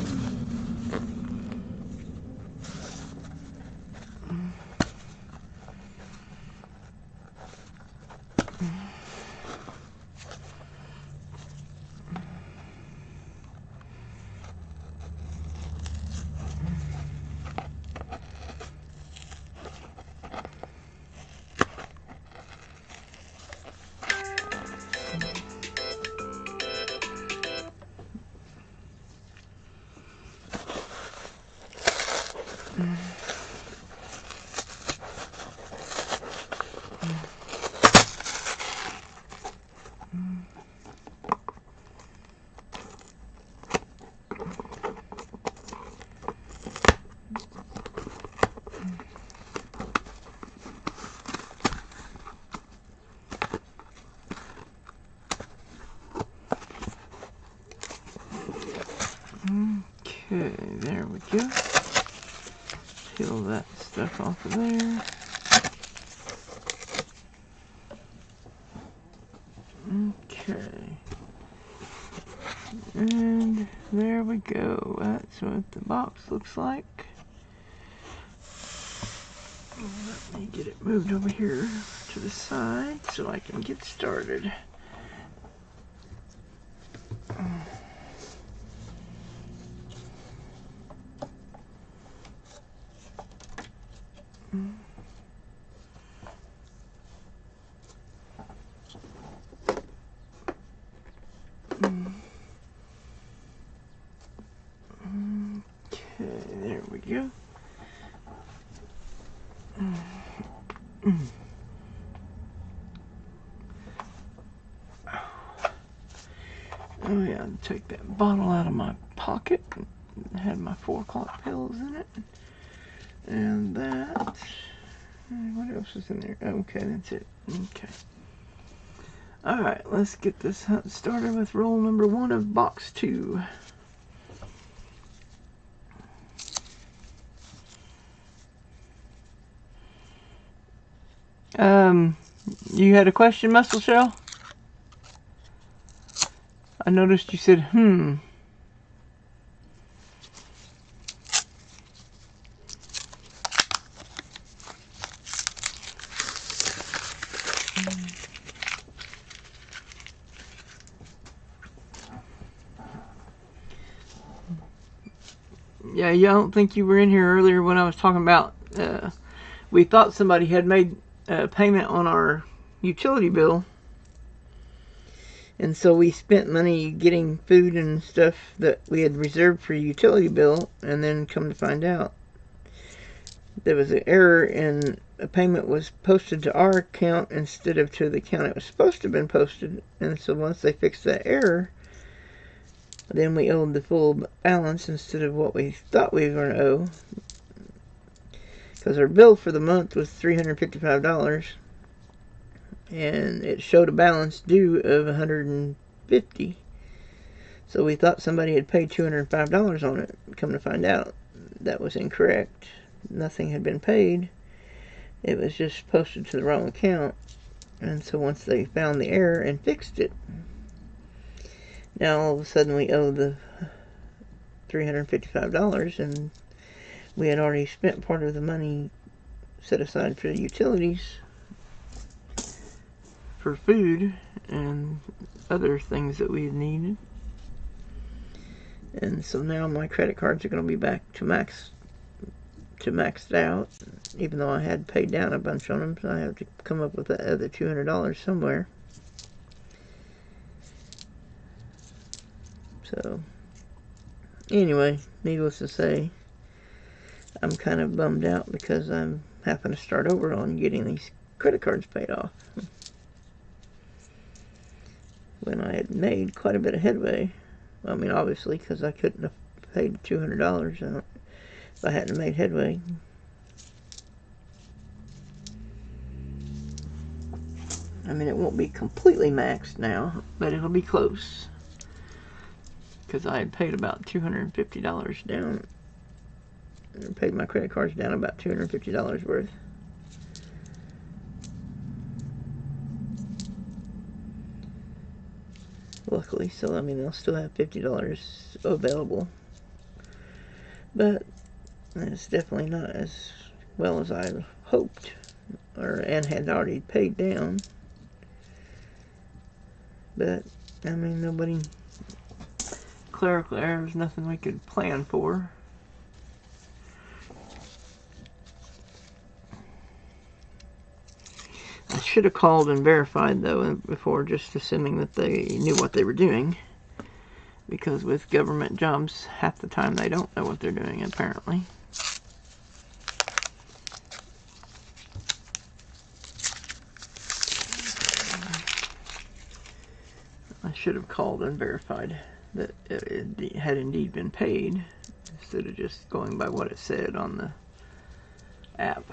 Okay, there we go. Peel that stuff off of there. Okay. And there we go. That's what the box looks like. Let me get it moved over here to the side so I can get started. There we go. Oh yeah, take that bottle out of my pocket. It had my 4 o'clock pills in it. And that. What else is in there? Okay, that's it. Okay. Alright, let's get this hunt started with roll number 1 of box 2. You had a question, Muscle Shell? I noticed you said, Yeah, I don't think you were in here earlier when I was talking about, we thought somebody had made a payment on our utility bill, And so we spent money getting food and stuff that we had reserved for a utility bill, and then come to find out there was an error and a payment was posted to our account instead of to the account it was supposed to have been posted. And so once they fixed that error, then we owed the full balance instead of what we thought we were going to owe. Because our bill for the month was $355, and it showed a balance due of $150. So we thought somebody had paid $205 on it. Come to find out, that was incorrect. Nothing had been paid. It was just posted to the wrong account. And so once they found the error and fixed it, now all of a sudden we owe the $355, and we had already spent part of the money set aside for the utilities, for food and other things that we had needed. And so now my credit cards are going to be back to maxed out, even though I had paid down a bunch on them. So I have to come up with that other $200 somewhere. So anyway, needless to say, I'm kind of bummed out because I'm having to start over on getting these credit cards paid off, when I had made quite a bit of headway. I mean, obviously, because I couldn't have paid $200 if I hadn't made headway. I mean, it won't be completely maxed now, but it'll be close, because I had paid about $250 down. I paid my credit cards down about $250 worth. Luckily, so I mean, they'll still have $50 available, but it's definitely not as well as I hoped, and had already paid down. But I mean, clerical error is nothing we could plan for. I should have called and verified, though, before just assuming that they knew what they were doing. Because with government jobs, half the time they don't know what they're doing, apparently. I should have called and verified that it had indeed been paid, instead of just going by what it said on the app.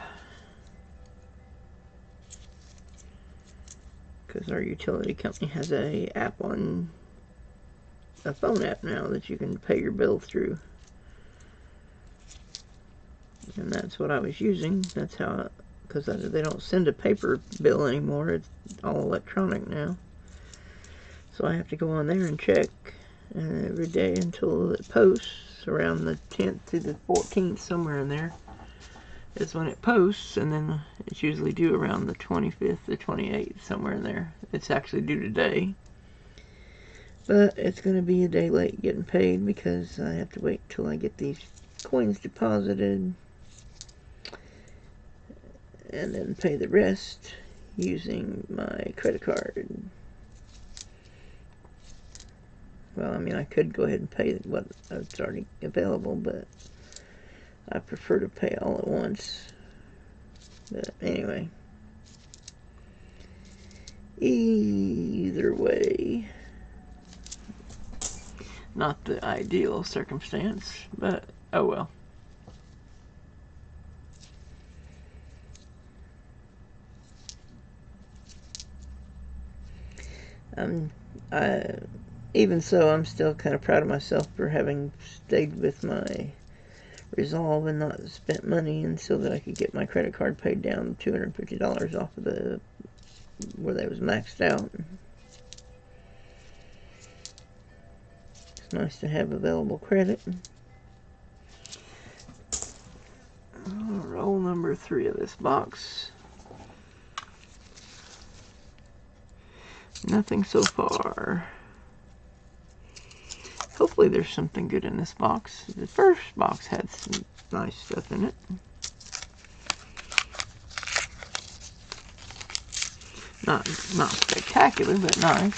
Because our utility company has a phone app now that you can pay your bill through, and that's what I was using. That's how, because they don't send a paper bill anymore. It's all electronic now, so I have to go on there and check every day until it posts. Around the 10th to the 14th, somewhere in there is when it posts, and then it's usually due around the 25th or 28th, somewhere in there. It's actually due today, but it's going to be a day late getting paid because I have to wait till I get these coins deposited and then pay the rest using my credit card. Well, I mean, I could go ahead and pay what's already available, but I prefer to pay all at once. But anyway, either way, not the ideal circumstance, but oh well. Even so, I'm still kind of proud of myself for having stayed with my resolve and not spent money, and so that I could get my credit card paid down $250 off of where they was maxed out. It's nice to have available credit. Roll number 3 of this box. Nothing so far. Hopefully there's something good in this box. The first box had some nice stuff in it. Not spectacular, but nice.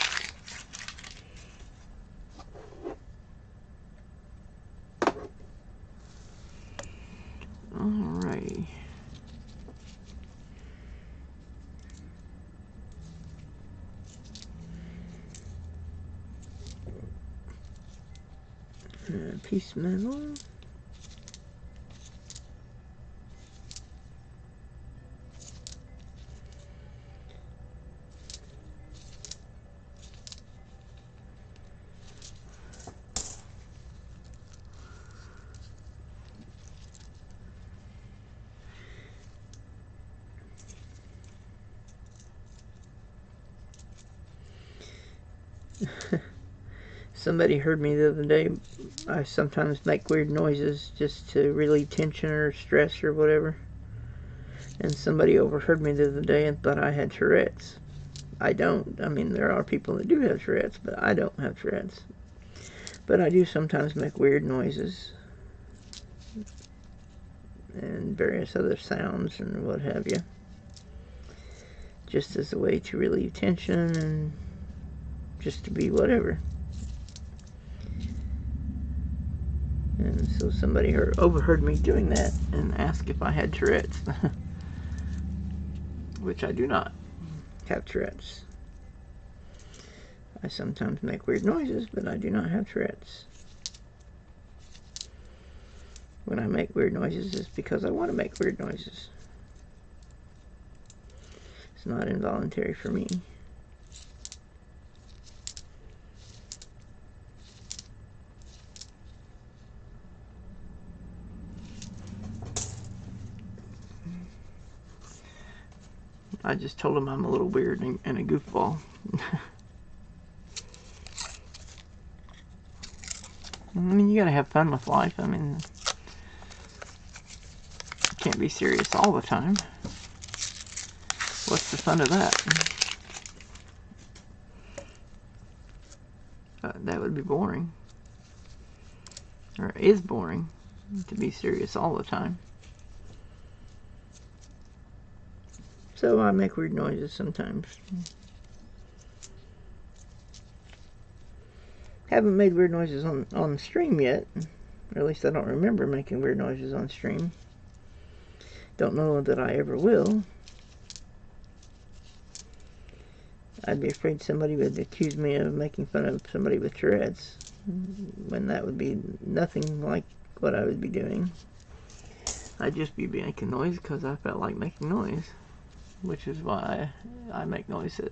Piece metal. Somebody heard me the other day. I sometimes make weird noises just to relieve tension or stress or whatever. And somebody overheard me the other day and thought I had Tourette's. I don't. I mean, there are people that do have Tourette's, but I don't have Tourette's. But I do sometimes make weird noises and various other sounds and what have you, just as a way to relieve tension and just to be whatever. And so somebody overheard me doing that and asked if I had Tourette's, which I do not have Tourette's. I sometimes make weird noises, but I do not have Tourette's. When I make weird noises, it's because I want to make weird noises. It's not involuntary for me. I just told him I'm a little weird and a goofball. I mean, you gotta have fun with life. I mean, you can't be serious all the time. What's the fun of that? That would be boring. Or it is boring to be serious all the time. So I make weird noises sometimes. Haven't made weird noises on stream yet. Or at least I don't remember making weird noises on stream. Don't know that I ever will. I'd be afraid somebody would accuse me of making fun of somebody with Tourette's, when that would be nothing like what I would be doing. I'd just be making noise because I felt like making noise, which is why I make noises.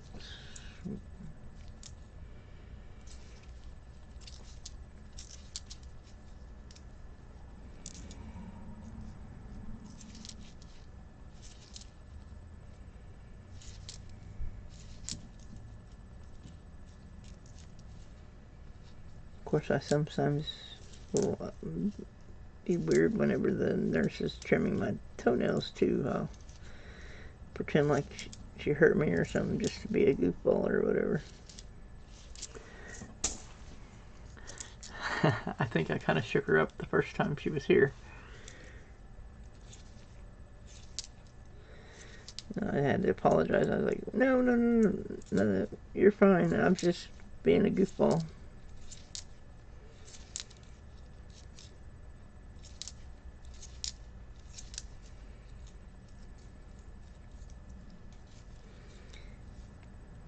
Of course, I sometimes will be weird whenever the nurse is trimming my toenails too. I'll pretend like she hurt me or something just to be a goofball or whatever. I think I kind of shook her up the first time she was here. I had to apologize. I was like, no, you're fine. I'm just being a goofball.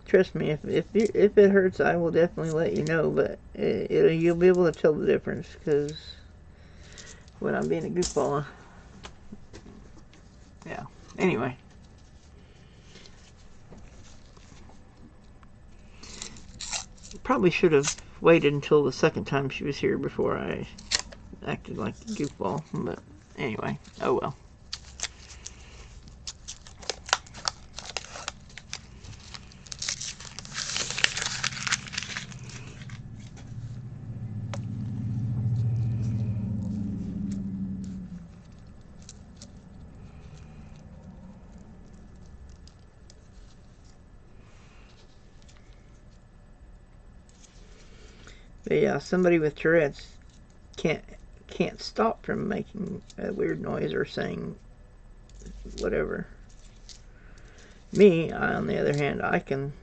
Trust me, if it hurts, I will definitely let you know, but you'll be able to tell the difference, because when I'm being a goofball, yeah. Anyway. Probably should have waited until the second time she was here before I acted like a goofball, but anyway, oh well. But yeah, somebody with Tourette's can't stop from making a weird noise or saying whatever. Me, on the other hand, I can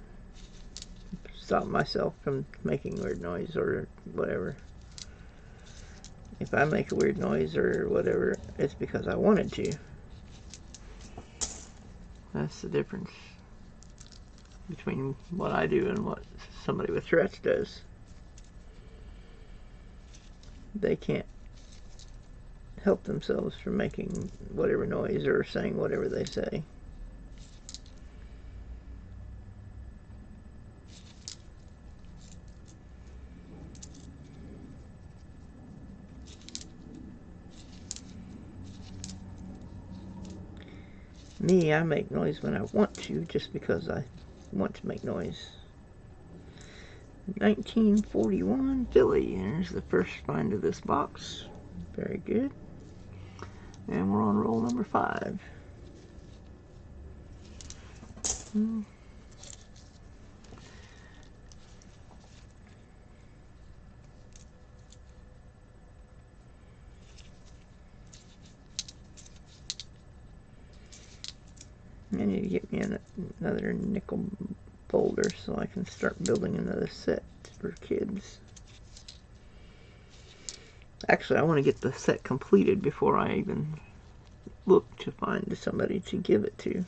stop myself from making weird noise or whatever. If I make a weird noise or whatever, it's because I wanted to. That's the difference between what I do and what somebody with Tourette's does. they can't help themselves from making whatever noise or saying whatever they say. Me, I make noise when I want to, just because I want to make noise. 1941 Philly. There's the first find of this box. Very good. And we're on roll number 5. And I need to get me another nickel folder so I can start building another set for kids. Actually, I want to get the set completed before I even look to find somebody to give it to.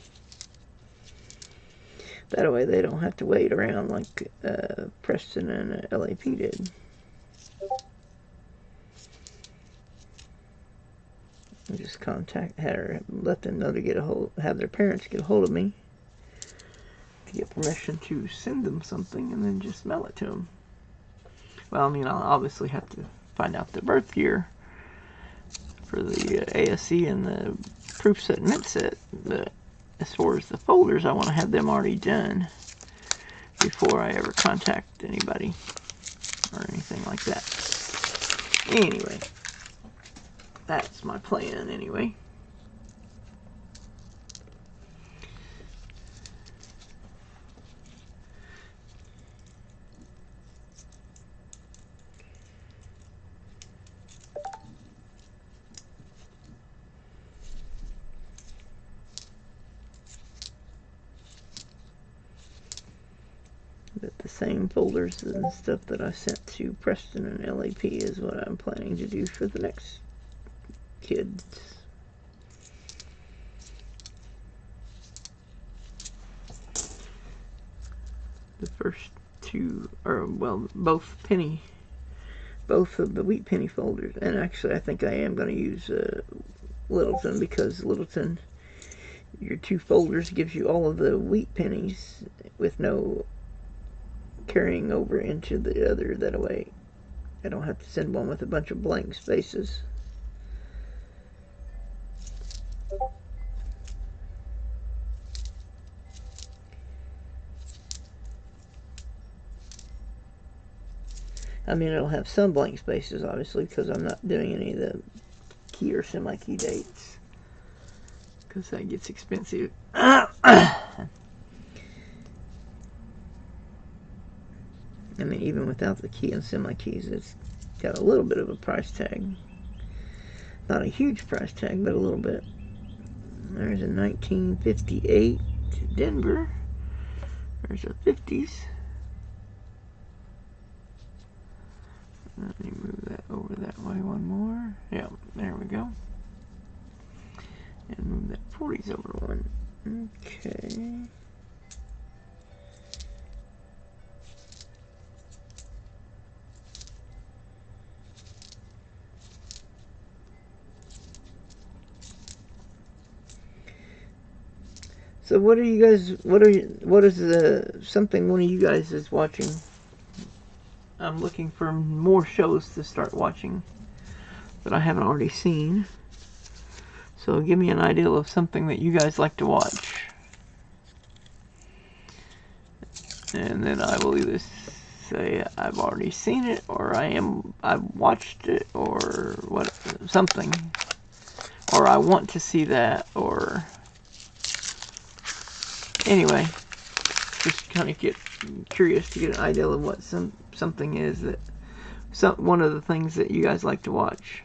That way they don't have to wait around like Preston and LAP did. I just let them know to have their parents get a hold of me to get permission to send them something, and then just mail it to them. Well, I mean, I'll obviously have to find out the birth year for the ASC and the proof set and mint set, but as far as the folders, I want to have them already done before I ever contact anybody or anything like that. Anyway, that's my plan anyway. But the same folders and stuff that I sent to Preston and LAP is what I'm planning to do for the next kids. The first two are, well, both of the wheat penny folders, and actually I think I am going to use Littleton, because Littleton, your 2 folders gives you all of the wheat pennies with no carrying over into the other. That way I don't have to send one with a bunch of blank spaces. I mean, it'll have some blank spaces, obviously, because I'm not doing any of the key or semi-key dates, because that gets expensive. I mean, even without the key and semi-keys, it's got a little bit of a price tag. Not a huge price tag, but a little bit. There's a 1958 Denver. There's a 50s. Let me move that over that way one more. Yeah, there we go. And move that 40s over one. Okay. So what are you guys, what is something one of you guys is watching? I'm looking for more shows to start watching that I haven't already seen. So give me an idea of something that you guys like to watch. And then I will either say I've already seen it, or I've watched it, or what, something. Or I want to see that, or anyway, just kind of get curious to get an idea of what something is that one of the things that you guys like to watch.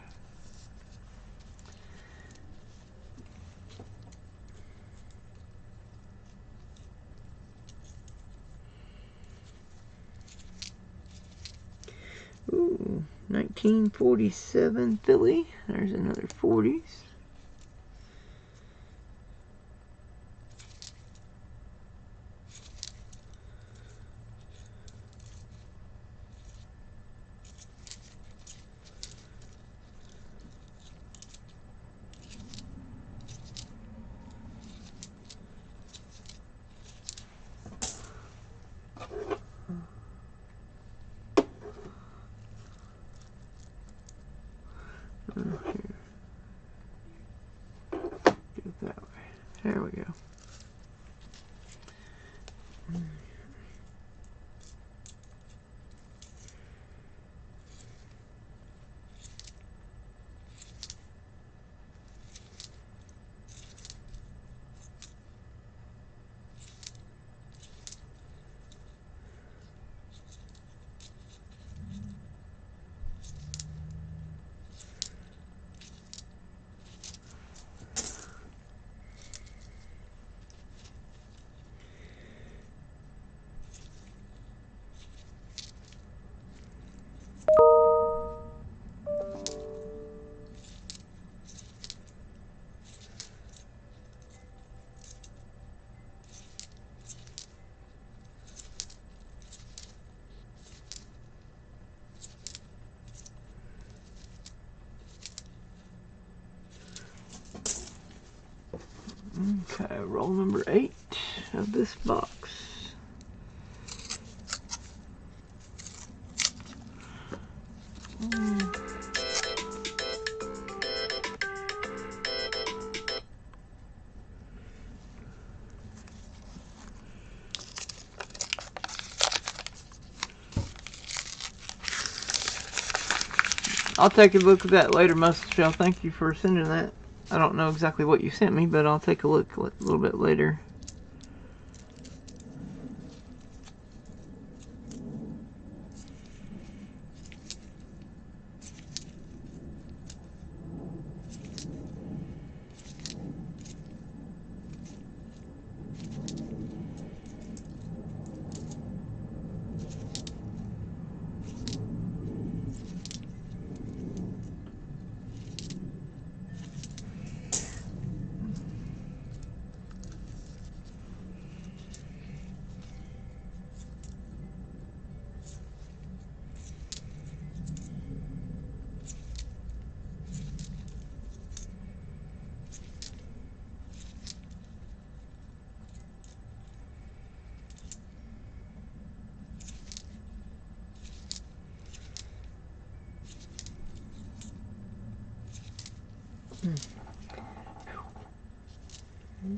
Ooh, 1947 Philly. There's another 40s. Roll number 8 of this box. I'll take a look at that later, Muscle. Thank you for sending that. I don't know exactly what you sent me, but I'll take a look a little bit later.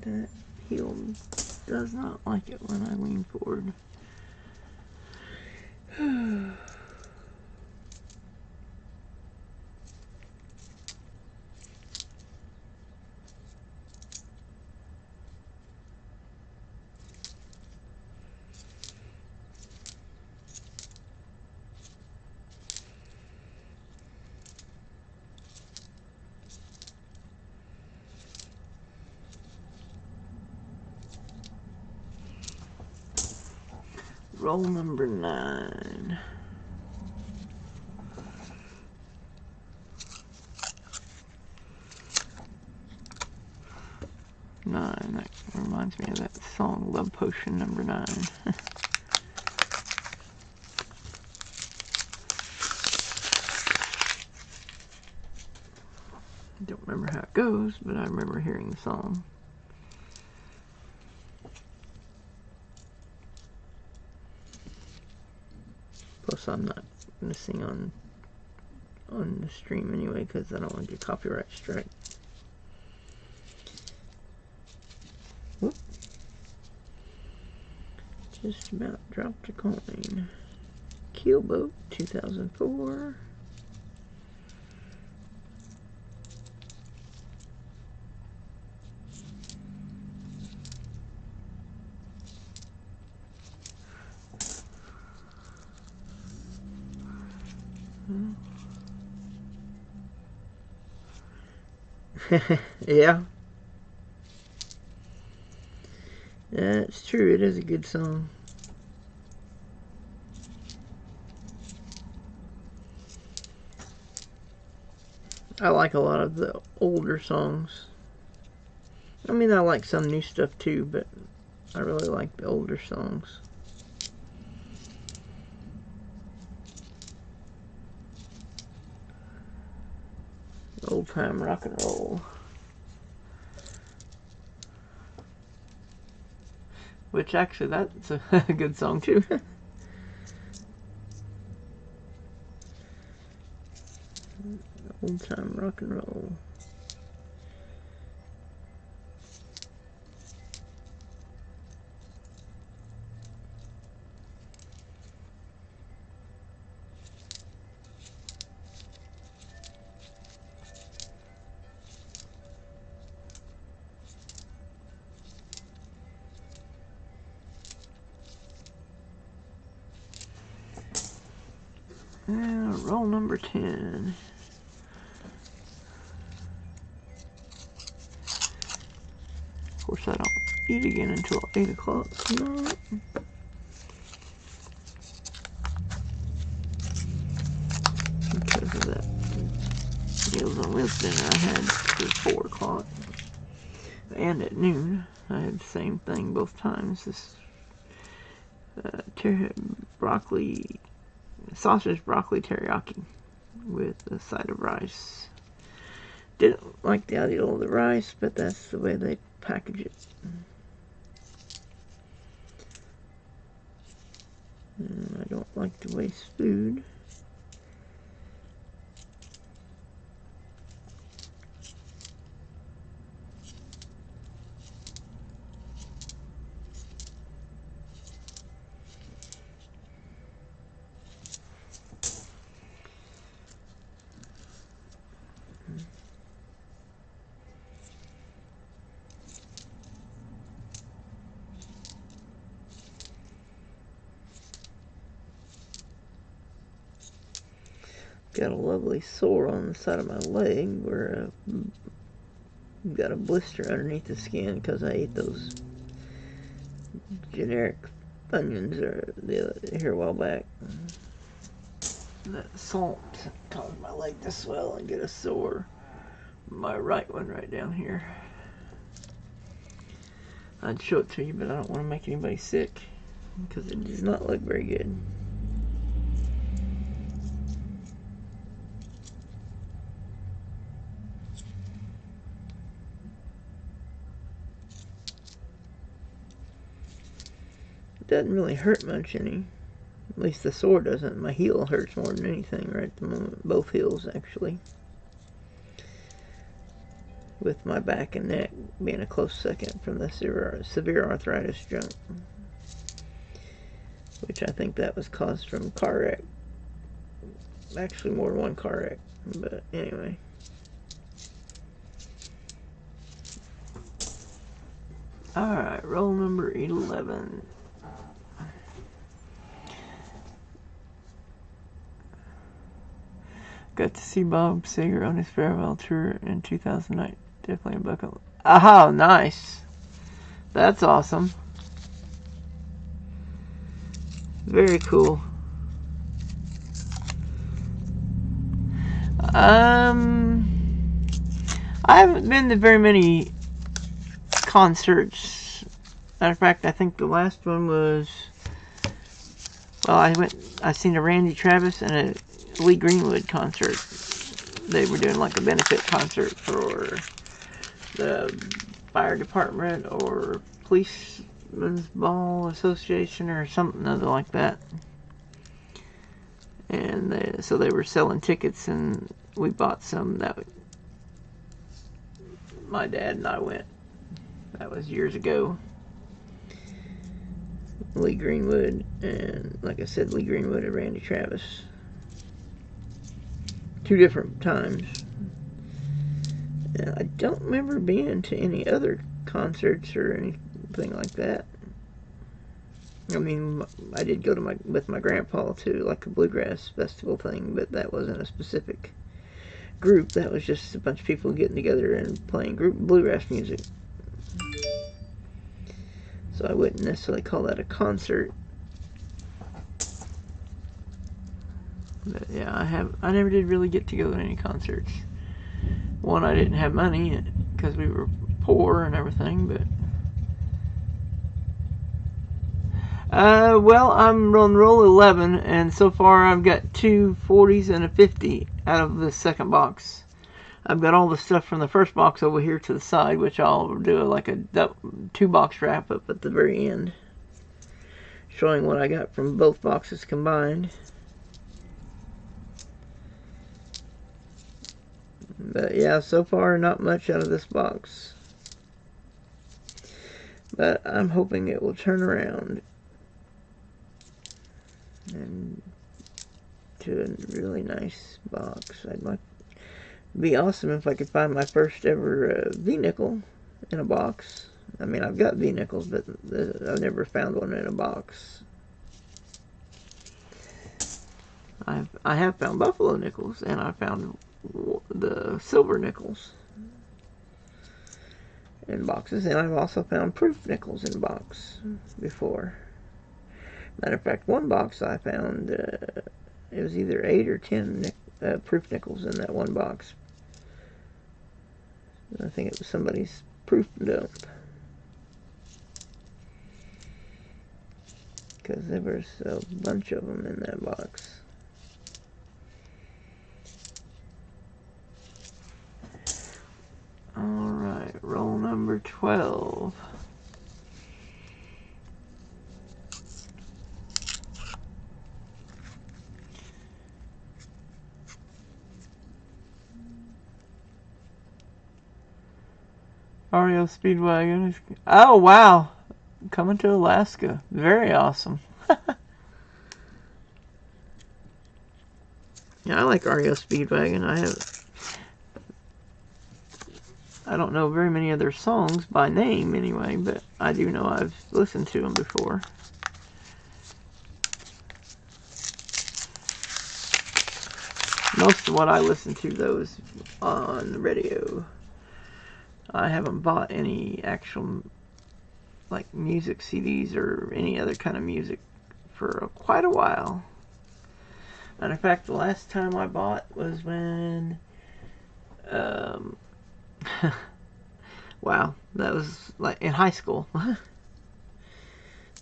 That heel does not like it when I lean forward. Roll number 9. That reminds me of that song, Love Potion number 9. Don't remember how it goes, but I remember hearing the song. Plus, I'm not going to sing on the stream anyway, because I don't want to get copyright strike. Whoop. Just about dropped a coin. Keelboat, 2004. Yeah. That's true, it is a good song. I like a lot of the older songs. I mean, I like some new stuff too, but I really like the older songs. Old time rock and roll. Which actually, that's a good song too. Old time rock and roll. Roll number 10. Of course, I don't eat again until 8 o'clock tonight. Because of that Meals on Wheels dinner I had for 4 o'clock. And at noon, I had the same thing both times. This sausage broccoli teriyaki with a side of rice. Didn't like the idea of the rice, but that's the way they package it. And I don't like to waste food. Got a lovely sore on the side of my leg where I've got a blister underneath the skin because I ate those generic onions here a while back. That salt caused my leg to swell and get a sore. My right one right down here. I'd show it to you, but I don't want to make anybody sick because it does not look very good. Doesn't really hurt much any. At least the sore doesn't. My heel hurts more than anything right at the moment. Both heels, actually. With my back and neck being a close second from the severe arthritis junk. Which I think that was caused from car wreck. Actually, more than one car wreck. But anyway. Alright, roll number 11. Got to see Bob Seger on his farewell tour in 2009. Definitely a bucket list. Aha, nice. That's awesome. Very cool. I haven't been to very many concerts. Matter of fact, I think the last one was, well, I seen a Randy Travis and a Lee Greenwood concert. They were doing like a benefit concert for the fire department or policeman's ball association or something other like that. And so they were selling tickets, and we bought some. My dad and I went. That was years ago. Lee Greenwood, and like I said, Lee Greenwood and Randy Travis. 2 different times. And I don't remember being to any other concerts or anything like that. I mean, I did go to with my grandpa to like a bluegrass festival thing, but that wasn't a specific group. That was just a bunch of people getting together and playing group bluegrass music. So I wouldn't necessarily call that a concert. But yeah, I never did really get to go to any concerts. One, I didn't have money because we were poor and everything, but well, I'm on roll 11, and so far I've got 2 40s and a 50 out of the second box. I've got all the stuff from the first box over here to the side, which I'll do like a 2-box wrap up at the very end, showing what I got from both boxes combined. But yeah, so far not much out of this box. But I'm hoping it will turn around and to a really nice box. It'd be awesome if I could find my first ever V-nickel in a box. I mean, I've got V-nickels, but I've never found one in a box. I have found buffalo nickels, and I found the silver nickels in boxes, and I've also found proof nickels in box before. Matter of fact, one box I found, it was either 8 or 10 proof nickels in that one box. I think it was somebody's proof dump, because there was a bunch of them in that box. Alright, roll number number 12. REO Speedwagon. Oh, wow. Coming to Alaska. Very awesome. Yeah, I like REO Speedwagon. I don't know very many of their songs by name anyway, but I do know I've listened to them before. Most of what I listen to, though, is on the radio. I haven't bought any actual, like, music CDs or any other kind of music for quite a while. Matter of fact, the last time I bought was when, wow, that was like in high school.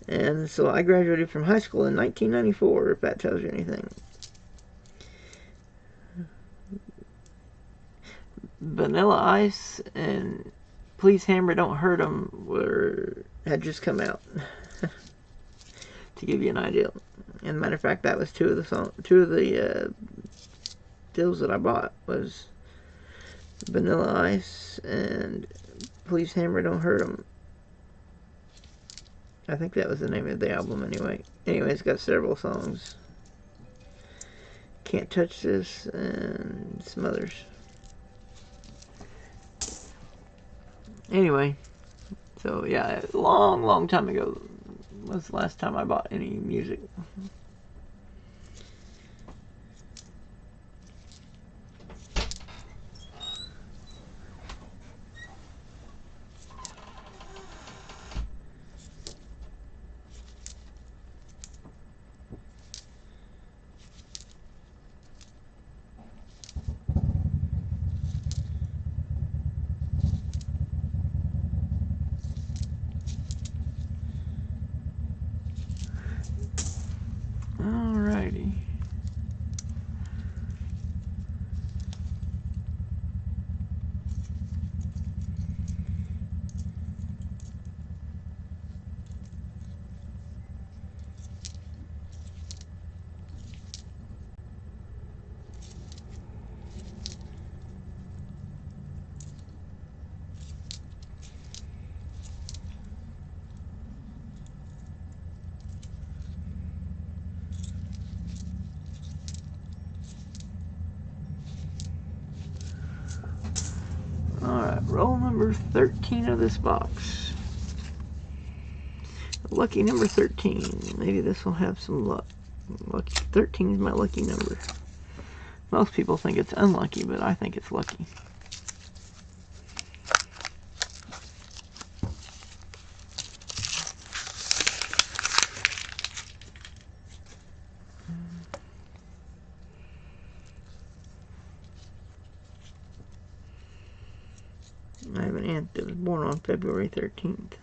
And so I graduated from high school in 1994, if that tells you anything. Vanilla Ice and Please Hammer Don't Hurt 'Em had just come out. To give you an idea. And matter of fact, that was two of the deals that I bought was Vanilla Ice and Please Hammer Don't Hurt 'Em. I think that was the name of the album anyway. Anyway, it's got several songs. Can't Touch This and some others. Anyway, so yeah, a long time ago was the last time I bought any music. Alrighty. Alright, roll number 13 of this box. Lucky number 13. Maybe this will have some luck. Lucky 13 is my lucky number. Most people think it's unlucky, but I think it's lucky. I have an aunt that was born on February 13th,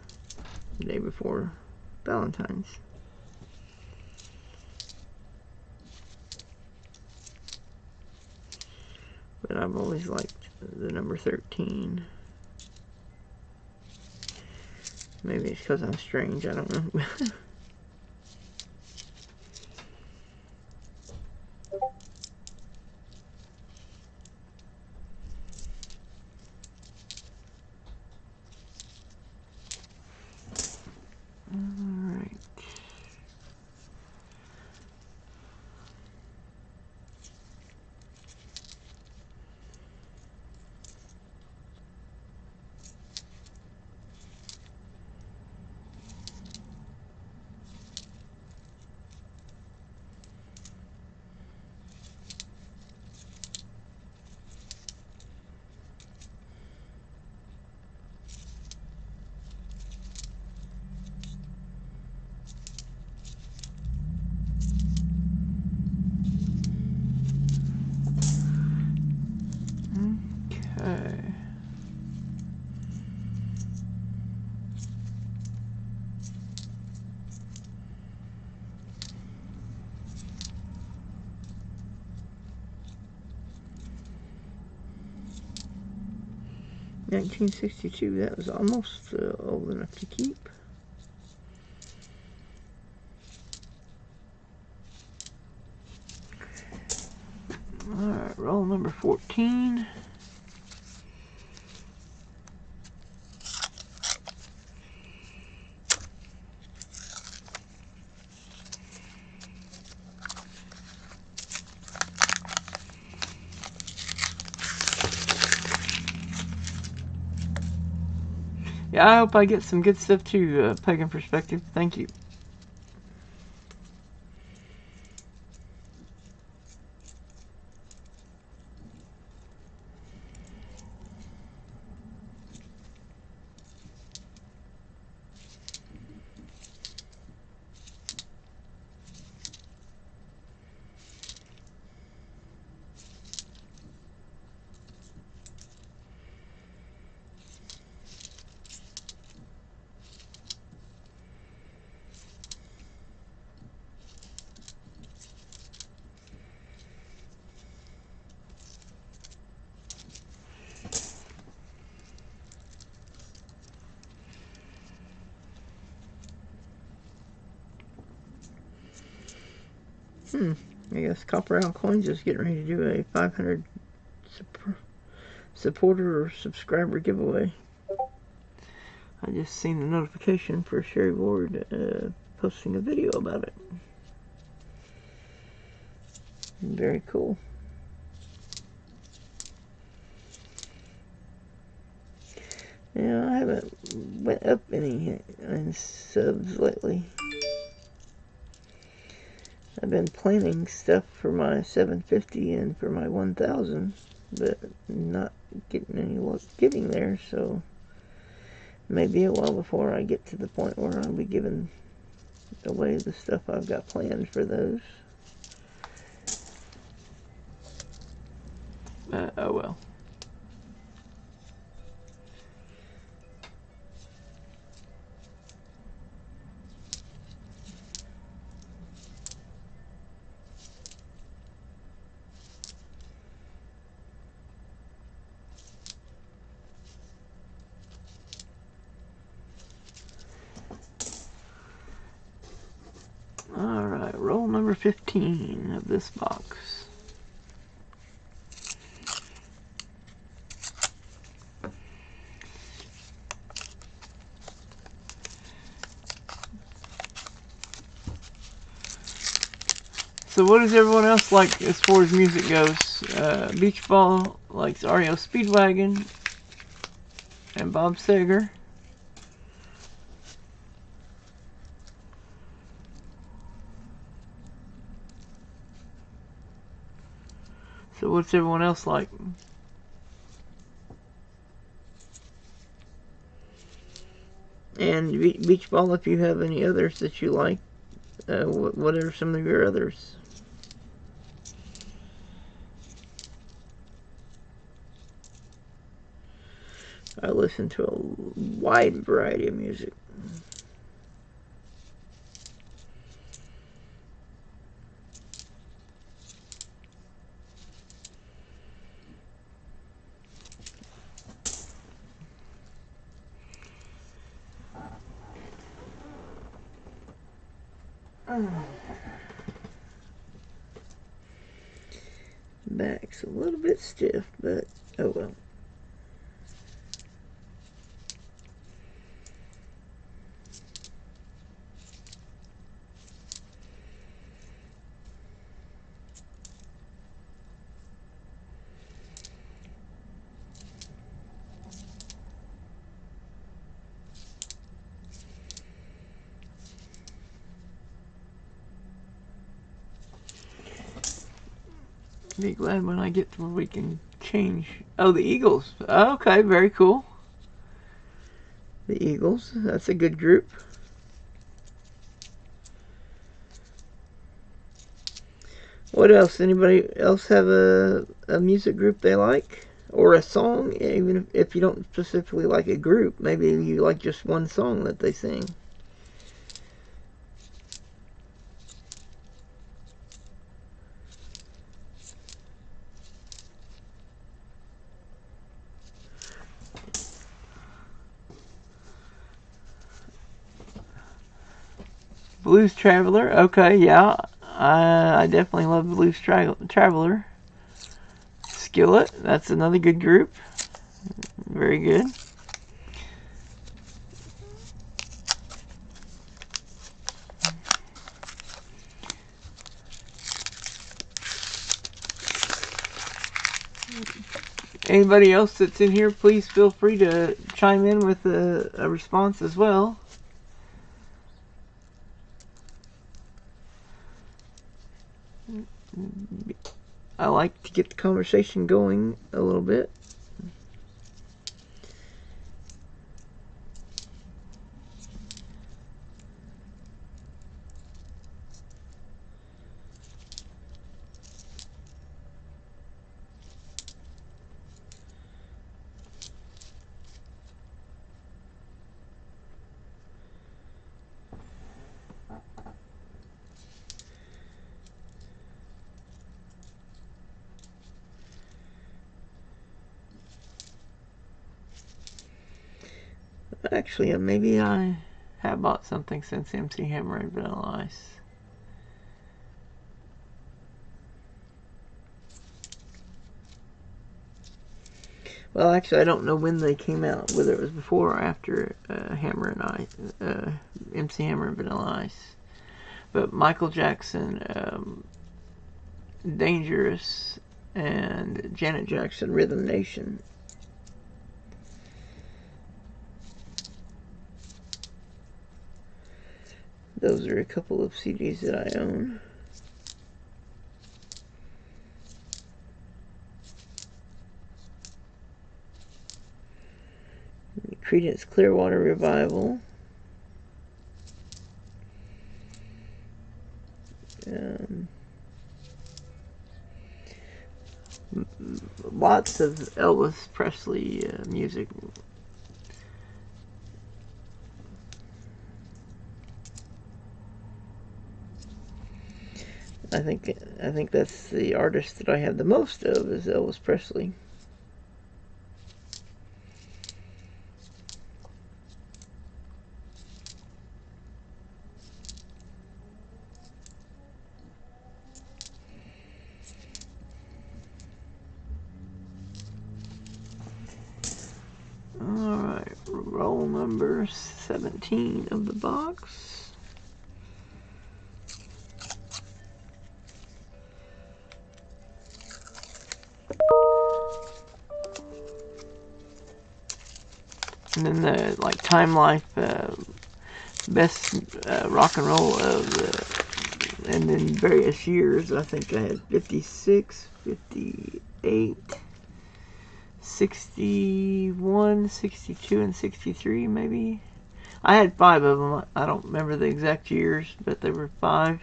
the day before Valentine's. But I've always liked the number 13. Maybe it's because I'm strange, I don't know. Alright. 1962. That was almost old enough to keep. Alright, roll number 14. Yeah, I hope I get some good stuff too, Pagan Perspective. Thank you. I guess Copper Owl Coins is getting ready to do a 500 supporter or subscriber giveaway. I just seen the notification for Sherry Ward posting a video about it. Very cool. Yeah, I haven't went up any in subs lately. I've been planning stuff for my 750 and for my 1000, but not getting any luck getting there, so maybe a while before I get to the point where I'll be giving away the stuff I've got planned for those. Oh well. Alright, roll number 15 of this box. So what does everyone else like as far as music goes? Beach Ball likes REO Speedwagon and Bob Seger. So what's everyone else like? And Beach Ball, if you have any others that you like, what are some of your others? I listen to a wide variety of music. Back's a little bit stiff, but oh well. Be glad when I get to where we can change. Oh, the Eagles. Okay, very cool. The Eagles. That's a good group. What else? Anybody else have a music group they like? Or a song? Even if you don't specifically like a group, maybe you like just one song that they sing. Blues Traveler. Okay, yeah. I definitely love Blues Traveler. Skillet. That's another good group. Very good. Anybody else that's in here, please feel free to chime in with a response as well. I like to get the conversation going a little bit. Actually, maybe I have bought something since MC Hammer and Vanilla Ice. Well, actually, I don't know when they came out, whether it was before or after Hammer and Ice, MC Hammer and Vanilla Ice. But Michael Jackson, Dangerous, and Janet Jackson, Rhythm Nation. Those are a couple of CDs that I own. Creedence Clearwater Revival. Lots of Elvis Presley music. I think that's the artist that I have the most of is Elvis Presley. Alright, roll number 17 of the box. And then the Time Life best rock and roll of and then various years. I think I had 56, 58, 61, 62, and 63 maybe. I had 5 of them. I don't remember the exact years, but there were 5.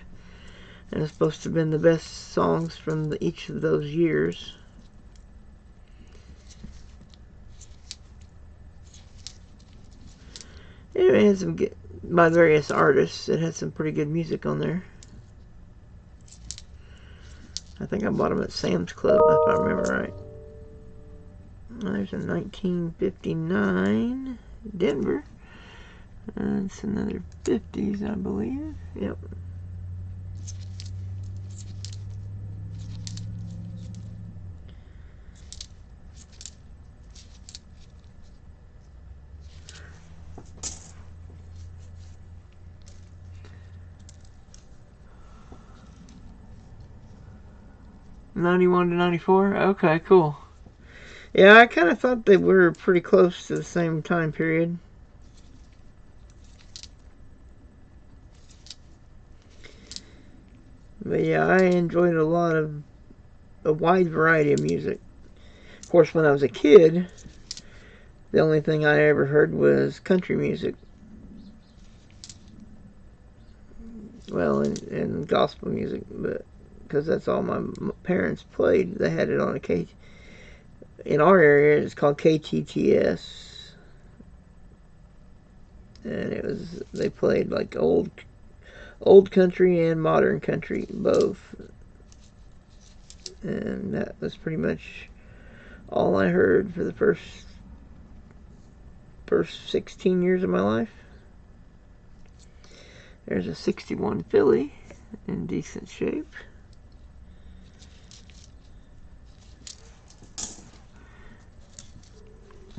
And it's supposed to have been the best songs from each of those years. Anyway, it had some by various artists. It had some pretty good music on there. I think I bought them at Sam's Club, if I remember right. There's a 1959 Denver. It's another 50s, I believe. Yep. '91 to '94. Okay, cool. Yeah, I kind of thought they were pretty close to the same time period. But yeah, I enjoyed a wide variety of music. Of course, when I was a kid, the only thing I ever heard was country music. Well, and gospel music, but because that's all my parents played. They had it on in our area, it's called KTTS. And they played like old country and modern country, both. And that was pretty much all I heard for the first 16 years of my life. There's a 61 Philly in decent shape.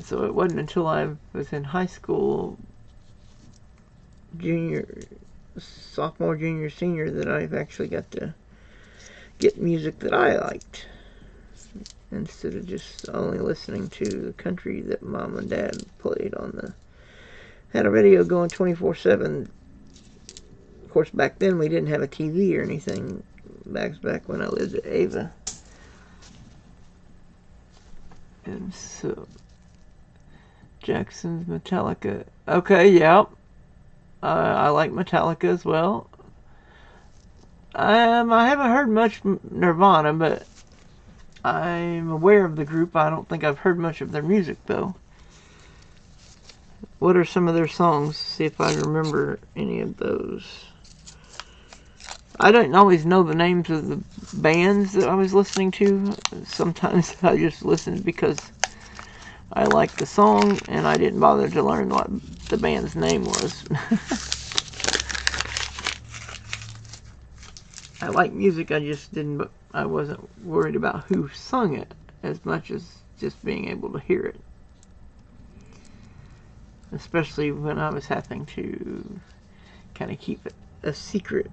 So it wasn't until I was in high school, sophomore, junior, senior, that I've actually got to get music that I liked, instead of just only listening to the country that Mom and Dad played on the... Had a radio going 24/7. Of course, back then we didn't have a TV or anything. Back when I lived at Ava. And so, Jackson's Metallica. Okay, yeah. I like Metallica as well. I haven't heard much Nirvana, but I'm aware of the group. I don't think I've heard much of their music, though. What are some of their songs? See if I remember any of those. I don't always know the names of the bands that I was listening to. Sometimes I just listened because I liked the song and I didn't bother to learn what the band's name was. I like music, I wasn't worried about who sung it as much as just being able to hear it. Especially when I was having to kind of keep it a secret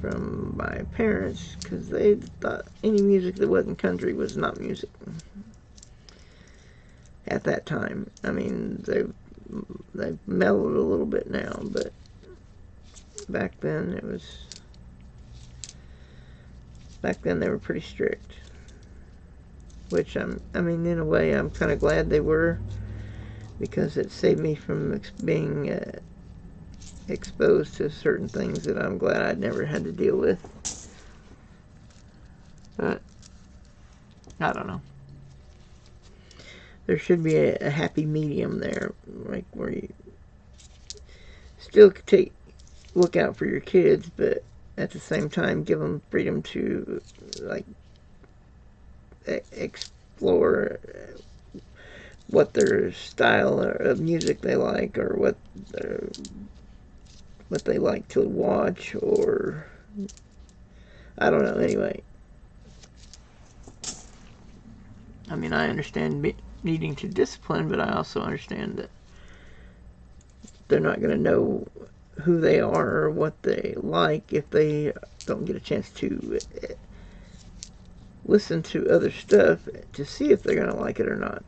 from my parents, because they thought any music that wasn't country was not music at that time. I mean, they've mellowed a little bit now, but back then they were pretty strict. Which I mean, in a way, I'm kind of glad they were, because it saved me from being exposed to certain things that I'm glad I'd never had to deal with. But I don't know. There should be a happy medium there, like where you still look out for your kids, but at the same time give them freedom to like explore what their style of music they like, or what they like to watch, or I don't know. Anyway, I mean, I understand needing to discipline, but I also understand that they're not going to know who they are or what they like if they don't get a chance to listen to other stuff to see if they're going to like it or not.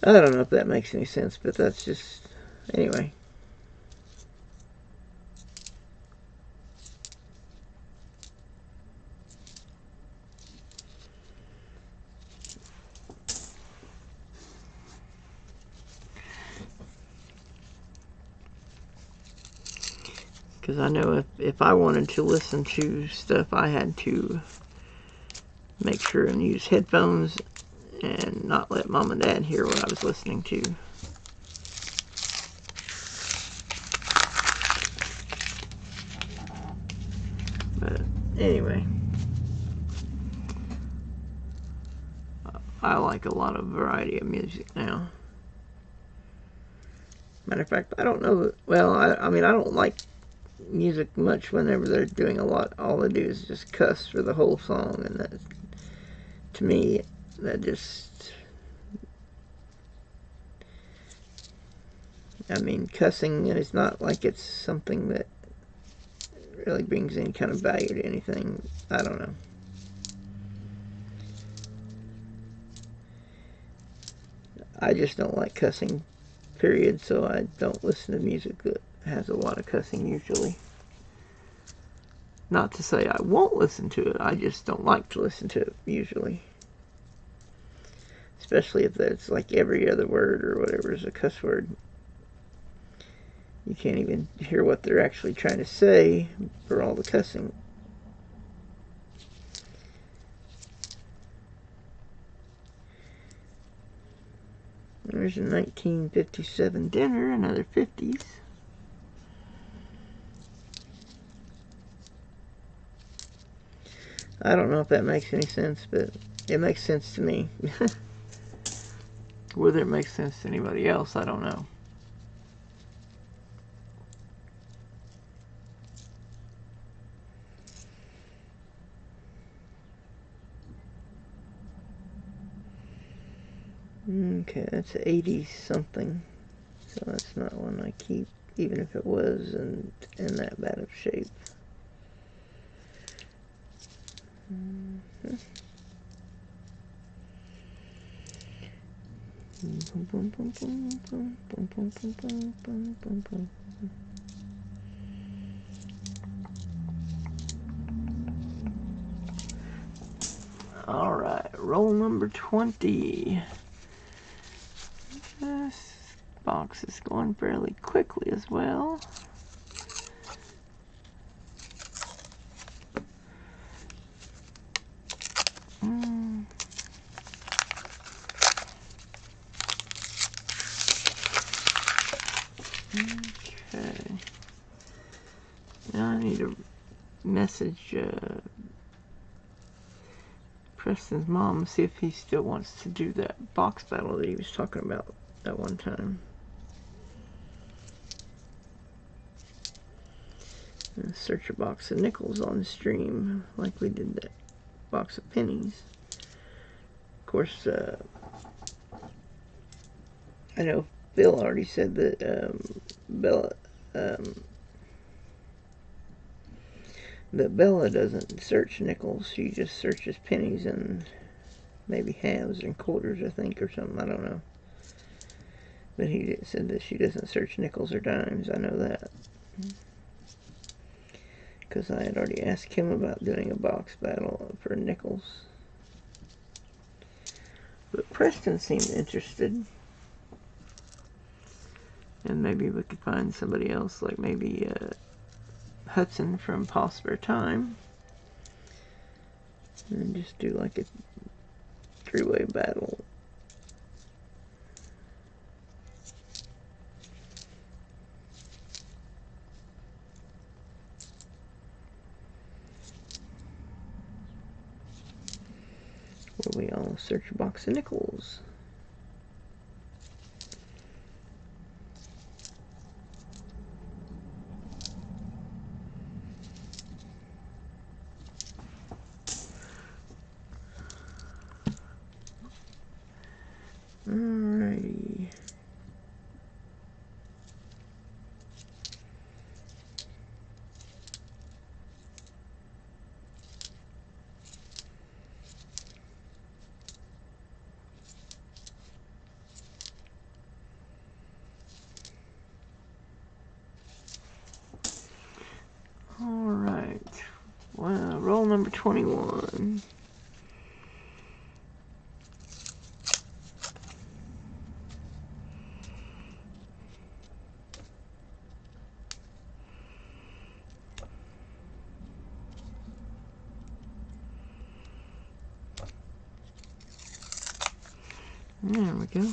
I don't know if that makes any sense, but that's just... Anyway. Because I know if I wanted to listen to stuff, I had to make sure and use headphones and not let Mom and Dad hear what I was listening to. But anyway, I like a lot of variety of music now. Matter of fact, I don't know. Well, I mean, I don't like music much whenever they're doing a lot. All they do is just cuss for the whole song, and that, to me, that just... I mean, cussing is not like it's something that really brings any kind of value to anything. I don't know. I just don't like cussing, period, so I don't listen to music that has a lot of cussing usually. Not to say I won't listen to it, I just don't like to listen to it usually. Especially if it's like every other word or whatever is a cuss word. You can't even hear what they're actually trying to say for all the cussing. There's a 1957 dinner, another 50s. I don't know if that makes any sense, but it makes sense to me. Whether it makes sense to anybody else, I don't know. Okay, that's 80 something. So that's not one I keep, even if it was in that bad of shape. Alright, roll number 20. This box is going fairly quickly as well. Okay. Now I need to message Preston's mom, see if he still wants to do that box battle that he was talking about that one time. Search a box of nickels on the stream like we did that box of pennies. Of course, I know Bill already said that Bella doesn't search nickels. She just searches pennies and maybe halves and quarters, I think, or something. I don't know. But he said that she doesn't search nickels or dimes. I know that, because I had already asked him about doing a box battle for nickels. But Preston seemed interested. And maybe we could find somebody else, like maybe Hudson from Paw Spare Time, and just do like a three-way battle. Where we all search a box of nickels. Alrighty. Alright. Well, roll number 21. There we go.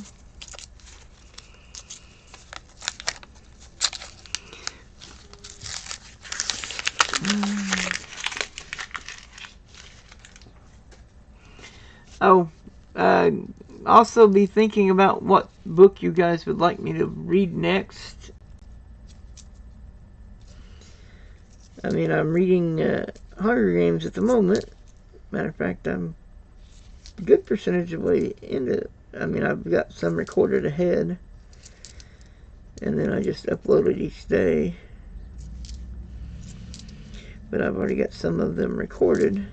Oh, also be thinking about what book you guys would like me to read next. I mean, I'm reading Hunger Games at the moment. Matter of fact, I'm a good percentage of the way into it. I mean, I've got some recorded ahead, and then I just upload it each day. But I've already got some of them recorded.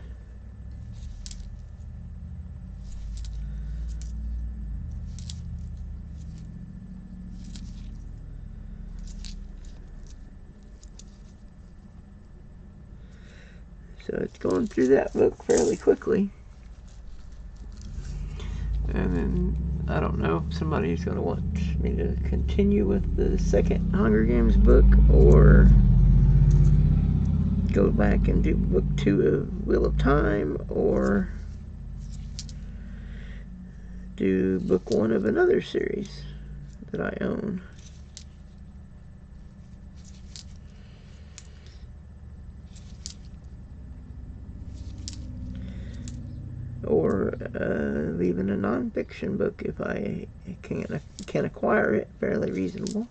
So it's going through that book fairly quickly. And then, I don't know if somebody's going to want me to continue with the second Hunger Games book, or go back and do book 2 of Wheel of Time, or do book 1 of another series that I own. Or even a non-fiction book if I can acquire it fairly reasonable.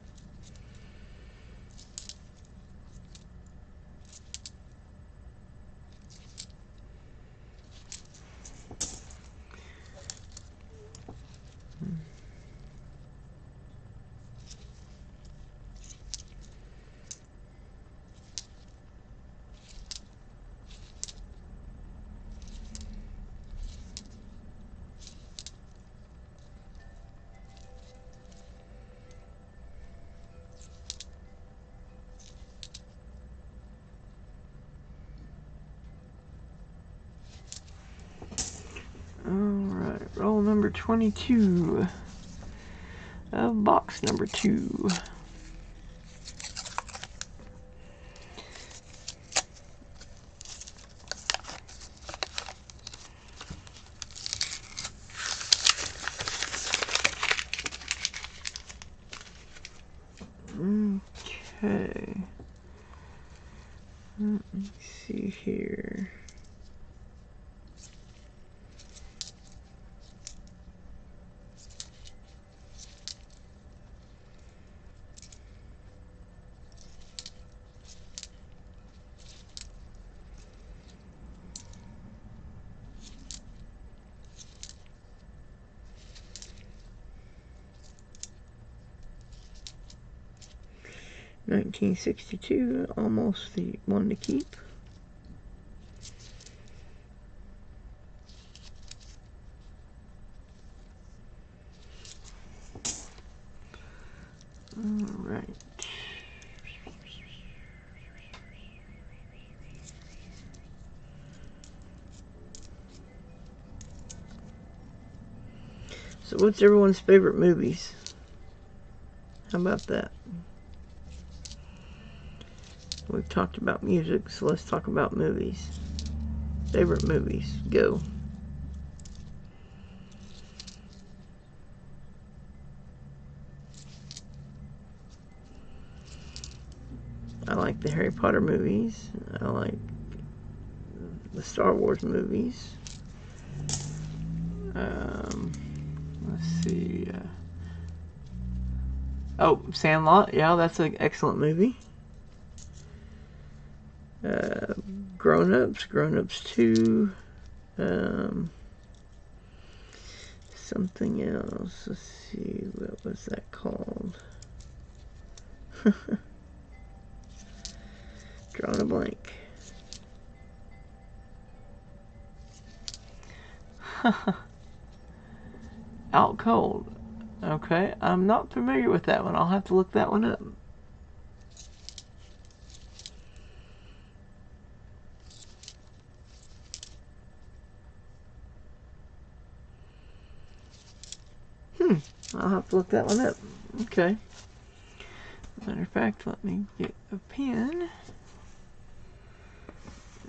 Roll number 22 of box number 2. Okay. Let me see here. $1962, almost the one to keep. All right. So what's everyone's favorite movies? How about that? We've talked about music, so let's talk about movies. Favorite movies, go. I like the Harry Potter movies. I like the Star Wars movies. Let's see. Oh, Sandlot. Yeah, that's an excellent movie. Grown Ups 2. Something else. Let's see. What was that called? Drawing a blank. Out Cold. Okay, I'm not familiar with that one. I'll have to look that one up. I'll have to look that one up. Okay. Matter of fact, let me get a pen.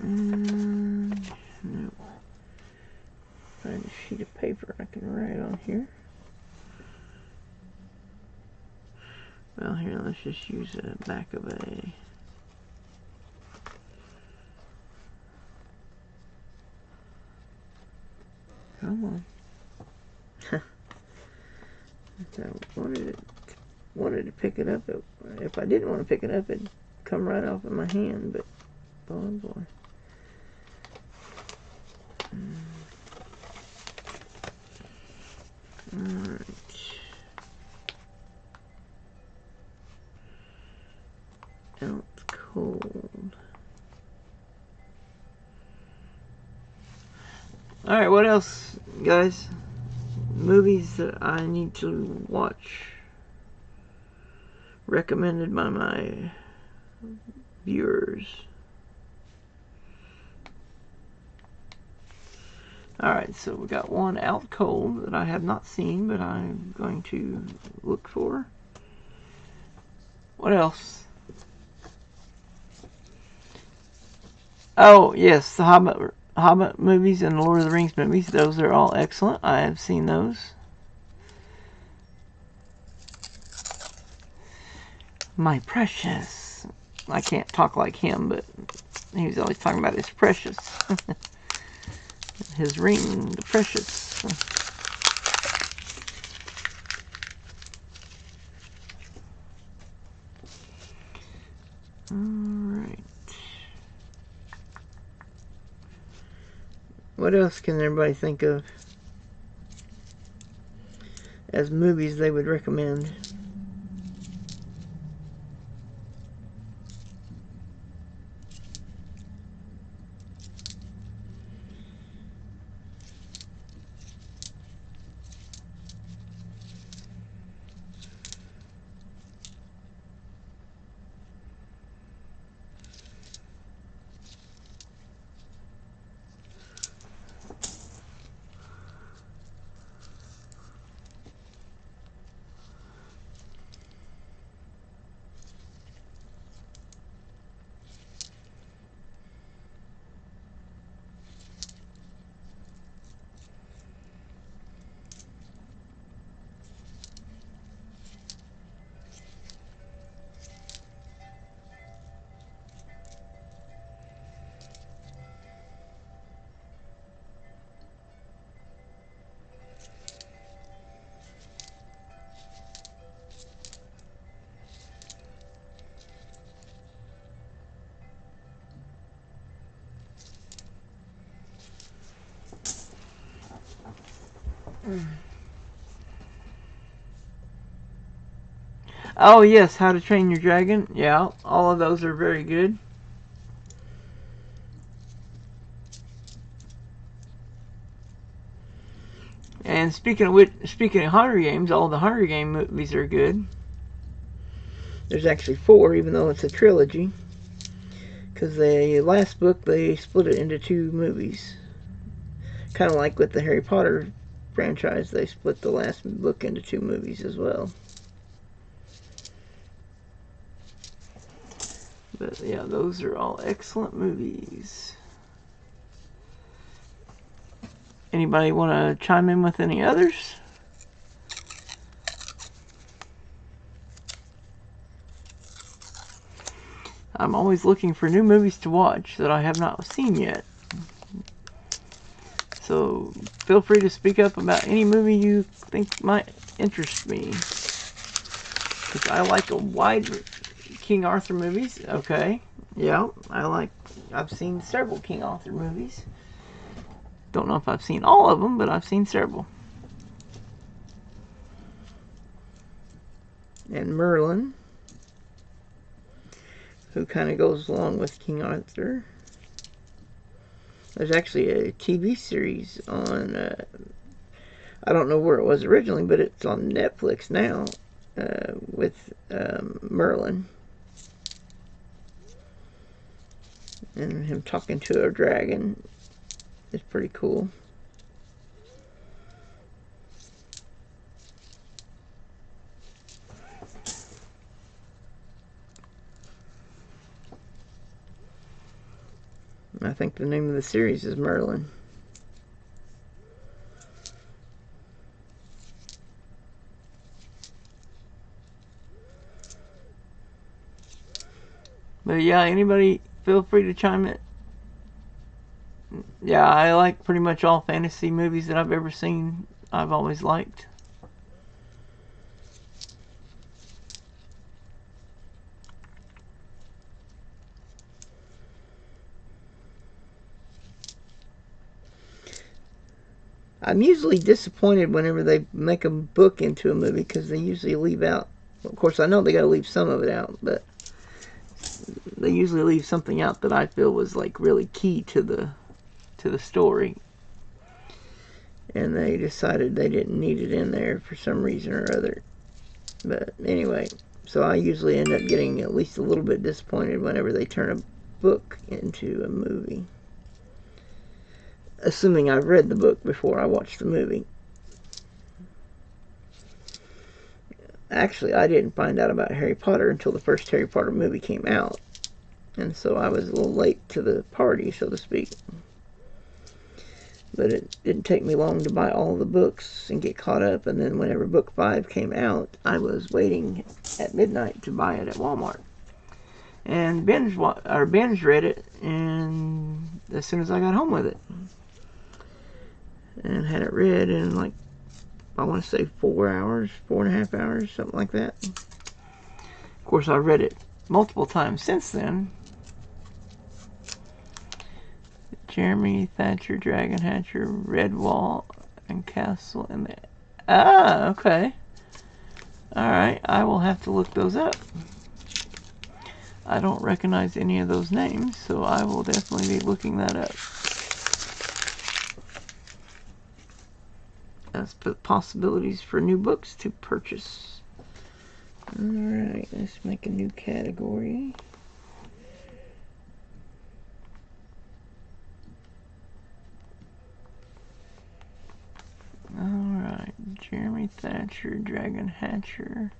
No. Find a sheet of paper I can write on here. Well, here, let's just use the back of a... Come on. If I wanted to pick it up, if I didn't want to pick it up, it'd come right off in my hand, but oh boy. Alright. Out Cold. Alright, what else, guys? Movies that I need to watch. Recommended by my viewers. Alright, so we got one, Out Cold, that I have not seen, but I'm going to look for. What else? Oh, yes, the Hobbit movies and the Lord of the Rings movies. Those are all excellent. I have seen those. My precious. I can't talk like him, but he was always talking about his precious. His ring, the precious. Alright. What else can everybody think of as movies they would recommend? Oh yes, How to Train Your Dragon. Yeah, all of those are very good. And speaking of Hunger Games, all the Hunger Game movies are good. There's actually 4, even though it's a trilogy. Because the last book, they split it into 2 movies. Kind of like with the Harry Potter franchise, they split the last book into 2 movies as well. But yeah, those are all excellent movies. Anybody want to chime in with any others? I'm always looking for new movies to watch that I have not seen yet. So feel free to speak up about any movie you think might interest me. Because I like a wide King Arthur movies. Okay. Yeah, I've seen several King Arthur movies. Don't know if I've seen all of them, but I've seen several. And Merlin, who kind of goes along with King Arthur. There's actually a TV series on, I don't know where it was originally, but it's on Netflix now, with Merlin. And him talking to a dragon is pretty cool. I think the name of the series is Merlin. But yeah, anybody feel free to chime in. Yeah, I like pretty much all fantasy movies that I've ever seen. I've always liked. I'm usually disappointed whenever they make a book into a movie because they usually leave out. Of course, I know they got to leave some of it out, but they usually leave something out that I feel was like really key to the story. And they decided they didn't need it in there for some reason or other. But anyway, so I usually end up getting at least a little bit disappointed whenever they turn a book into a movie. Assuming I've read the book before I watch the movie. Actually, I didn't find out about Harry Potter until the first Harry Potter movie came out. And so I was a little late to the party, so to speak. But it didn't take me long to buy all the books and get caught up. And then whenever book 5 came out, I was waiting at midnight to buy it at Walmart. And binge read it, and as soon as I got home with it. And had it read in, like, I want to say 4 hours, 4.5 hours, something like that. Of course, I read it multiple times since then. Jeremy Thatcher, Dragon Hatcher, Red Wall, and Castle in the... Ah, okay. Alright, I will have to look those up. I don't recognize any of those names, so I will definitely be looking that up. As possibilities for new books to purchase. Alright, let's make a new category. Alright, Jeremy Thatcher, Dragon Hatcher.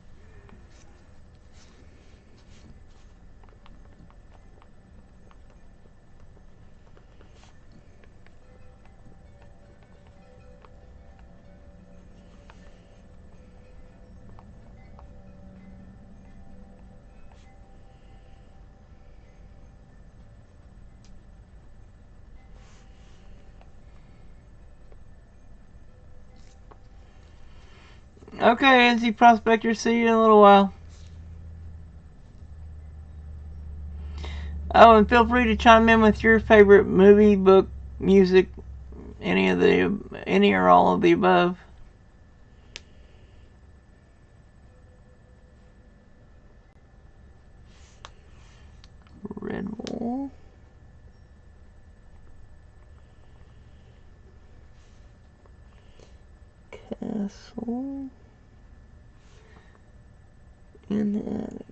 Okay, NC Prospector, see you in a little while. Oh, and feel free to chime in with your favorite movie, book, music, any or all of the above. Red Wall. Castle. In the attic.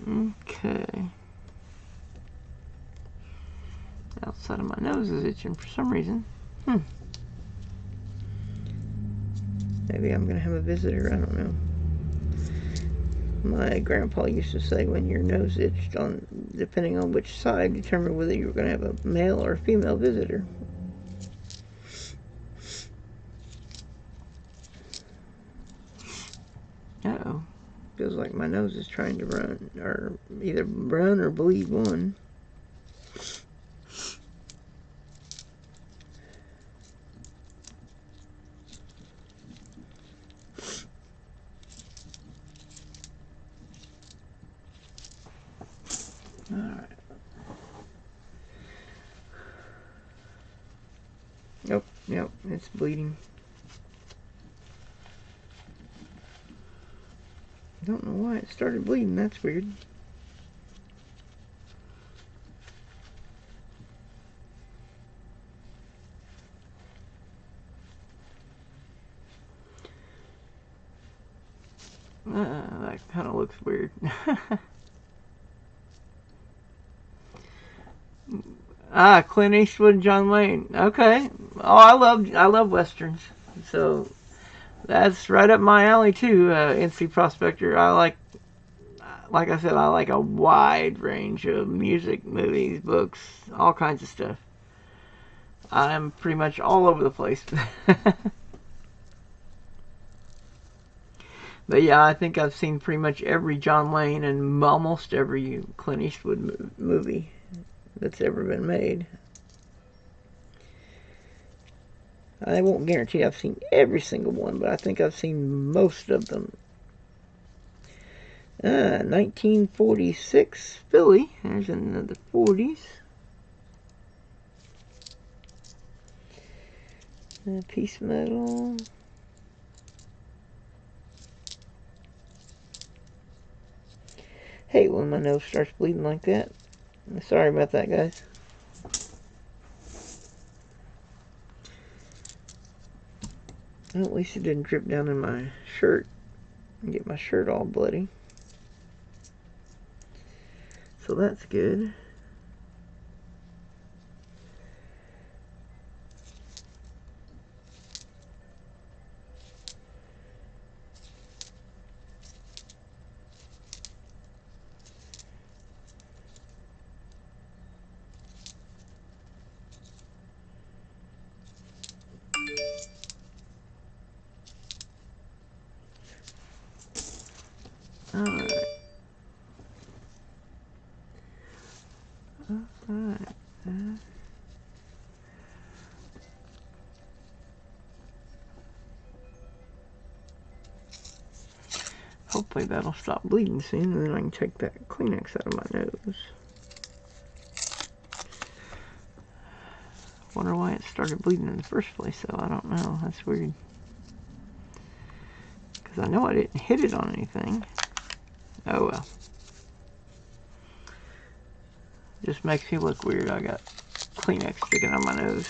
Okay. Outside of my nose is itching for some reason. Maybe I'm gonna have a visitor, I don't know. My grandpa used to say when your nose itched, depending on which side, determined whether you were gonna have a male or female visitor. Uh-oh. Feels like my nose is trying to run, or either run or bleed one. Alright. Yep, it's bleeding. I don't know why it started bleeding, that's weird. That kind of looks weird. Clint Eastwood and John Wayne. Okay. Oh, I love westerns. So that's right up my alley too. NC Prospector. Like I said, I like a wide range of music, movies, books, all kinds of stuff. I'm pretty much all over the place. But yeah, I think I've seen pretty much every John Wayne and almost every Clint Eastwood movie that's ever been made. I won't guarantee I've seen every single one, but I think I've seen most of them. 1946 Philly. There's another 40s. Piece metal. Hate when my nose starts bleeding like that. Sorry about that, guys. Well, at least it didn't drip down in my shirt and get my shirt all bloody. So that's good. Alright. Alright. Hopefully that'll stop bleeding soon, and then I can take that Kleenex out of my nose. Wonder why it started bleeding in the first place, though. I don't know. That's weird. Because I know I didn't hit it on anything. Oh well. Just makes me look weird. I got Kleenex sticking on my nose.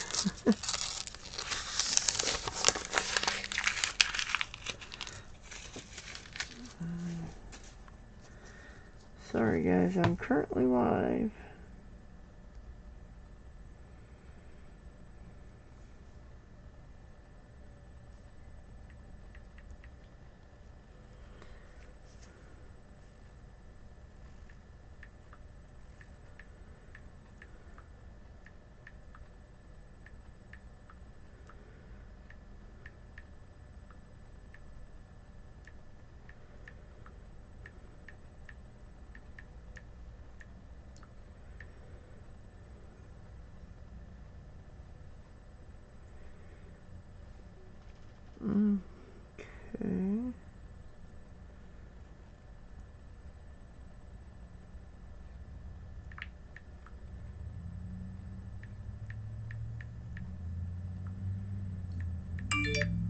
Sorry guys, I'm currently live. Okay.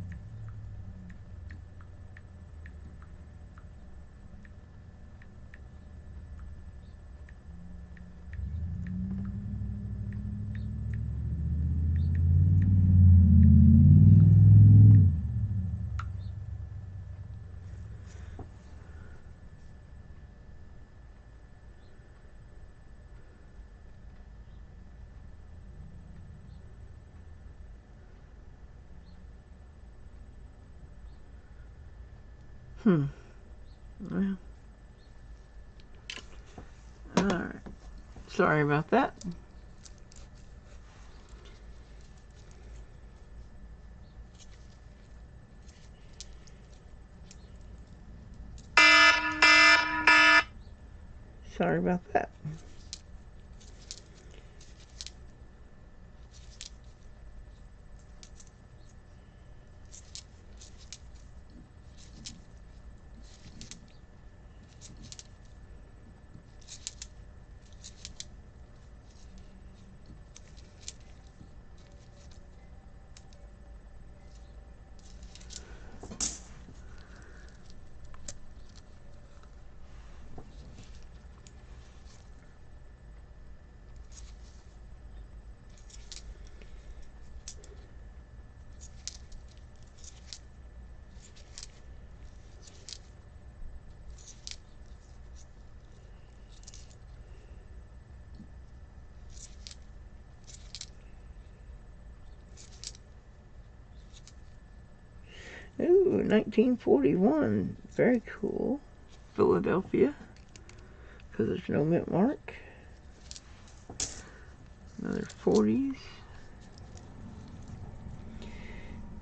Well, alright. Sorry about that. Sorry about that. Ooh, 1941. Very cool. Philadelphia. Because there's no mint mark. Another 40s.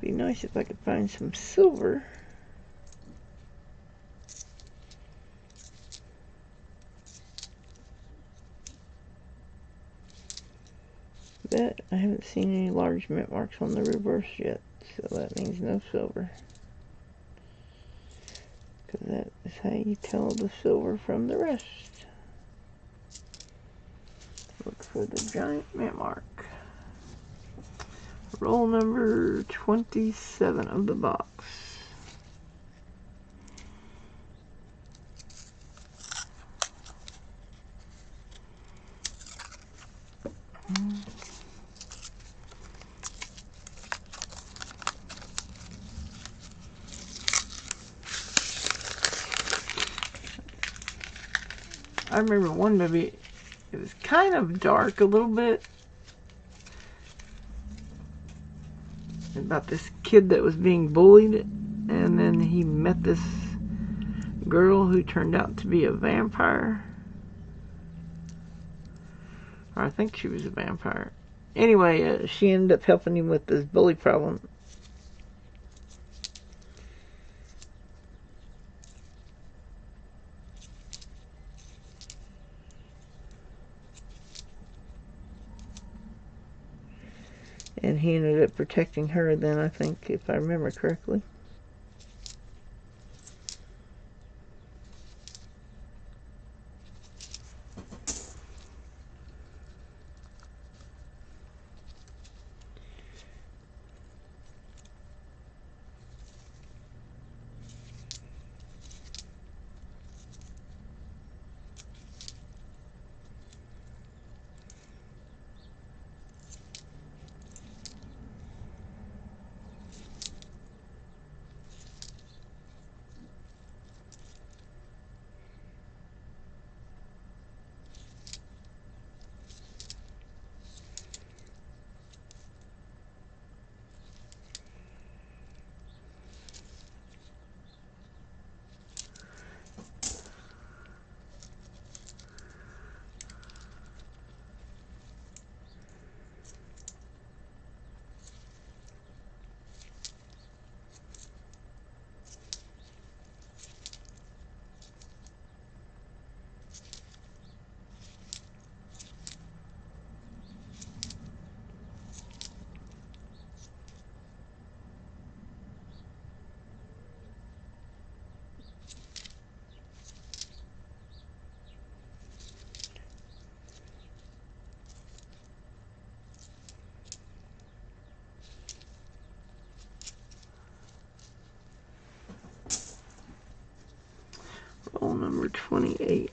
Be nice if I could find some silver. But I haven't seen any large mint marks on the reverse yet, so that means no silver. Because that is how you tell the silver from the rest. Look for the giant mint mark. Roll number 27 of the box. I remember one movie, it was kind of dark a little bit, about this kid that was being bullied, and then he met this girl who turned out to be a vampire. Or I think she was a vampire. Anyway, she ended up helping him with this bully problem. And he ended up protecting her then, I think, if I remember correctly. Roll number 28.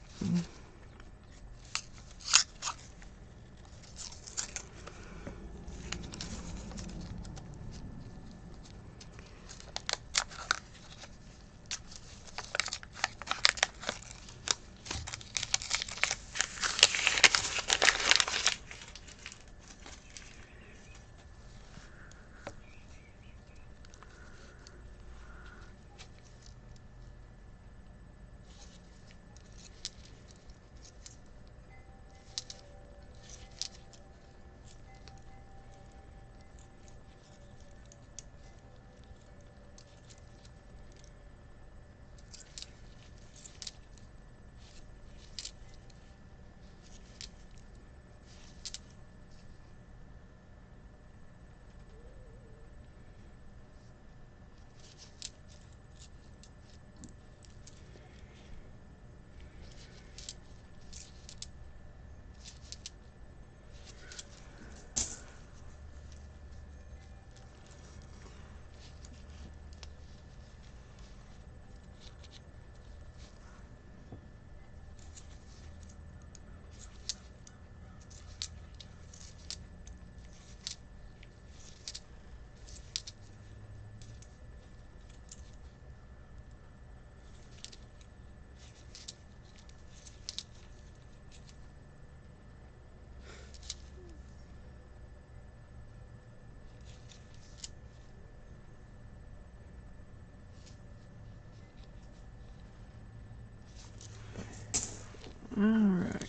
Alright.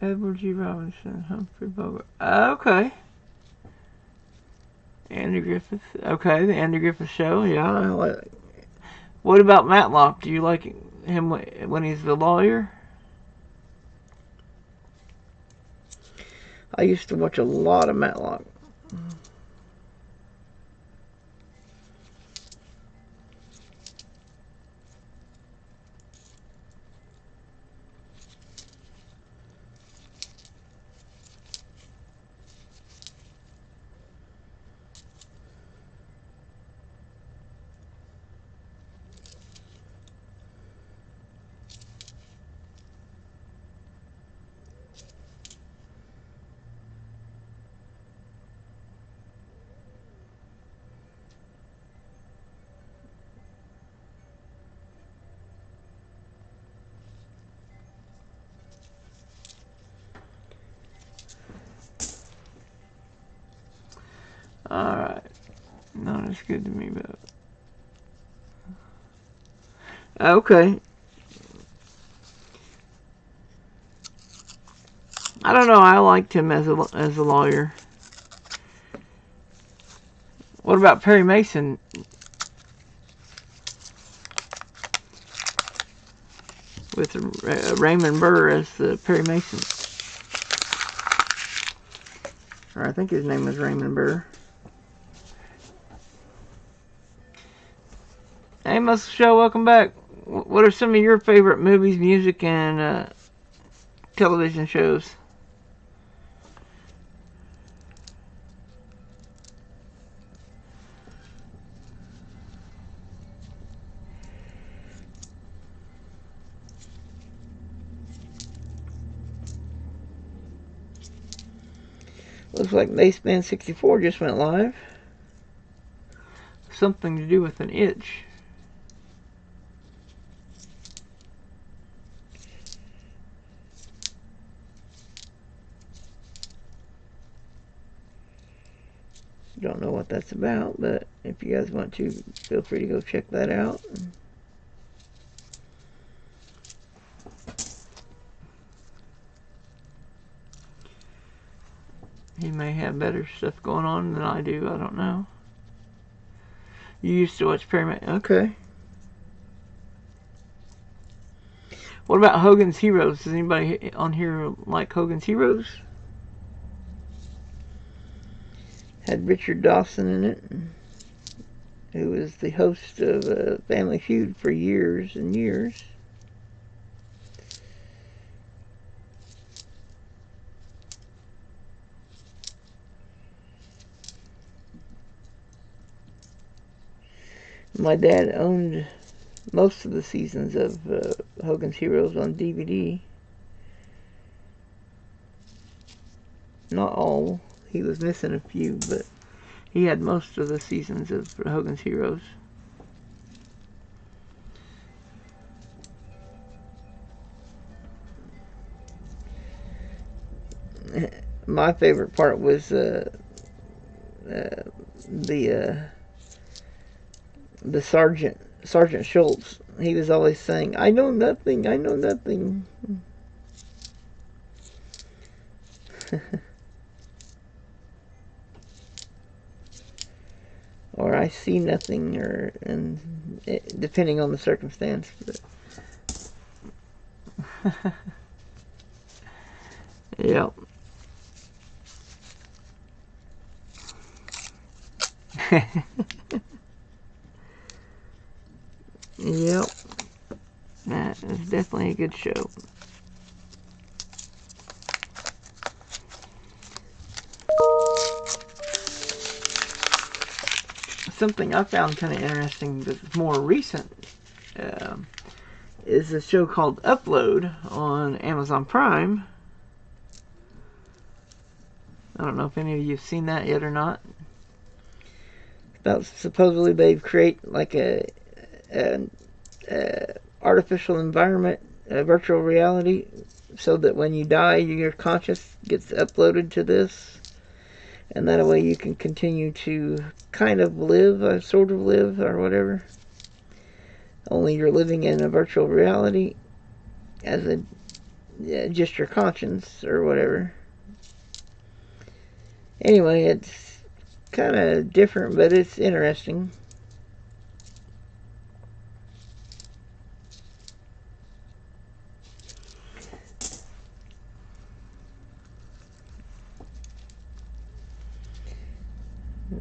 Edward G. Robinson, Humphrey Bogart. Okay. Andy Griffith. Okay, the Andy Griffith Show. Yeah. What about Matlock? Do you like him when he's the lawyer? I used to watch a lot of Matlock. Alright. Not as good to me, but... Okay. I don't know, I liked him as a lawyer. What about Perry Mason? With Raymond Burr as the Perry Mason. Or I think his name was Raymond Burr. Hey, Muscle Show, welcome back. What are some of your favorite movies, music, and television shows? Looks like Baseman 64 just went live. Something to do with an itch. Don't know what that's about, but if you guys want to, feel free to go check that out. He may have better stuff going on than I do, I don't know. You used to watch Paramount, okay. What about Hogan's Heroes? Does anybody on here like Hogan's Heroes? Had Richard Dawson in it, who was the host of Family Feud for years and years. My dad owned most of the seasons of Hogan's Heroes on DVD. Not all. He was missing a few, but he had most of the seasons of Hogan's Heroes. My favorite part was the Sergeant Schultz. He was always saying, "I know nothing, I know nothing." Or I see nothing, or depending on the circumstance. Yep. Yep. That is definitely a good show. Something I found kind of interesting that's more recent is a show called Upload on Amazon Prime. I don't know if any of you have seen that yet or not. About supposedly they create like a artificial environment, a virtual reality, so that when you die, your conscious gets uploaded to this, and that way you can continue to kind of live, sort of live, or whatever. only you're living in a virtual reality as just your conscience or whatever. Anyway, it's kind of different, but it's interesting.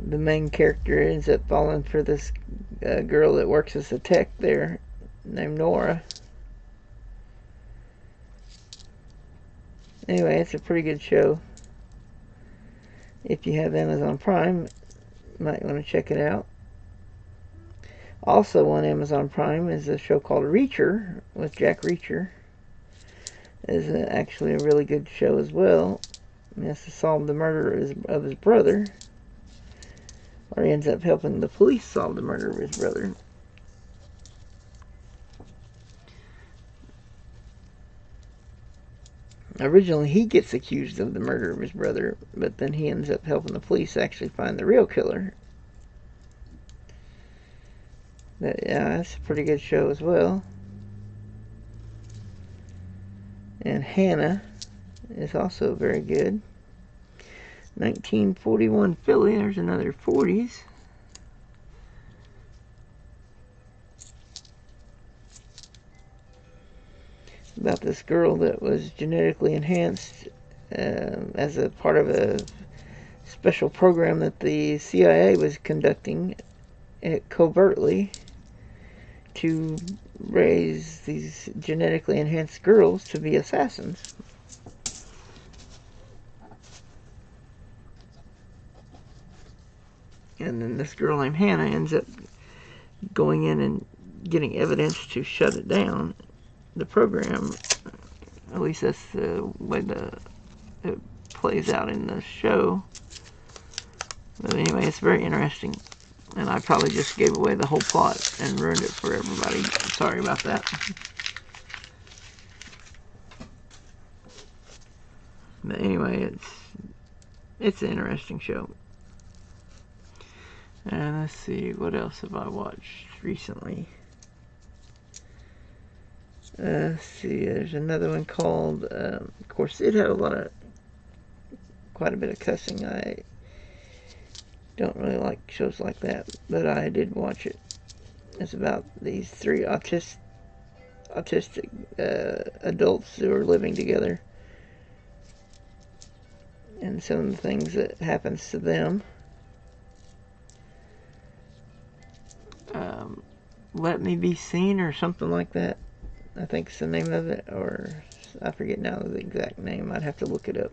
The main character ends up falling for this girl that works as a tech there named Nora. Anyway, it's a pretty good show. If you have Amazon Prime, you might want to check it out. Also on Amazon Prime is a show called Reacher with Jack Reacher. It's actually a really good show as well. He has to solve the murder of his brother. Or he ends up helping the police solve the murder of his brother. Originally, he gets accused of the murder of his brother, but then he ends up helping the police actually find the real killer. But yeah, that's a pretty good show as well. And Hannah is also very good. 1941 Philly, there's another 40s. About this girl that was genetically enhanced as a part of a special program that the CIA was conducting covertly to raise these genetically enhanced girls to be assassins. And then this girl named Hannah ends up going in and getting evidence to shut it down, the program. At least that's the way it plays out in the show. But anyway, it's very interesting. And I probably just gave away the whole plot and ruined it for everybody. Sorry about that. But anyway, it's an interesting show. And let's see, what else have I watched recently? Let's see, there's another one called, of course, it had quite a bit of cussing. I don't really like shows like that, but I did watch it. It's about these three autistic adults who are living together, and some of the things that happens to them. Let Me Be Seen or something like that, I think it's the name of it, or I forget now the exact name. I'd have to look it up.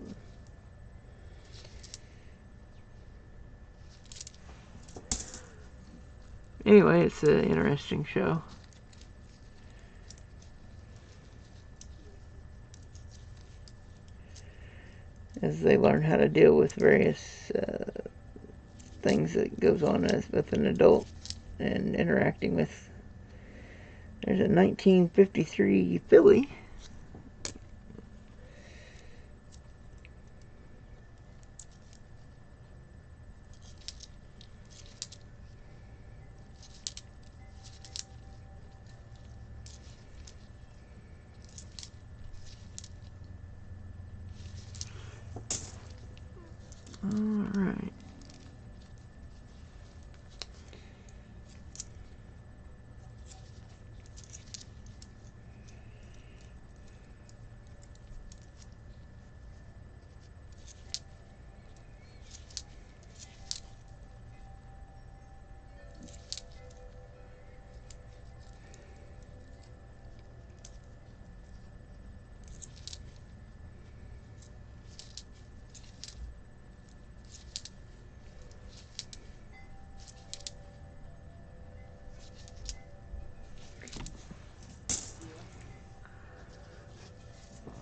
Anyway, it's an interesting show. As they learn how to deal with various things that goes on with an adult and interacting with. There's a 1953 Philly. Alright.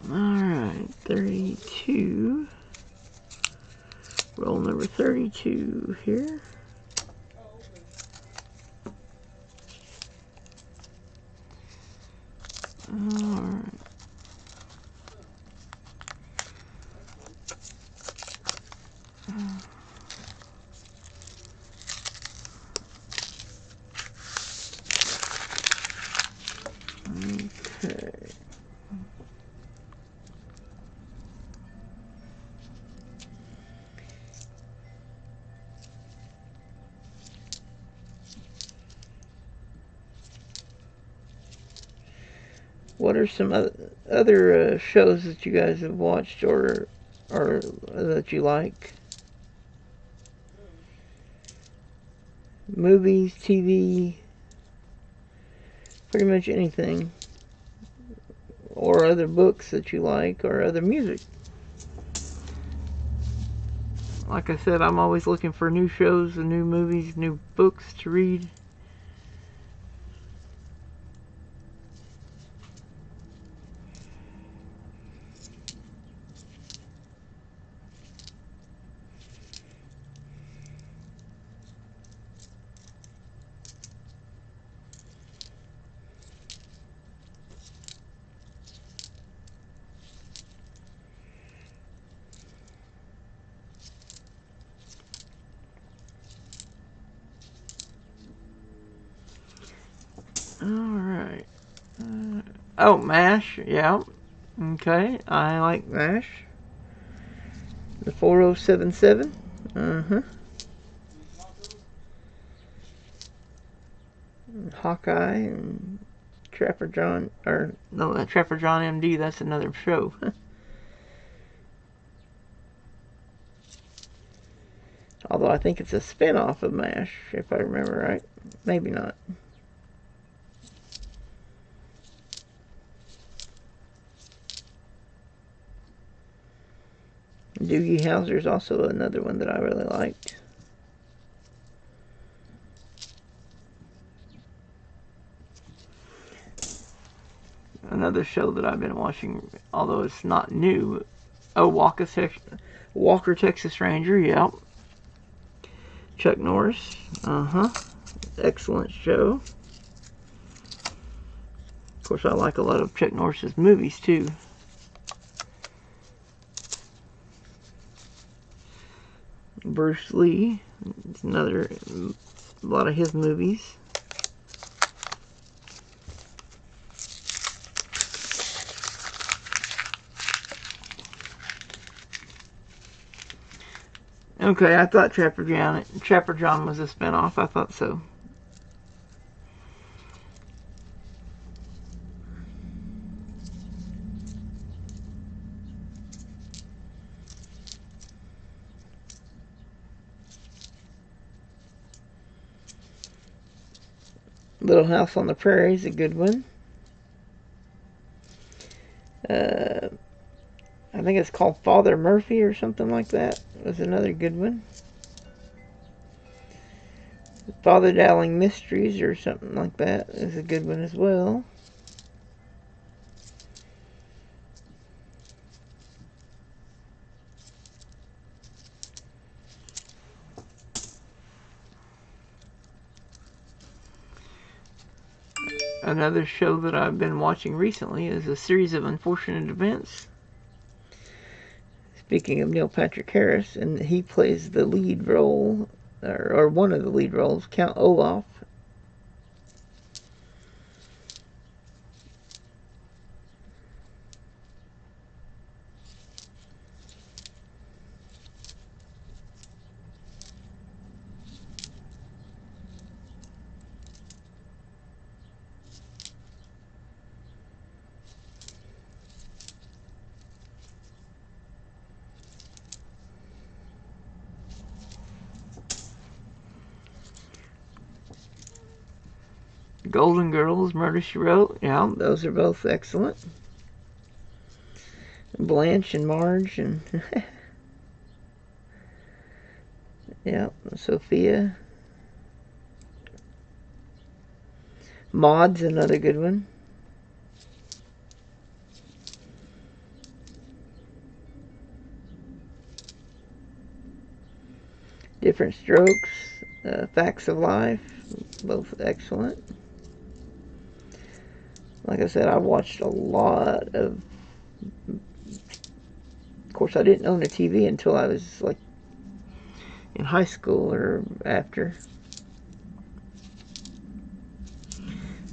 Alright, 32. Roll number 32 here. Alright. What are some other shows that you guys have watched or that you like? Movies, TV, pretty much anything. Or other books that you like, or other music. Like I said, I'm always looking for new shows and new movies, new books to read. Alright. Oh, MASH, yeah. Okay, I like MASH. The 4077. Hawkeye and Trapper John, or no, Trapper John MD, that's another show. Although I think it's a spin-off of MASH, if I remember right. Maybe not. Doogie Howser's also another one that I really liked. Another show that I've been watching, although it's not new. Oh, Walker, Texas Ranger, yep. Chuck Norris, excellent show. Of course, I like a lot of Chuck Norris's movies, too. Bruce Lee, it's a lot of his movies. Okay, I thought Trapper John was a spinoff. I thought so. Little House on the Prairie is a good one. I think it's called Father Murphy or something like that. Was another good one. Father Dowling Mysteries or something like that is a good one as well. Another show that I've been watching recently is A Series of Unfortunate Events. Speaking of Neil Patrick Harris, and he plays the lead role, or one of the lead roles, Count Olaf. Golden Girls, Murder, She Wrote. Yeah, those are both excellent. Blanche and Marge and yeah, Sophia. Maud's another good one. Different Strokes, Facts of Life, both excellent. Like I said, I watched a lot of course, I didn't own a TV until I was like in high school or after.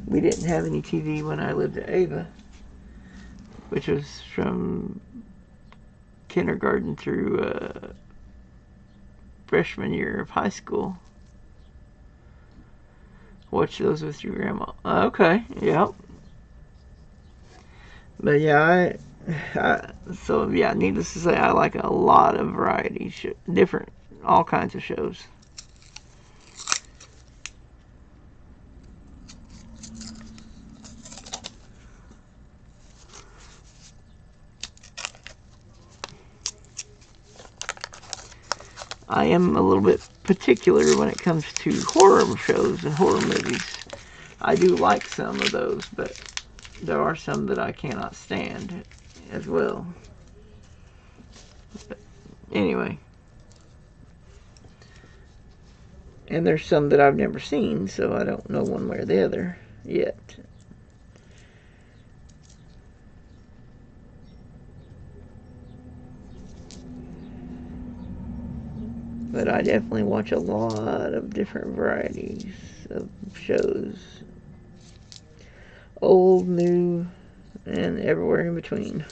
We didn't have any TV when I lived at Ava, which was from kindergarten through freshman year of high school. Watch those with your grandma. Okay, yep. But yeah, so yeah, needless to say, I like a lot of variety, different, all kinds of shows. I am a little bit particular when it comes to horror shows and horror movies. I do like some of those, but there are some that I cannot stand as well. But anyway. And there's some that I've never seen, so I don't know one way or the other yet. But I definitely watch a lot of different varieties of shows. Old, new, and everywhere in between.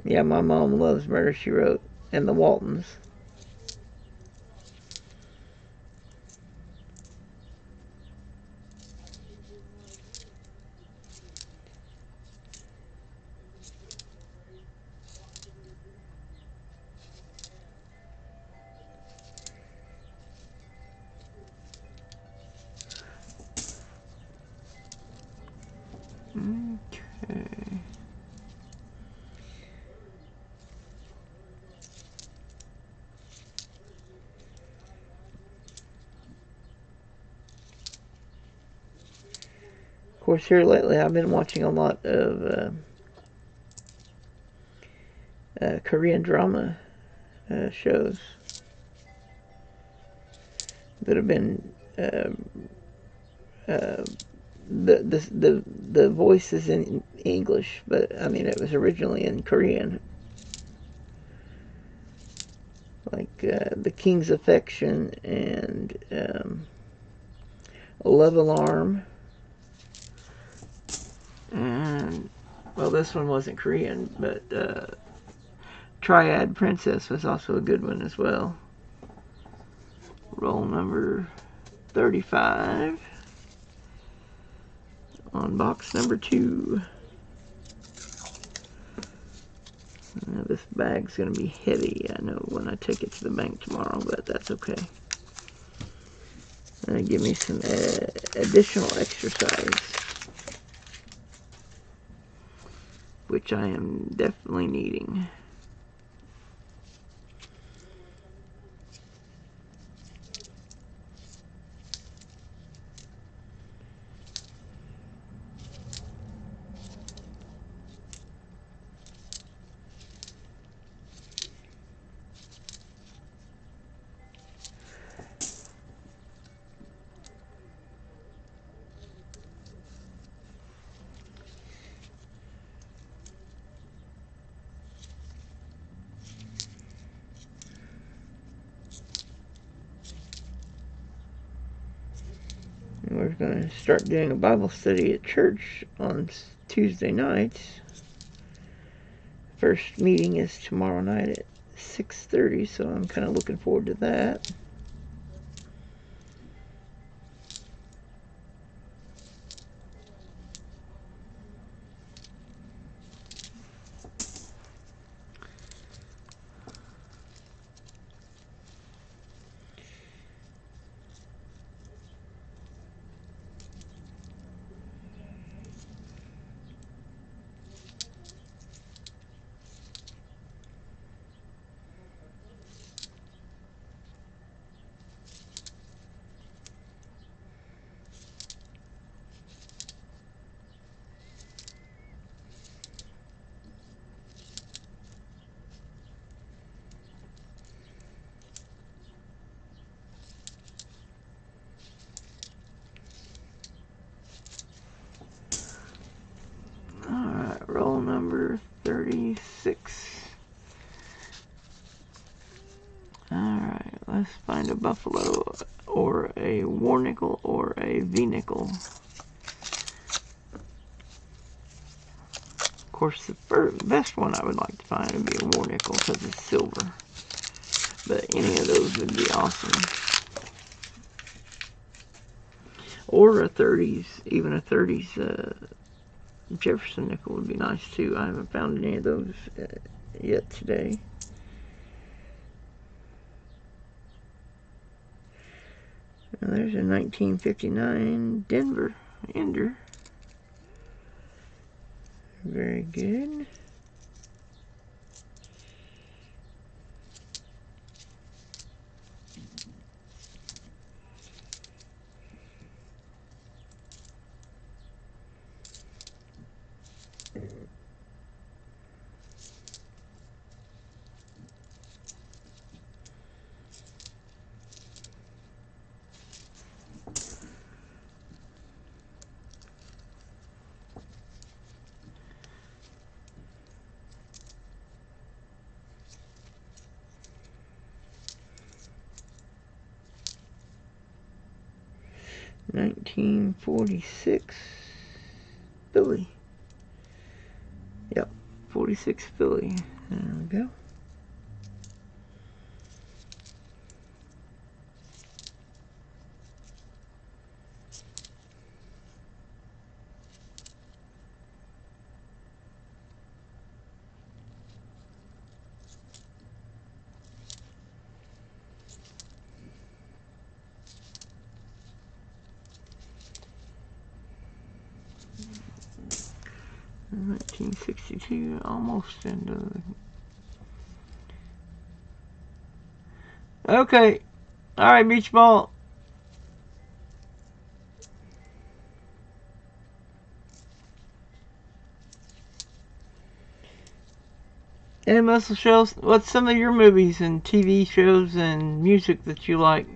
Yeah, my mom loves Murder, She Wrote and the Waltons. Okay. Of course, here lately I've been watching a lot of Korean drama shows that have been the voice is in English, but I mean it was originally in Korean. Like The King's Affection and Love Alarm. And, well, this one wasn't Korean, but Triad Princess was also a good one as well. Roll number 35 on box number 2. This bag's going to be heavy, I know, when I take it to the bank tomorrow, but that's okay. Give me some additional exercise, which I am definitely needing. We're going to start doing a Bible study at church on Tuesday nights. First meeting is tomorrow night at 6:30, so I'm kind of looking forward to that. Alright, roll number 36. Alright, let's find a buffalo or a war nickel or a V nickel. course, the best one I would like to find would be a war nickel because it's silver. But any of those would be awesome. Or a 30s, even a 30s Jefferson nickel would be nice too. I haven't found any of those yet today. Now there's a 1959 Denver Ender. Very good. $1946 Philly. Yep, 46 Philly. There we go. $1962, almost into the... Okay. Alright, beach ball. Any muscle shows? What's some of your movies and TV shows and music that you like?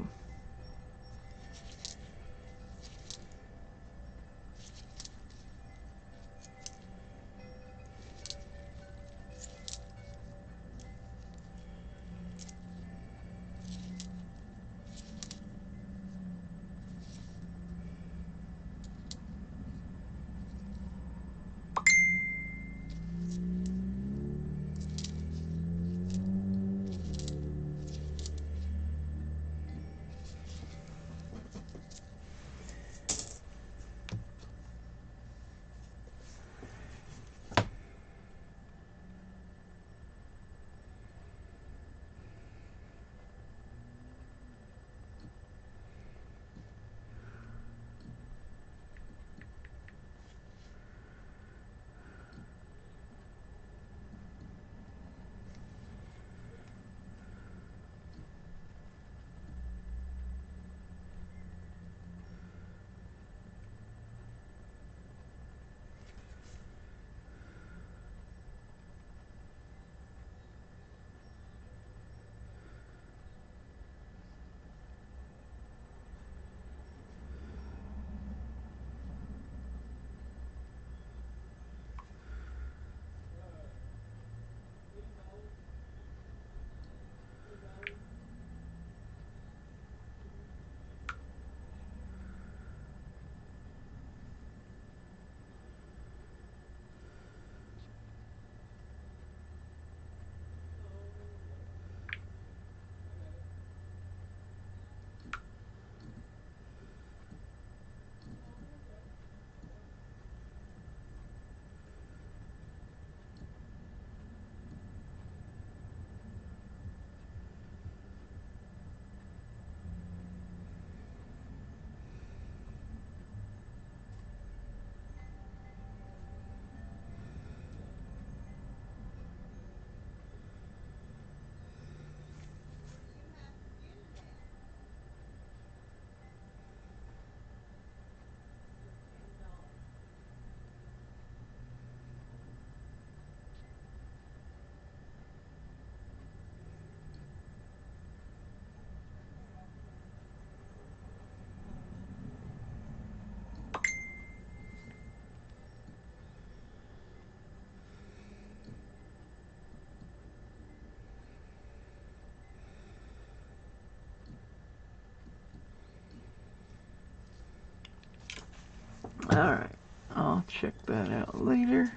Alright, I'll check that out later.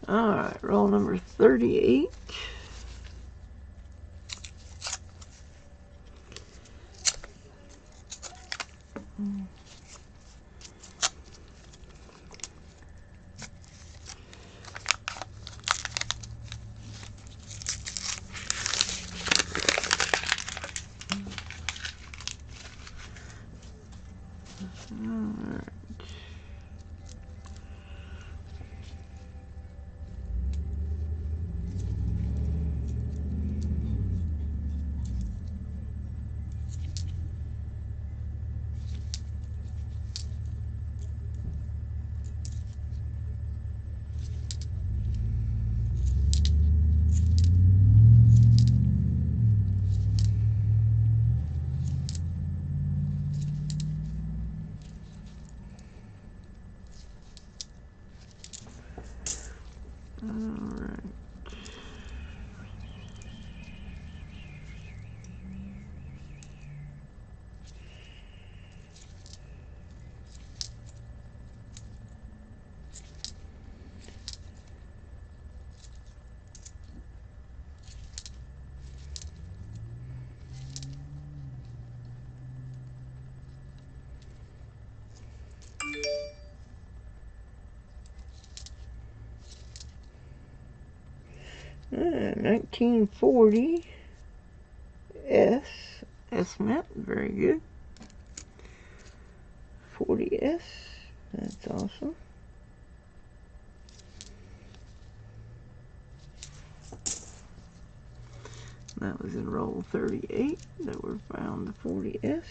Alright, roll number 38. Uh, 1940 S. S-Met, very good. 40S, that's awesome. That was in roll 38 that we found the 40S.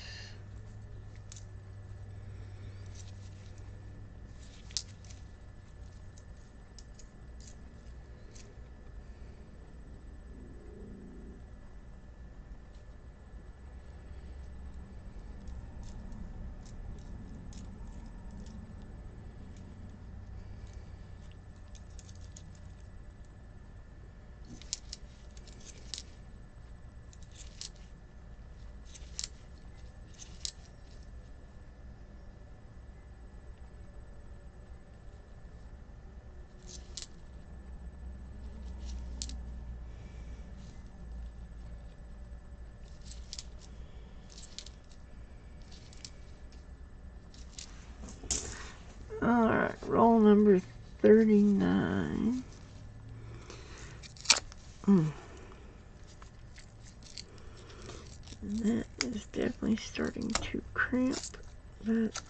Alright, roll number 39. And that is definitely starting to cramp, but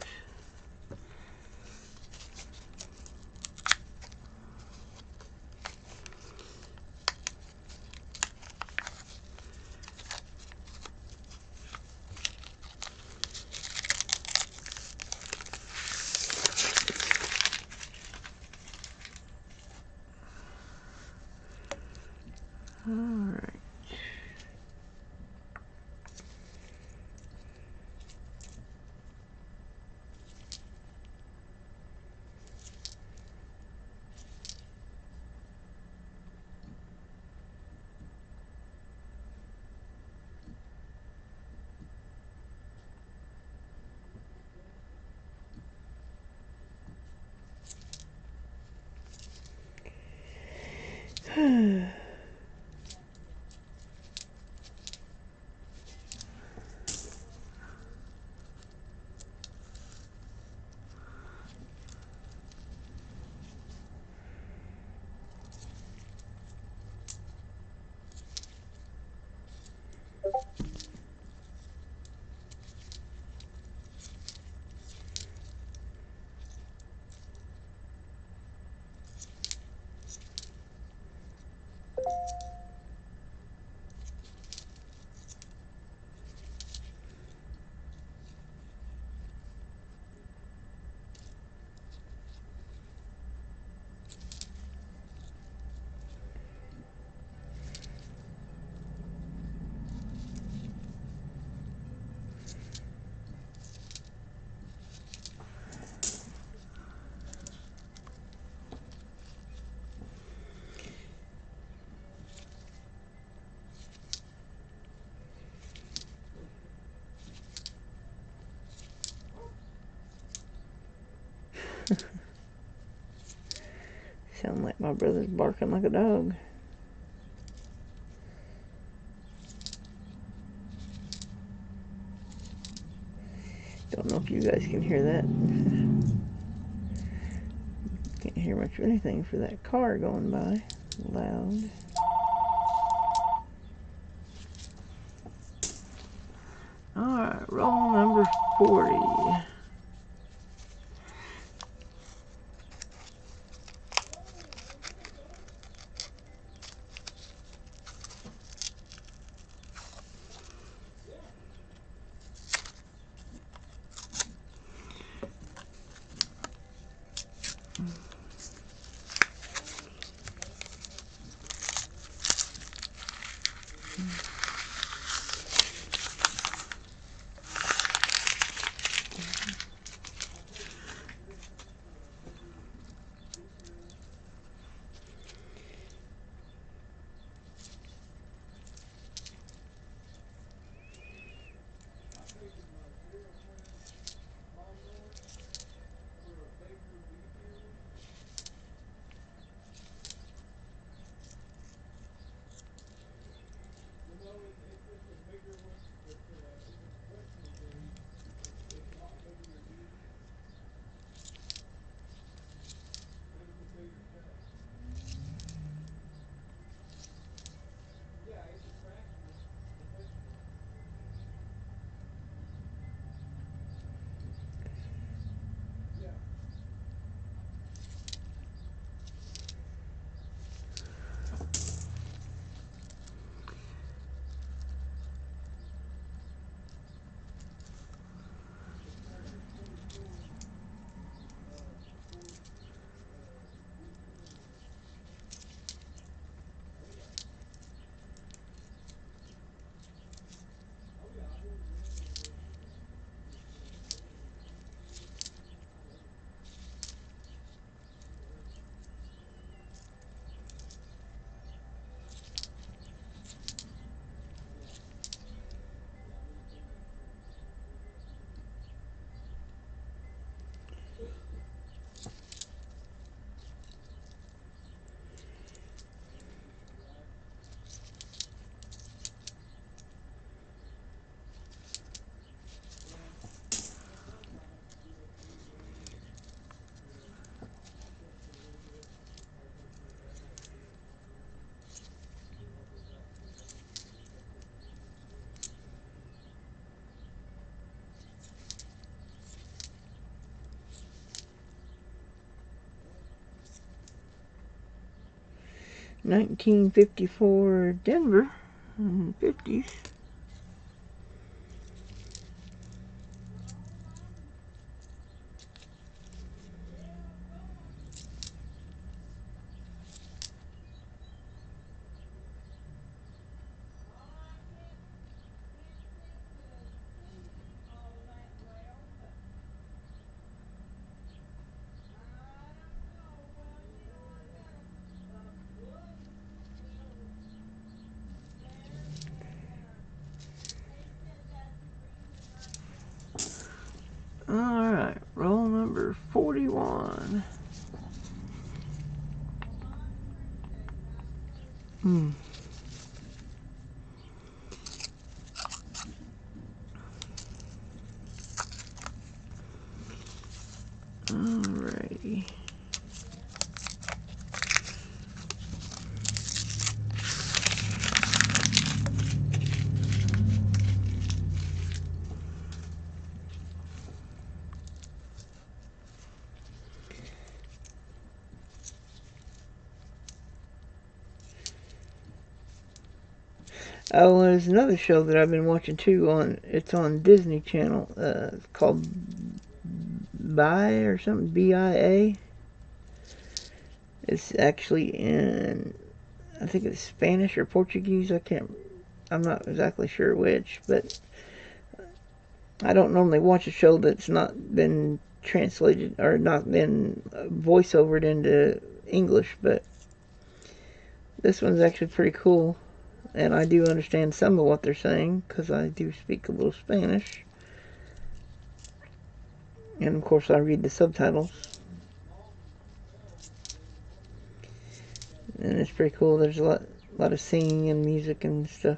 alright. Sound like my brother's barking like a dog. Don't know if you guys can hear that. Can't hear much of anything for that car going by. Loud. Alright, roll number 40. $19.54 Denver, 50s. Alright, roll number 41. Alrighty. Oh, there's another show that I've been watching too. It's on Disney Channel. It's called BIA or something. BIA. It's actually in, I think it's Spanish or Portuguese. I'm not exactly sure which, but I don't normally watch a show that's not been translated or not been voiceovered into English, but this one's actually pretty cool. And I do understand some of what they're saying, because I do speak a little Spanish. And of course I read the subtitles. And it's pretty cool. There's a lot of singing and music and stuff,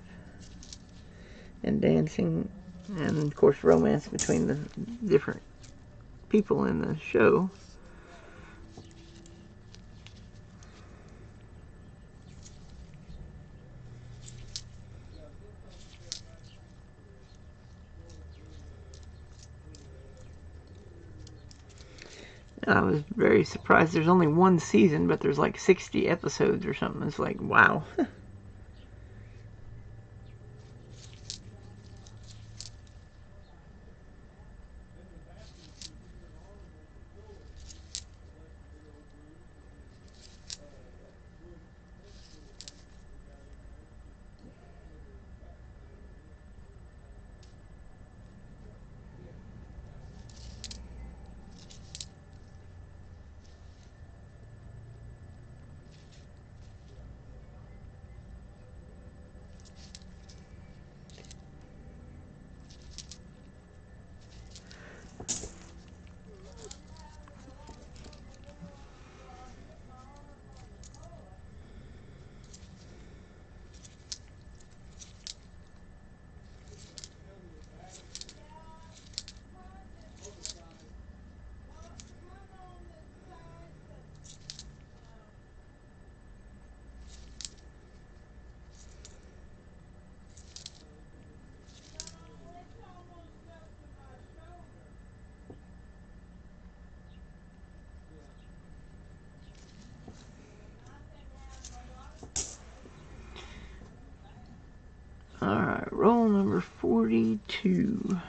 and dancing, and of course romance between the different people in the show. I was very surprised. There's only one season, but there's like 60 episodes or something. It's like, wow. Alright, roll number 42.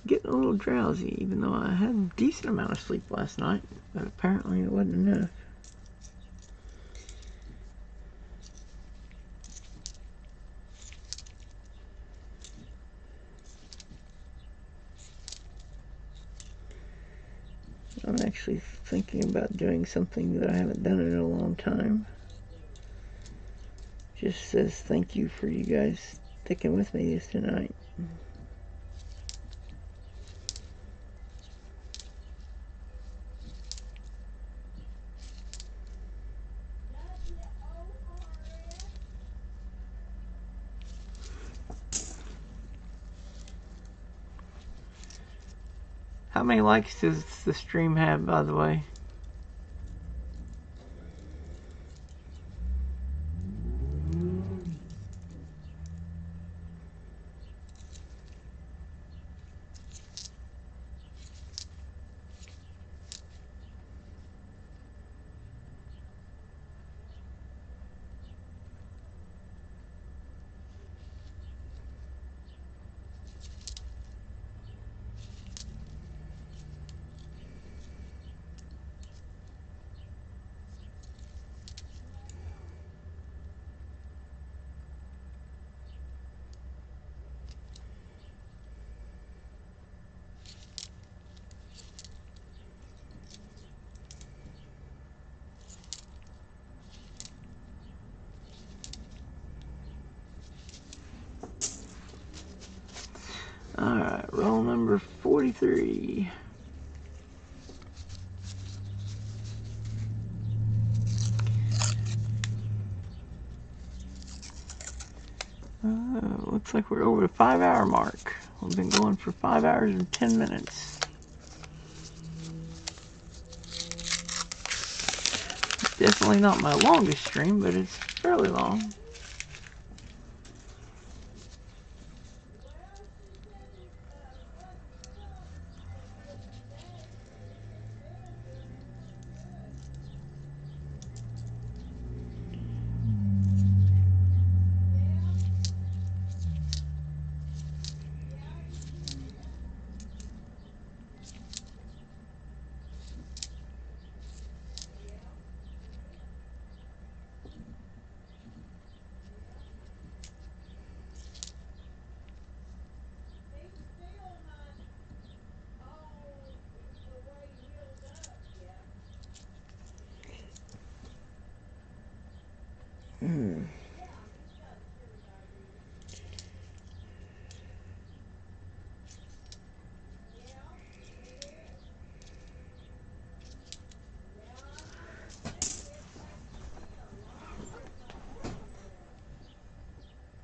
Getting a little drowsy, even though I had a decent amount of sleep last night, but apparently it wasn't enough. I'm actually thinking about doing something that I haven't done in a long time. Just says thank you for you guys sticking with me this tonight. How many likes does the stream have, by the way? Alright, roll number 43. Looks like we're over the 5-hour mark. We've been going for 5 hours and 10 minutes. Definitely not my longest stream, but it's fairly long.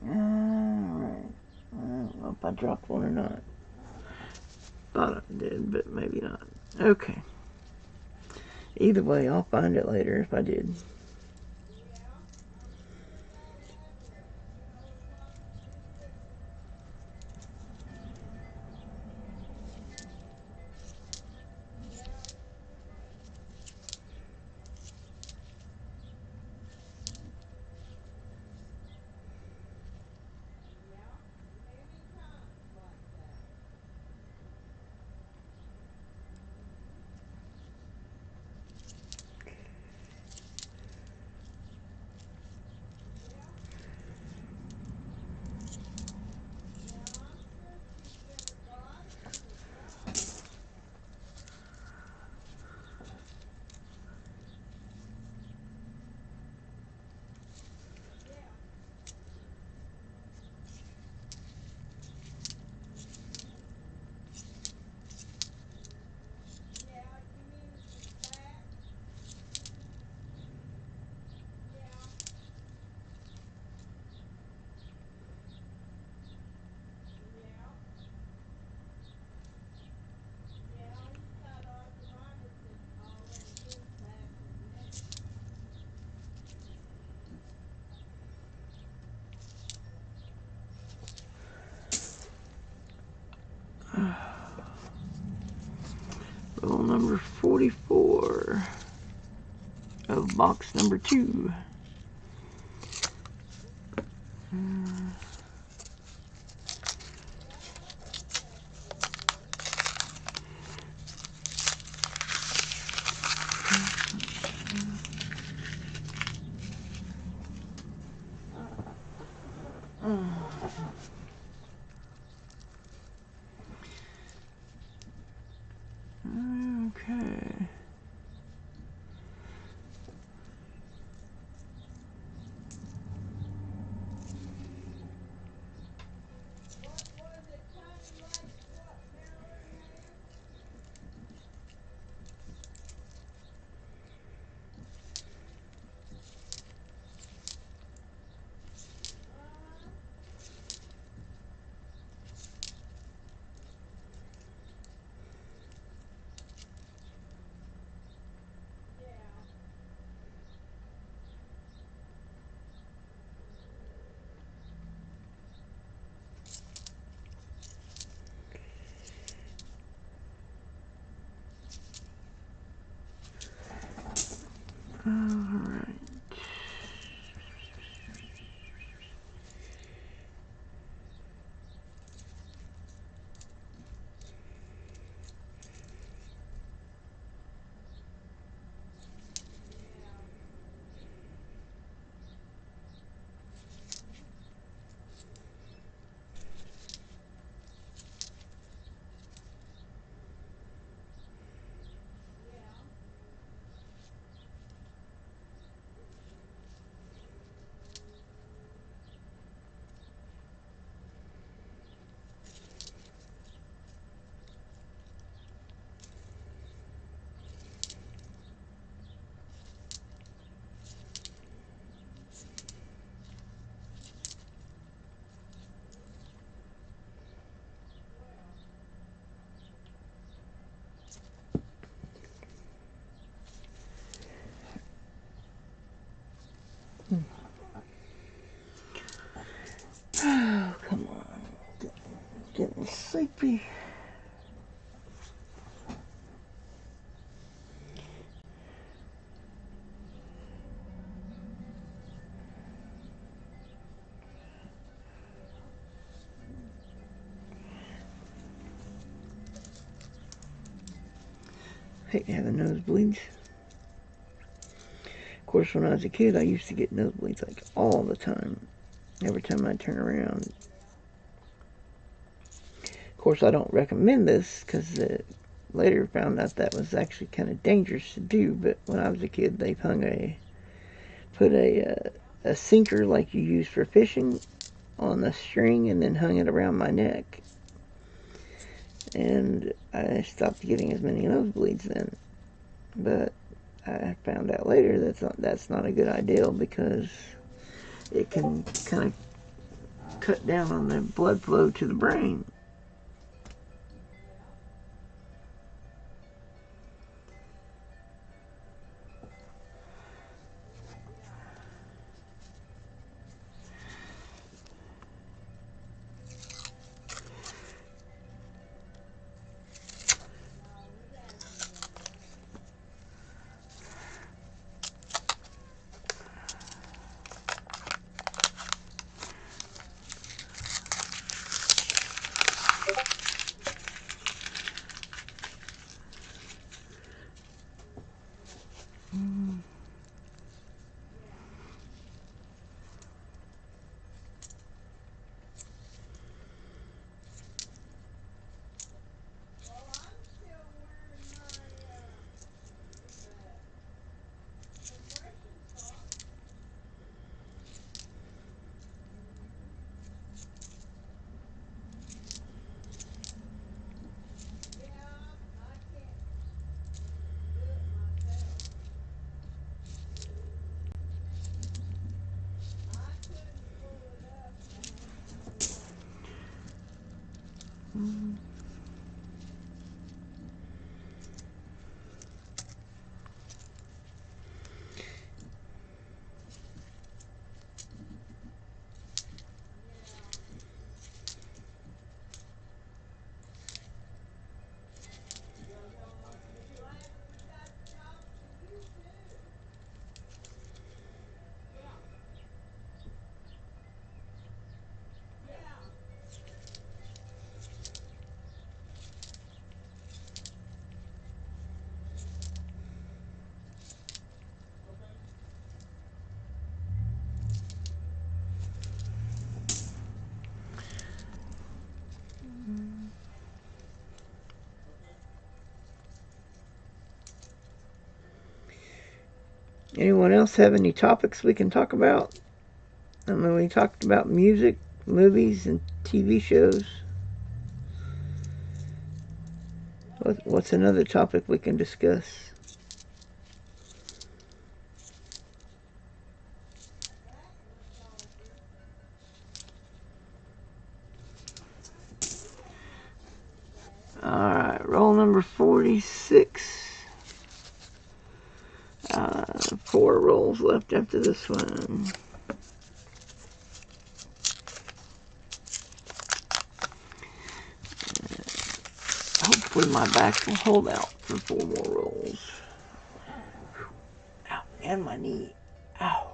Alright. I don't know if I dropped one or not. Thought I did, but maybe not. Okay. Either way, I'll find it later if I did. Roll number 44 of box number 2. Okay. Alright. sleepy. Hate having nosebleeds. Of course, when I was a kid, I used to get nosebleeds like all the time. Every time I turn around. Of course, I don't recommend this because later found out that was actually kind of dangerous to do. But when I was a kid, they put a sinker like you use for fishing on a string and then hung it around my neck. And I stopped getting as many nosebleeds then. But I found out later that's not a good idea because it can kind of cut down on the blood flow to the brain. Anyone else have any topics we can talk about? I mean, we talked about music, movies, and TV shows. What's another topic we can discuss? Alright, roll number 46. 4 rolls left after this one. Hopefully my back will hold out for 4 more rolls. Ow, and my knee. Ow.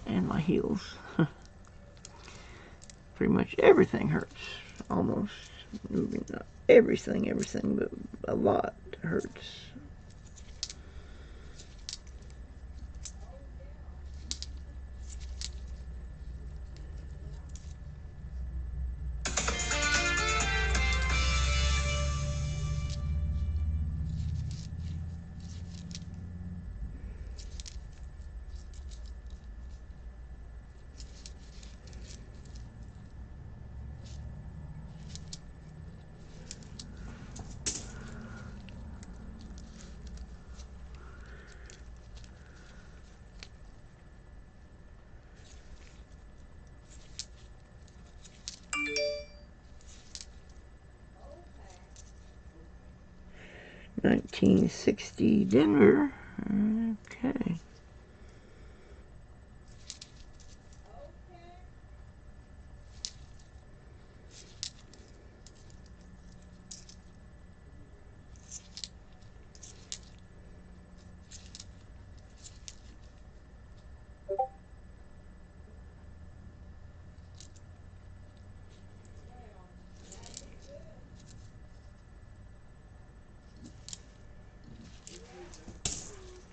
And my heels. Pretty much everything hurts. Almost. Not everything, but a lot hurts. $19.60 Denver. Okay.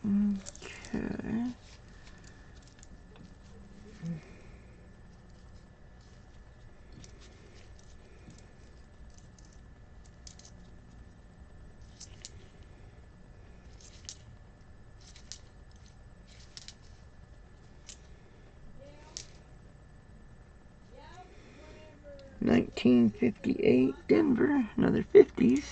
Okay. $19.58 Denver, another 50s.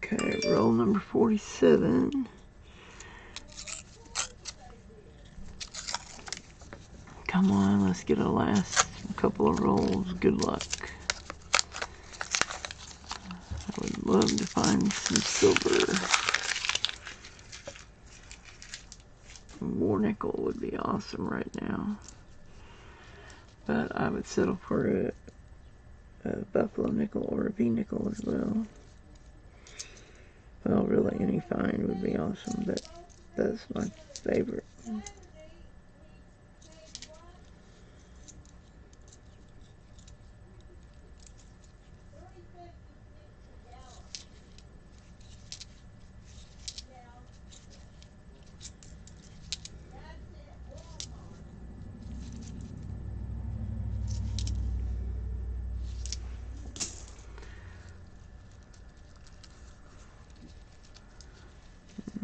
Okay, roll number 47. Come on, let's get a last couple of rolls. Good luck. I would love to find some silver. War nickel would be awesome right now. But I would settle for a buffalo nickel or a V nickel as well. Well, really any find would be awesome, but that's my favorite.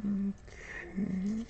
Okay.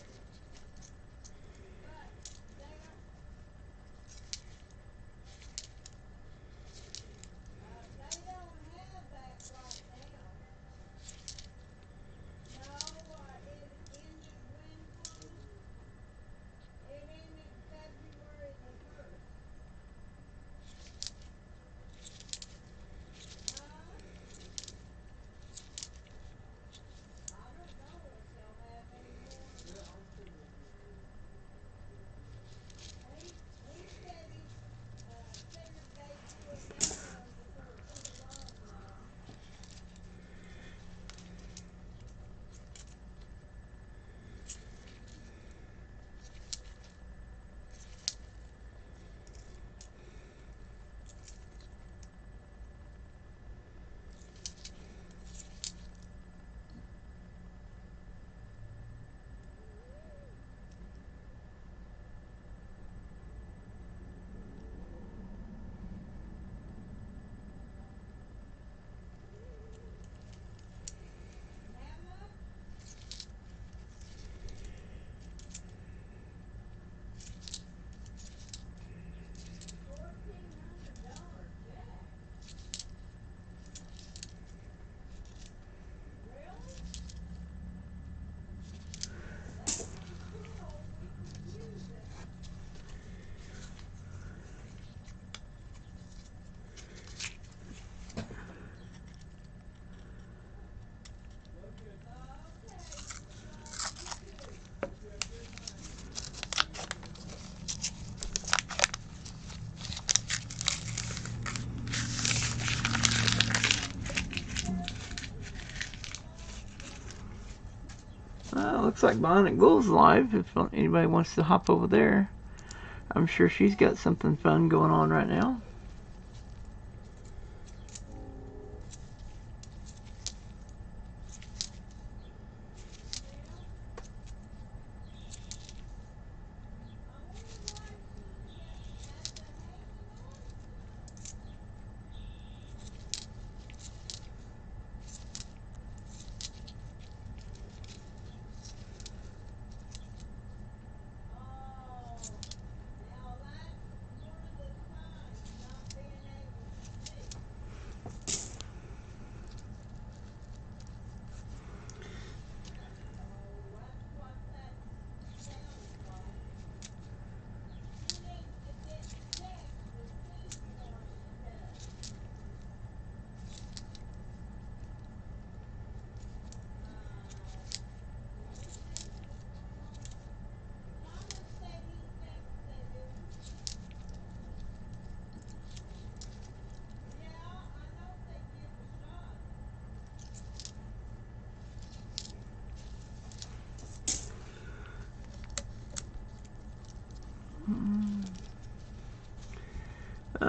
Looks like Bionic Bull's live. If anybody wants to hop over there, I'm sure she's got something fun going on right now.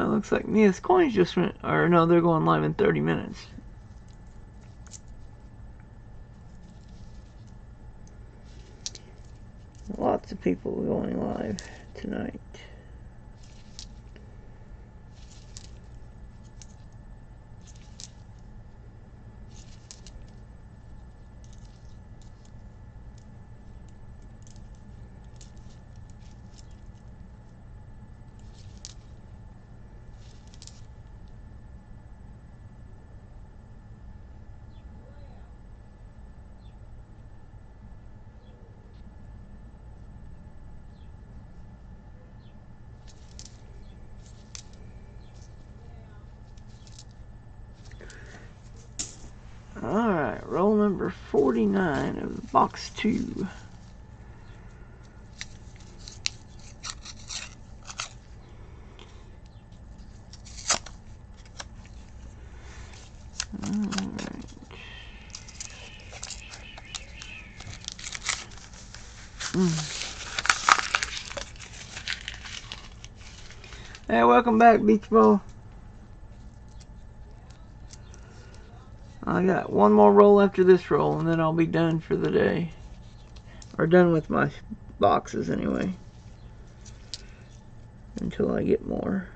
looks like Mia's coins just went, or no, they're going live in 30 minutes. Lots of people going live tonight. Alright, roll number 49 of box 2. Alright. Hey, welcome back, Beach Ball. I got one more roll after this roll, and then I'll be done for the day. Or done with my boxes, anyway. Until I get more.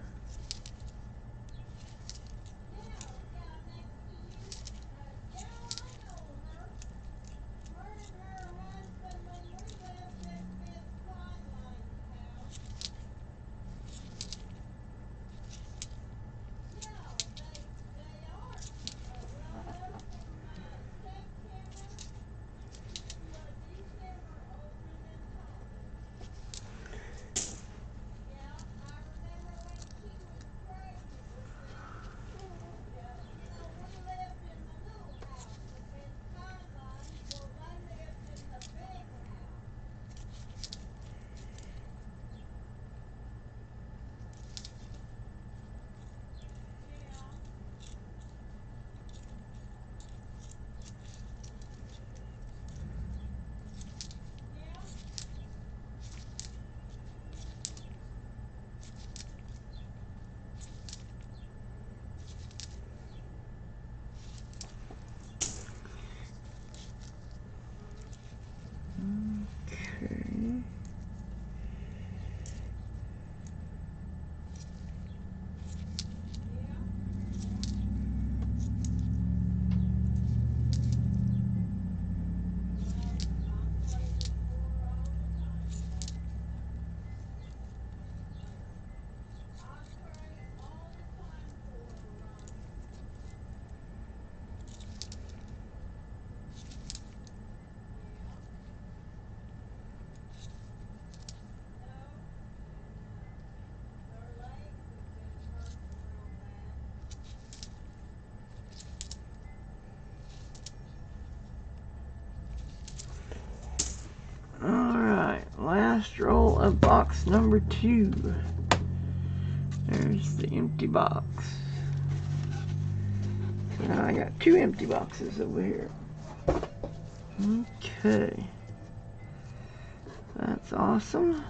Alright, last roll of box number 2. There's the empty box. So now I got 2 empty boxes over here. Okay. That's awesome.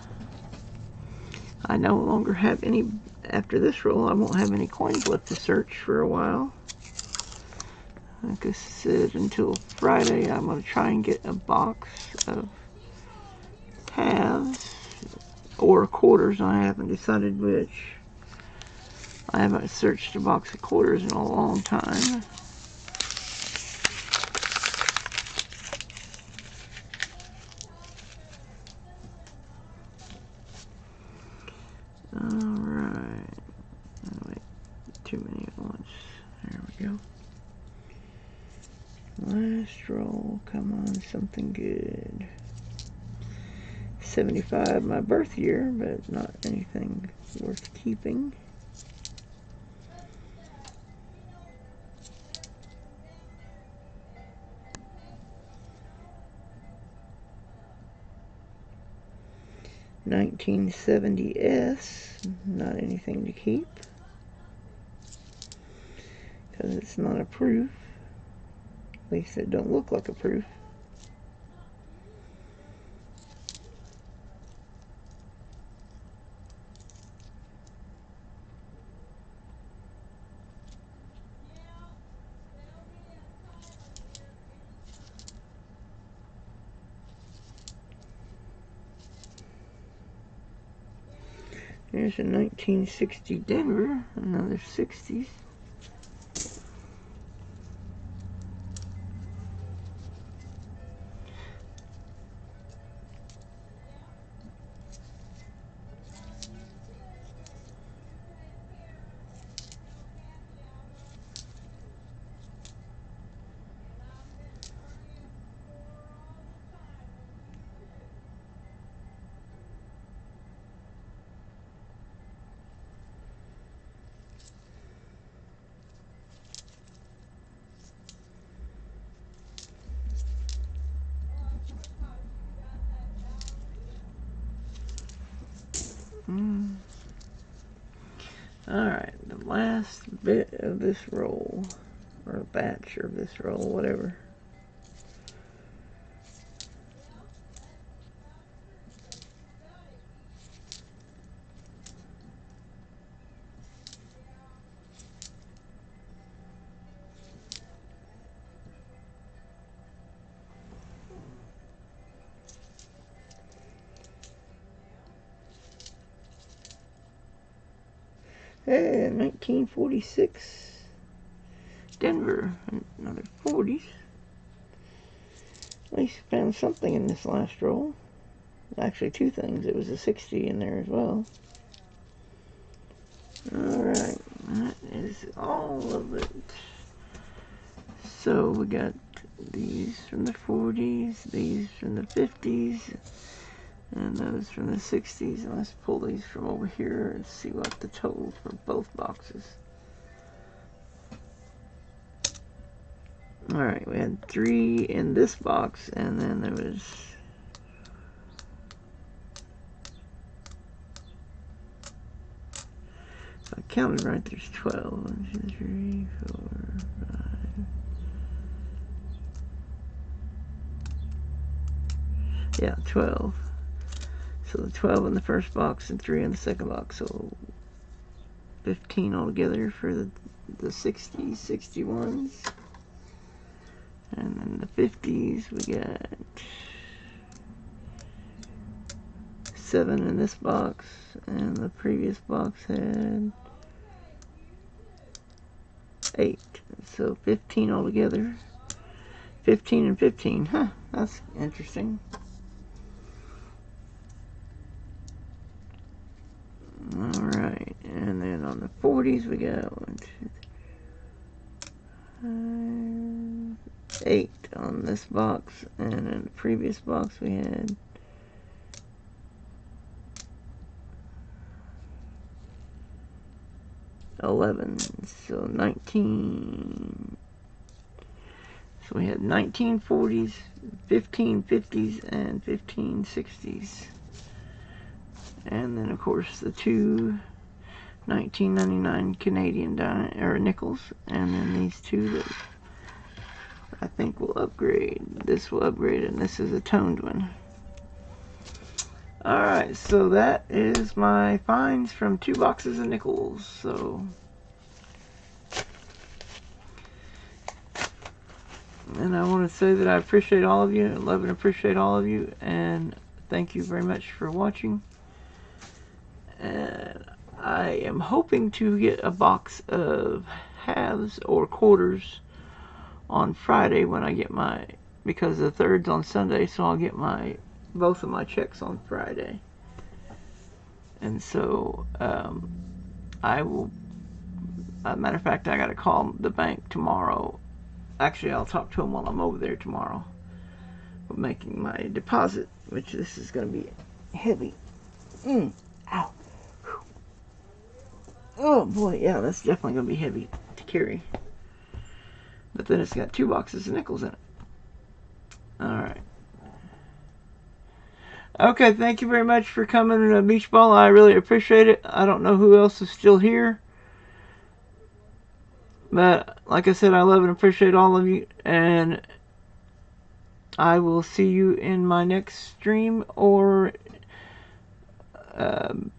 I no longer have any, after this roll, I won't have any coins left to search for a while. Like I said, until Friday, I'm going to try and get a box of halves or quarters. I haven't decided which. I haven't searched a box of quarters in a long time. Alright. Oh, wait, too many at once. There we go. Last roll. Come on, something good. 75, my birth year, but not anything worth keeping. $1970s, not anything to keep because it's not a proof. At least it don't look like a proof. Here's a 1960 Denver, another 60s. Alright, the last bit of this roll, or batch of this roll, whatever. Hey, 1946 Denver, another 40s. At least found something in this last roll. Actually, two things. It was a 60 in there as well. Alright, that is all of it. So we got these from the 40s, these from the 50s, and those from the 60s. And let's pull these from over here and see what the total for both boxes. Alright, we had 3 in this box, and then there was if I counted right, there's 12. 1, 2, 3, 4, 5. Yeah, 12. So the 12 in the first box and 3 in the second box. So 15 altogether for the 60s, 61s. And then the 50s, we got 7 in this box. And the previous box had 8. So 15 altogether. 15 and 15. Huh, that's interesting. Alright, and then on the 40s we got 1, 2, 3, 8 on this box, and in the previous box we had 11, so 19. So we had 19 40s, 15 50s, and 15 60s. And then, of course, the 2 1999 Canadian nickels, and then these 2 that I think will upgrade. This will upgrade, and this is a toned one. Alright, so that is my finds from 2 boxes of nickels. So, and I want to say that I appreciate all of you, love and appreciate all of you, and thank you very much for watching. And I am hoping to get a box of halves or quarters on Friday when I get my, because the 3rd's on Sunday, so I'll get both of my checks on Friday. And so I will, as a matter of fact, I got to call the bank tomorrow. Actually, I'll talk to them while I'm over there tomorrow, making my deposit, which this is going to be heavy. Ow. Oh boy, yeah, that's definitely going to be heavy to carry. But then it's got 2 boxes of nickels in it. Alright. Okay, thank you very much for coming to Beach Ball. I really appreciate it. I don't know who else is still here. But, like I said, I love and appreciate all of you. And I will see you in my next stream, or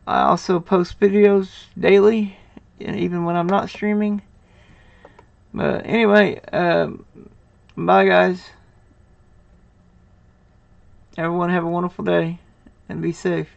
I also post videos daily, and even when I'm not streaming. But anyway, bye guys. Everyone have a wonderful day, and be safe.